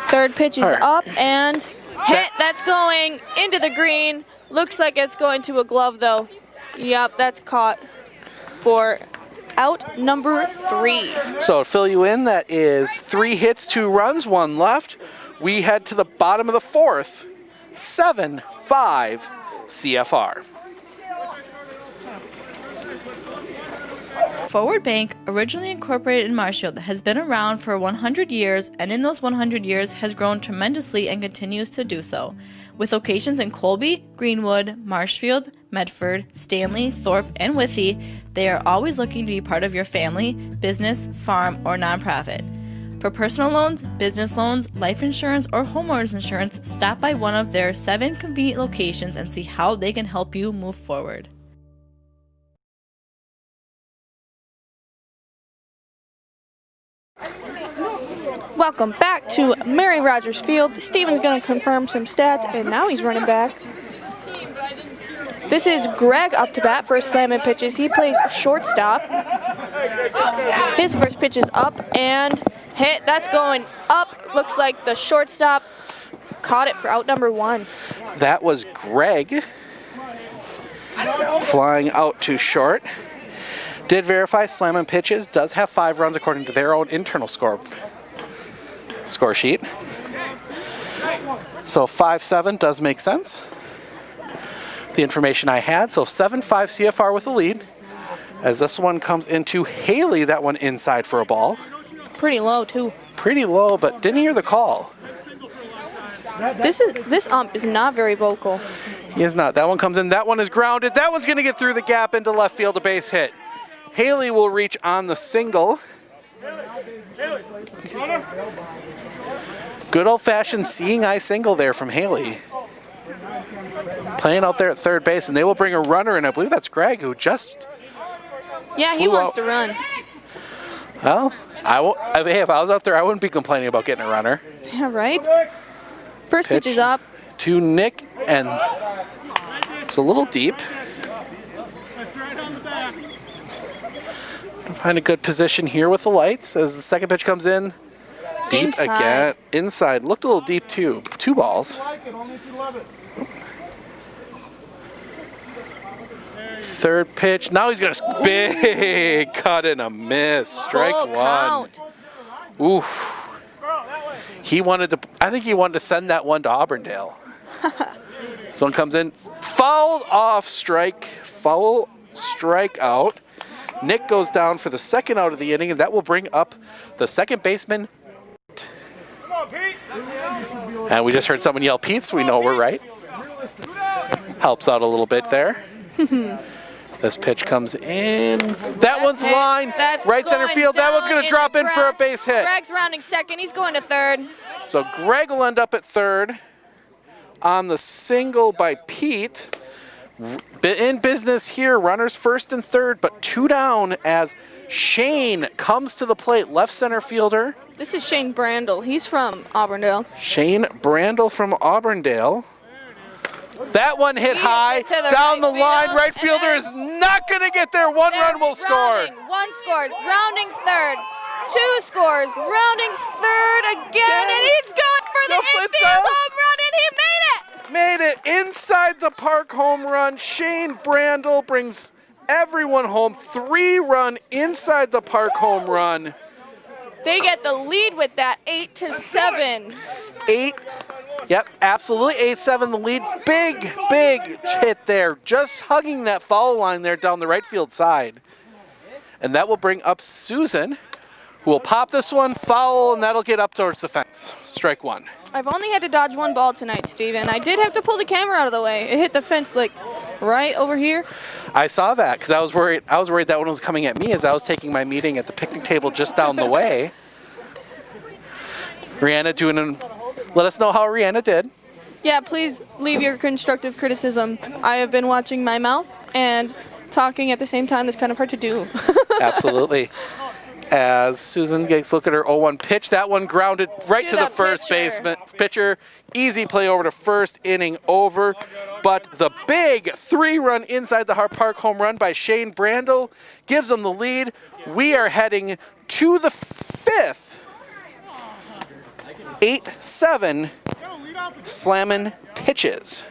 Third pitch is up and hit. That's going into the green. Looks like it's going to a glove, though. Yep, that's caught for out number 3. So to fill you in, that is 3 hits, 2 runs, 1 left. We head to the bottom of the 4th, 7-5 CFR. Forward Bank, originally incorporated in Marshfield, has been around for 100 years and in those 100 years has grown tremendously and continues to do so. With locations in Colby, Greenwood, Marshfield, Medford, Stanley, Thorpe, and Withee, they are always looking to be part of your family, business, farm, or nonprofit. For personal loans, business loans, life insurance, or homeowners insurance, stop by one of their 7 convenient locations and see how they can help you move forward. Welcome back to Mary Rogers Field. Steven's going to confirm some stats, and now he's running back. This is Greg up to bat for slamming pitches. He plays shortstop. His first pitch is up and hit. That's going up. Looks like the shortstop caught it for out number 1. That was Greg flying out to short. Did verify slamming pitches. Does have 5 runs according to their own internal score sheet. So 5-7 does make sense. The information I had. So 7-5 CFR with the lead. As this one comes into Haley, that one inside for a ball. Pretty low too. Pretty low, but didn't hear the call. This ump is not very vocal. He is not. That one comes in. That one is grounded. That one's going to get through the gap into left field, a base hit. Haley will reach on the single. Good old-fashioned seeing eye single there from Haley. Playing out there at third base, and they will bring a runner in. I believe that's Greg, who just he wants to run. Well, if I was out there, I wouldn't be complaining about getting a runner. Yeah, right? First pitch is up. To Nick, and It's a little deep. That's right on the back. Find a good position here with the lights as the second pitch comes in. Deep Inside. again. Inside. Looked a little deep too. 2 balls. Third pitch. Now he's going to big cut and a miss. Strike Full 1. count. Oof. He wanted to. I think he wanted to send that one to Auburndale. This one comes in. Fouled off strike. Foul strikeout. Nick goes down for the second out of the inning, and that will bring up the second baseman. And we just heard someone yell Pete, so we know we're right. Helps out a little bit there. This pitch comes in. That one's line. Right center field. That one's going to drop in for a base hit. Greg's rounding second. He's going to third. So Greg will end up at third on the single by Pete. In business here, runners first and third, but 2 down as Shane comes to the plate, left center fielder. This is Shane Brandel. He's from Auburndale. Shane Brandel from Auburndale. That one hit high, down the line. Right fielder is not going to get there. 1 run will score. 1 scores, rounding third. 2 scores, rounding third again, and he's going for the infield home run, and he made it! Made it inside the park home run. Shane Brandel brings everyone home. 3-run inside the park home run. They get the lead with that 8-7. 8. Yep, absolutely. 8-7 the lead. Big, big hit there. Just hugging that foul line there down the right field side. And that will bring up Susan, who will pop this one, foul, and that'll get up towards the fence. Strike 1. I've only had to dodge 1 ball tonight, Steven. I did have to pull the camera out of the way. It hit the fence like right over here. I saw that because I was worried that one was coming at me as I was taking my meeting at the picnic table just down the way. Rihanna let us know how Rihanna did. Yeah, please leave your constructive criticism. I have been watching my mouth and talking at the same time. It's kind of hard to do. Absolutely. As Susan gets a look at her 0-1 pitch, that one grounded right to the first baseman pitcher. Easy play over to first, inning over. But the big 3-run inside the park home run by Shane Brandel gives them the lead. We are heading to the 5th. 8-7 slamming pitches.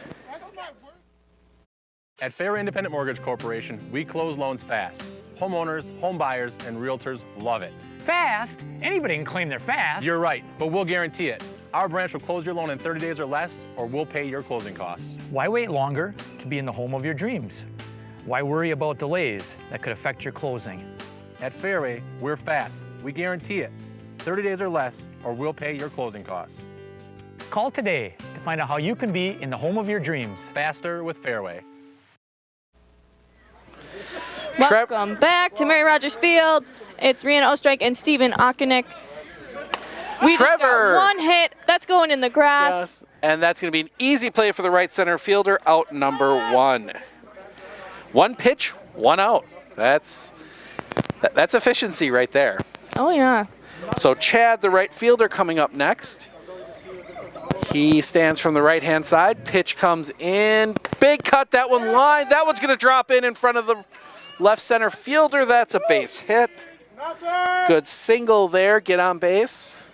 At Fairway Independent Mortgage Corporation, we close loans fast. Homeowners, home buyers, and realtors love it. Fast? Anybody can claim they're fast. You're right, but we'll guarantee it. Our branch will close your loan in 30 days or less, or we'll pay your closing costs. Why wait longer to be in the home of your dreams? Why worry about delays that could affect your closing? At Fairway, we're fast. We guarantee it. 30 days or less, or we'll pay your closing costs. Call today to find out how you can be in the home of your dreams. Faster with Fairway. Welcome back to Mary Rogers Field. It's Rihanna Ostrike and Steven Okonik. We just got 1 hit. That's going in the grass. Yes, and that's going to be an easy play for the right center fielder, out number 1. 1 pitch, 1 out. That's efficiency right there. Oh, yeah. So Chad, the right fielder, coming up next. He stands from the right-hand side. Pitch comes in. Big cut, that one line. That one's going to drop in front of the left center fielder. That's a base hit. Good single there, get on base.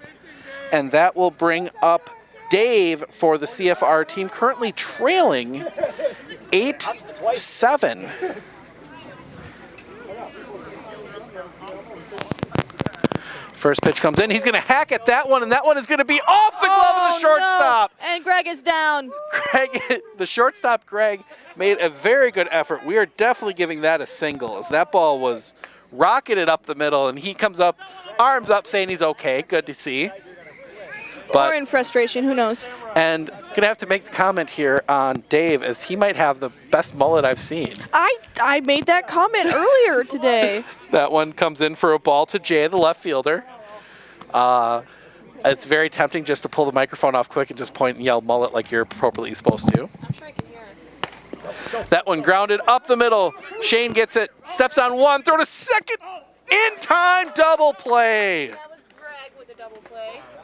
And that will bring up Dave for the CFR team, currently trailing 8-7. First pitch comes in. He's going to hack at that one, and that one is going to be off the glove of the shortstop. No. And Greg is down. The shortstop, Greg, made a very good effort. We are definitely giving that a single, as that ball was rocketed up the middle, and he comes up, arms up, saying he's okay. Good to see. Or in frustration, who knows? And going to have to make the comment here on Dave, as he might have the best mullet I've seen. I made that comment earlier today. That one comes in for a ball to Jay, the left fielder. It's very tempting just to pull the microphone off quick and just point and yell mullet like you're appropriately supposed to. I'm sure he can hear us. That one grounded up the middle. Shane gets it, steps on 1, throw to second. In time, double play. That was Greg with a double play.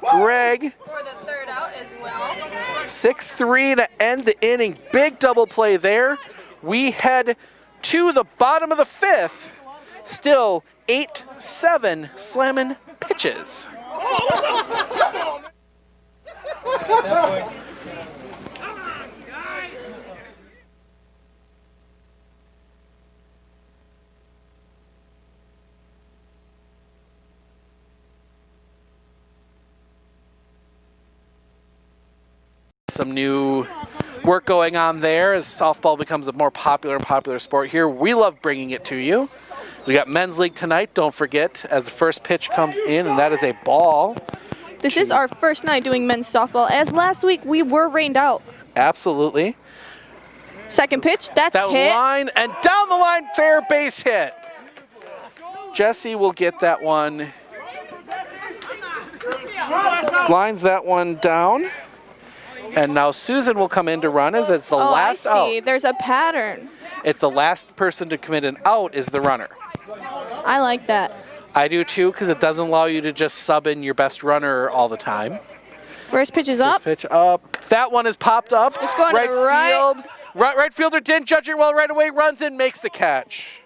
Greg. For the third out as well. 6-3 to end the inning. Big double play there. We head to the bottom of the fifth. Still 8-7 slamming pitches. Some new work going on there as softball becomes a more popular and popular sport here. We love bringing it to you. We got men's league tonight, don't forget, as the first pitch comes in, and that is a ball. This is our first night doing men's softball, as last week we were rained out. Absolutely. Second pitch, that's that hit. Line, and down the line, fair base hit. Jesse will get that one. Lines that one down. And now Susan will come in to run as it's the last out. I see. There's a pattern. It's the last person to commit an out is the runner. I like that. I do too, because it doesn't allow you to just sub in your best runner all the time. First pitch is up. First pitch up. That one is popped up. It's going right to right. Field. Right fielder didn't judge it well right away. Runs in, makes the catch.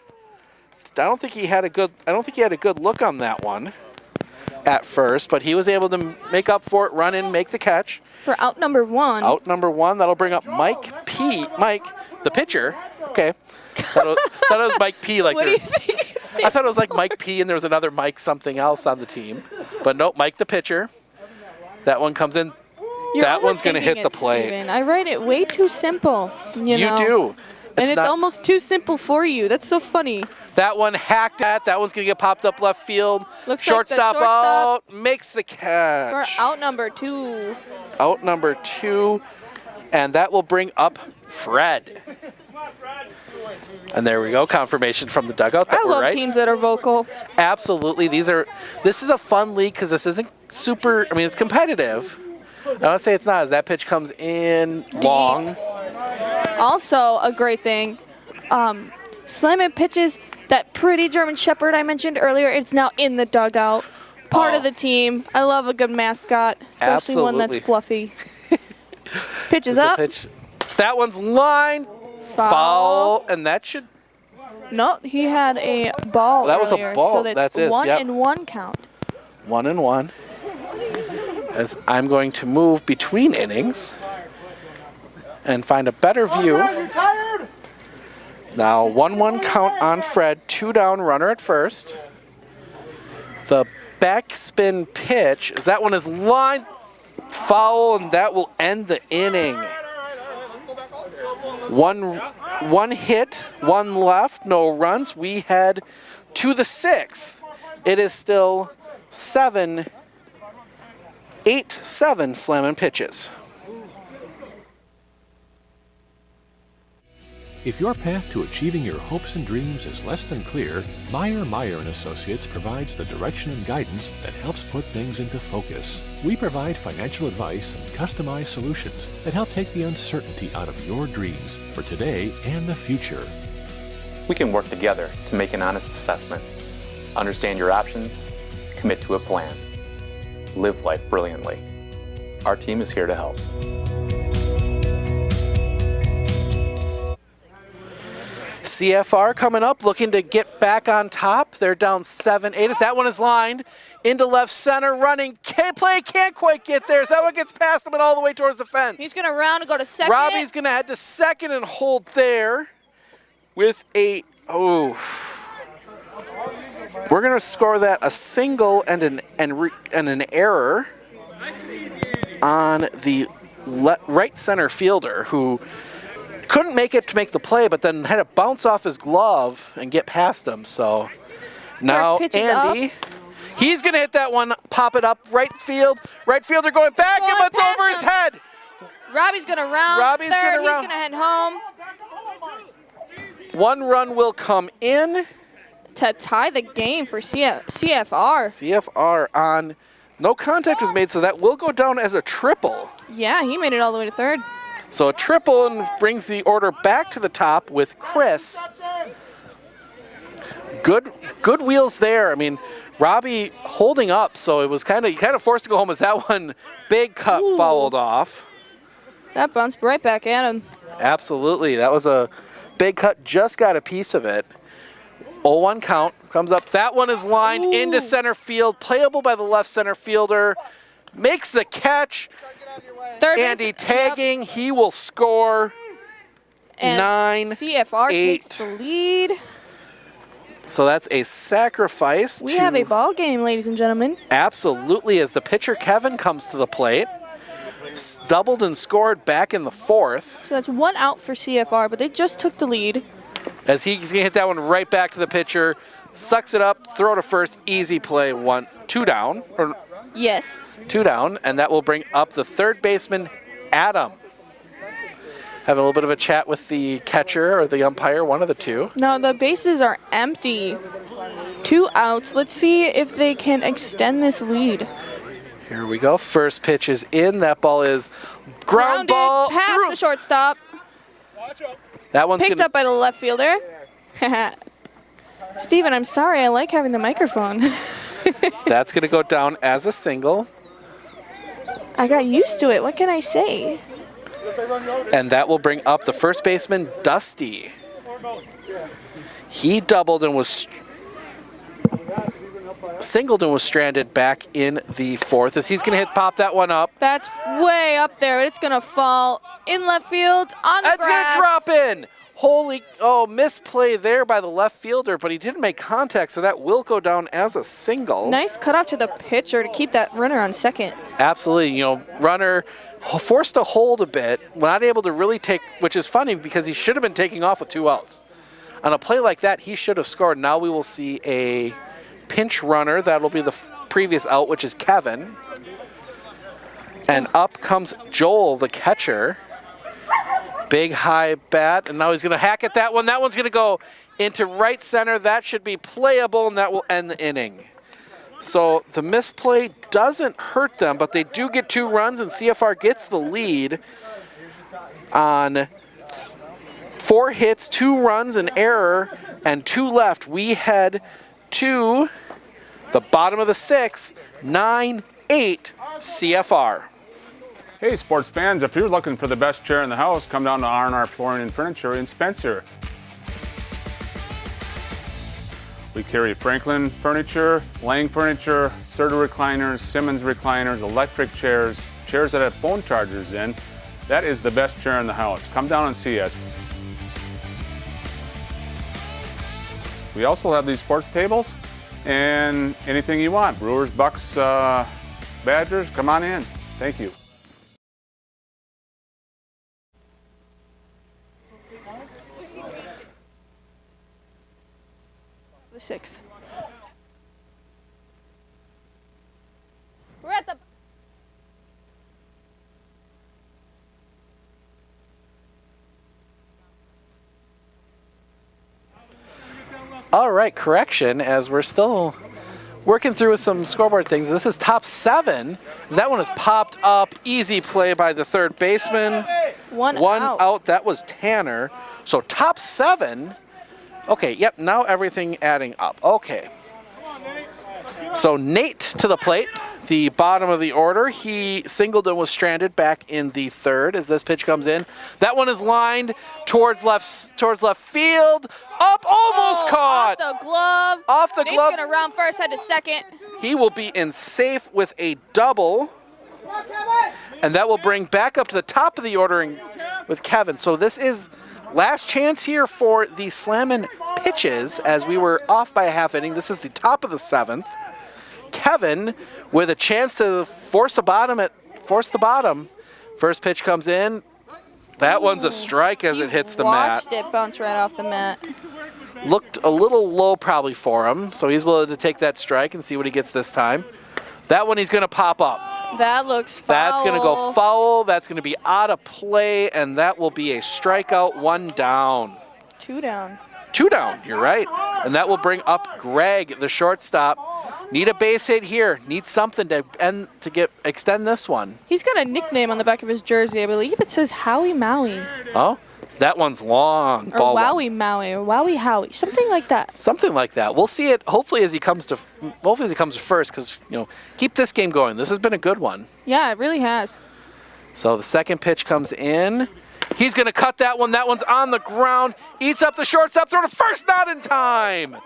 I don't think he had a good look on that one at first, but he was able to make up for it, run in, make the catch. For out number one. Out number one. That'll bring up Mike P. Mike, the pitcher. Okay. Thought it was Mike P. Like what do you think? I thought it was like Mike P. and there was another Mike something else on the team. But nope, Mike the pitcher. That one comes in. That one's going to hit the plate. Steven. I write it way too simple. You know? Do. It's almost too simple for you. That's so funny. That one hacked at. That one's going to get popped up left field. Looks shortstop like the shortstop out. Makes the catch. For out number two. Out number two. And that will bring up Fred. And there we go. Confirmation from the dugout that I we're love right. teams that are vocal. Absolutely. This is a fun league because this isn't super, I mean, it's competitive. I don't say it's not as that pitch comes in long. Also, a great thing, slamming pitches, that pretty German Shepherd I mentioned earlier, it's now in the dugout. Part of the team. I love a good mascot, especially one that's fluffy. Pitches up. That one's lined. Foul. And that should... No, he had a ball that earlier, was a ball. so that's 1-1 count. 1-1. As I'm going to move between innings and find a better view. Now 1-1 count on Fred, 2 down, runner at first. The backspin pitch, as that one is lined foul, and that will end the inning. One hit, one left, no runs. We head to the 6th. It is still 8-7 slamming pitches. If your path to achieving your hopes and dreams is less than clear, Meyer & Associates provides the direction and guidance that helps put things into focus. We provide financial advice and customized solutions that help take the uncertainty out of your dreams for today and the future. We can work together to make an honest assessment, understand your options, commit to a plan, live life brilliantly. Our team is here to help. CFR coming up, looking to get back on top. They're down 7-8. That one is lined into left center, running. Can't quite get there. As that one gets past him and all the way towards the fence. He's going to round and go to second. Robbie's going to head to second and hold there with a, we're going to score that a single and an error on the right center fielder, who couldn't make it to make the play, but then had to bounce off his glove and get past him. So now Andy, he's going to hit that one, pop it up, right field. Right fielder going back, and it's over his head. Robbie's going to round third. He's going to head home. 1 run will come in to tie the game for CFR. CFR on no contact was made, so that will go down as a triple. Yeah, he made it all the way to third. So a triple and brings the order back to the top with Chris. Good wheels there. I mean, Robbie holding up, so it was kind of forced to go home as that one big cut fouled off. That bounced right back at him. Absolutely. That was a big cut, just got a piece of it. 0-1 count, comes up. That one is lined into center field, playable by the left center fielder. Makes the catch. Andy tagging, he will score. And 9-8. CFR takes the lead. So that's a sacrifice. We have a ball game, ladies and gentlemen. Absolutely, as the pitcher Kevin comes to the plate. Doubled and scored back in the fourth. So that's 1 out for CFR, but they just took the lead. As he's going to hit that one right back to the pitcher. Sucks it up, throw to first, easy play, 2 down. Yes. 2 down, and that will bring up the third baseman, Adam. Having a little bit of a chat with the catcher or the umpire, one of the two. Now the bases are empty. 2 outs. Let's see if they can extend this lead. Here we go. First pitch is in. That ball is ground ball past through. the shortstop. That one's picked up by the left fielder. Steven, I'm sorry. I like having the microphone. That's going to go down as a single. I got used to it. What can I say? And that will bring up the first baseman, Dusty. He doubled and was singled and was stranded back in the fourth as he's going to pop that one up. That's way up there. It's going to fall in left field on the That's grass. That's going to drop in. Misplay there by the left fielder, but he didn't make contact, so that will go down as a single. Nice cutoff to the pitcher to keep that runner on second. Absolutely. Runner forced to hold a bit, not able to really take, which is funny because he should have been taking off with 2 outs. On a play like that, he should have scored. Now we will see a pinch runner. That'll be the previous out, which is Kevin. And up comes Joel, the catcher. Big high bat, and now he's going to hack at that one. That one's going to go into right center. That should be playable, and that will end the inning. So the misplay doesn't hurt them, but they do get 2 runs, and CFR gets the lead on 4 hits, 2 runs, an error, and 2 left. We head to the bottom of the 6th, 9-8 CFR. Hey sports fans, if you're looking for the best chair in the house, come down to R&R Flooring and Furniture in Spencer. We carry Franklin furniture, Lang furniture, Serta recliners, Simmons recliners, electric chairs, chairs that have phone chargers in. That is the best chair in the house. Come down and see us. We also have these sports tables and anything you want. Brewers, Bucks, Badgers, come on in. Thank you. The 6th. We're at the... All right, correction, as we're still working through some scoreboard things. This is top 7. That one is popped up. Easy play by the third baseman. One out. That was Tanner. So top 7. Okay, yep, now everything adding up. Okay. So Nate to the plate, the bottom of the order. He singled and was stranded back in the third as this pitch comes in. That one is lined towards left field. Up, almost caught. Off the glove. Off the Nate's glove. Nate's going to round first, head to second. He will be in safe with a double. And that will bring back up to the top of the ordering with Kevin. So this is last chance here for the slammin' pitches as we were off by a half inning. This is the top of the 7th. Kevin with a chance to force the bottom. First pitch comes in. That one's a strike as it hits the mat. Watched it bounce right off the mat. Looked a little low probably for him, so he's willing to take that strike and see what he gets this time. That one he's going to pop up. That looks foul. That's going to go foul. That's going to be out of play, and that will be a strikeout. 1 down. 2 down. 2 down, you're right. And that will bring up Greg, the shortstop. Need a base hit here. Need something to extend this one. He's got a nickname on the back of his jersey. I believe it says Howie Maui. Oh, That one's long. Or Ball one. Wowie Maui, or Wowie Howie, something like that. Something like that. We'll see it hopefully as he comes to first, because keep this game going. This has been a good one. Yeah, it really has. So the second pitch comes in. He's going to cut that one. That one's on the ground. Eats up the shortstop throw to first, not in time.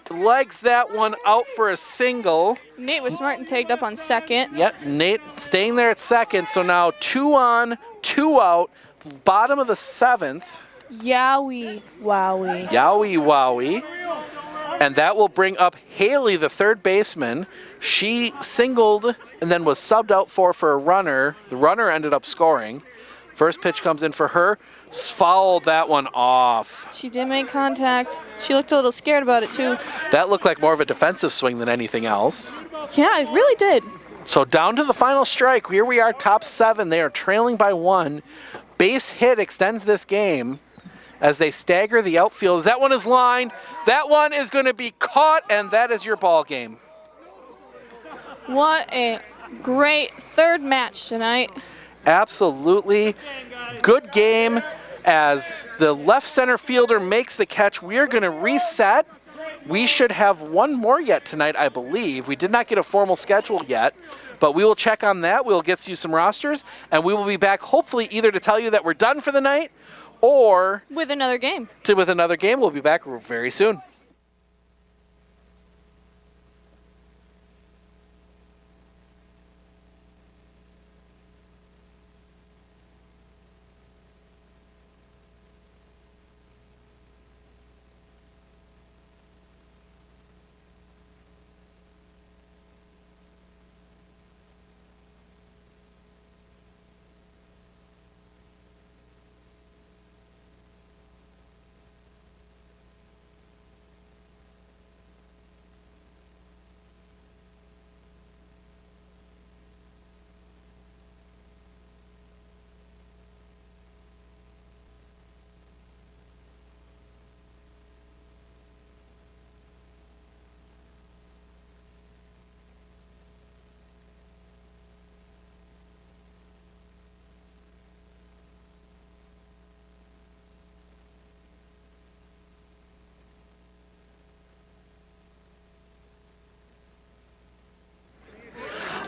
Legs that one out for a single. Nate was smart and tagged up on second. Yep, Nate staying there at second. So now 2 on, 2 out. Bottom of the 7th. Yowie Wowie. Yowie Wowie. And that will bring up Haley, the third baseman. She singled and then was subbed out for a runner. The runner ended up scoring. First pitch comes in for her. Fouled that one off. She did make contact. She looked a little scared about it too. That looked like more of a defensive swing than anything else. Yeah, it really did. So down to the final strike. Here we are, top 7. They are trailing by 1. Base hit extends this game as they stagger the outfield. As that one is lined. That one is going to be caught, and that is your ball game. What a great third match tonight. Absolutely. Good game as the left center fielder makes the catch. We are going to reset. We should have one more yet tonight, I believe. We did not get a formal schedule yet, but we will check on that. We'll get you some rosters, and we will be back hopefully either to tell you that we're done for the night or with another game. With another game. We'll be back very soon.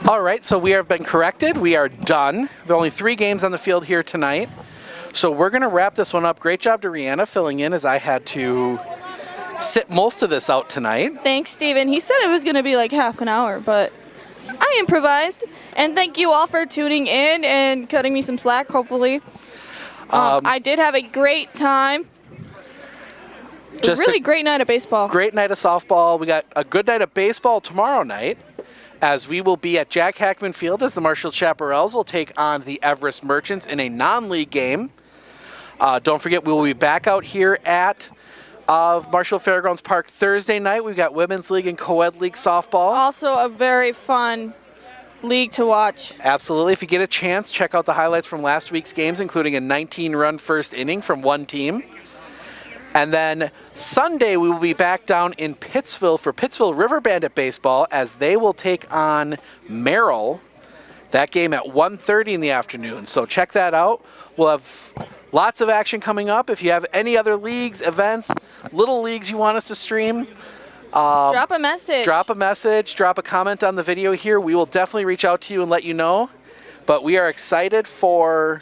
All right, so we have been corrected. We are done. There are only 3 games on the field here tonight. So we're going to wrap this one up. Great job to Rihanna filling in as I had to sit most of this out tonight. Thanks, Steven. He said it was going to be like half an hour, but I improvised. And thank you all for tuning in and cutting me some slack, hopefully. I did have a great time. Just a really great night of baseball. Great night of softball. We got a good night of baseball tomorrow night, as we will be at Jack Hackman Field as the Marshall Chaparrals will take on the Everest Merchants in a non-league game. Don't forget, we will be back out here at Marshall Fairgrounds Park Thursday night. We've got Women's League and Co-Ed League softball. Also a very fun league to watch. Absolutely. If you get a chance, check out the highlights from last week's games, including a 19-run first inning from one team. And then Sunday, we will be back down in Pittsville for Pittsville River Bandit Baseball as they will take on Merrill. That game at 1:30 in the afternoon. So check that out. We'll have lots of action coming up. If you have any other leagues, events, little leagues you want us to stream, drop a message. Drop a message. Drop a comment on the video here. We will definitely reach out to you and let you know. But we are excited for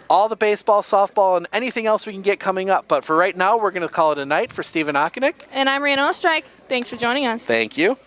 all the baseball, softball, and anything else we can get coming up. But for right now, we're going to call it a night. For Steven Okonik. And I'm Rihanna Ostrike. Thanks for joining us. Thank you.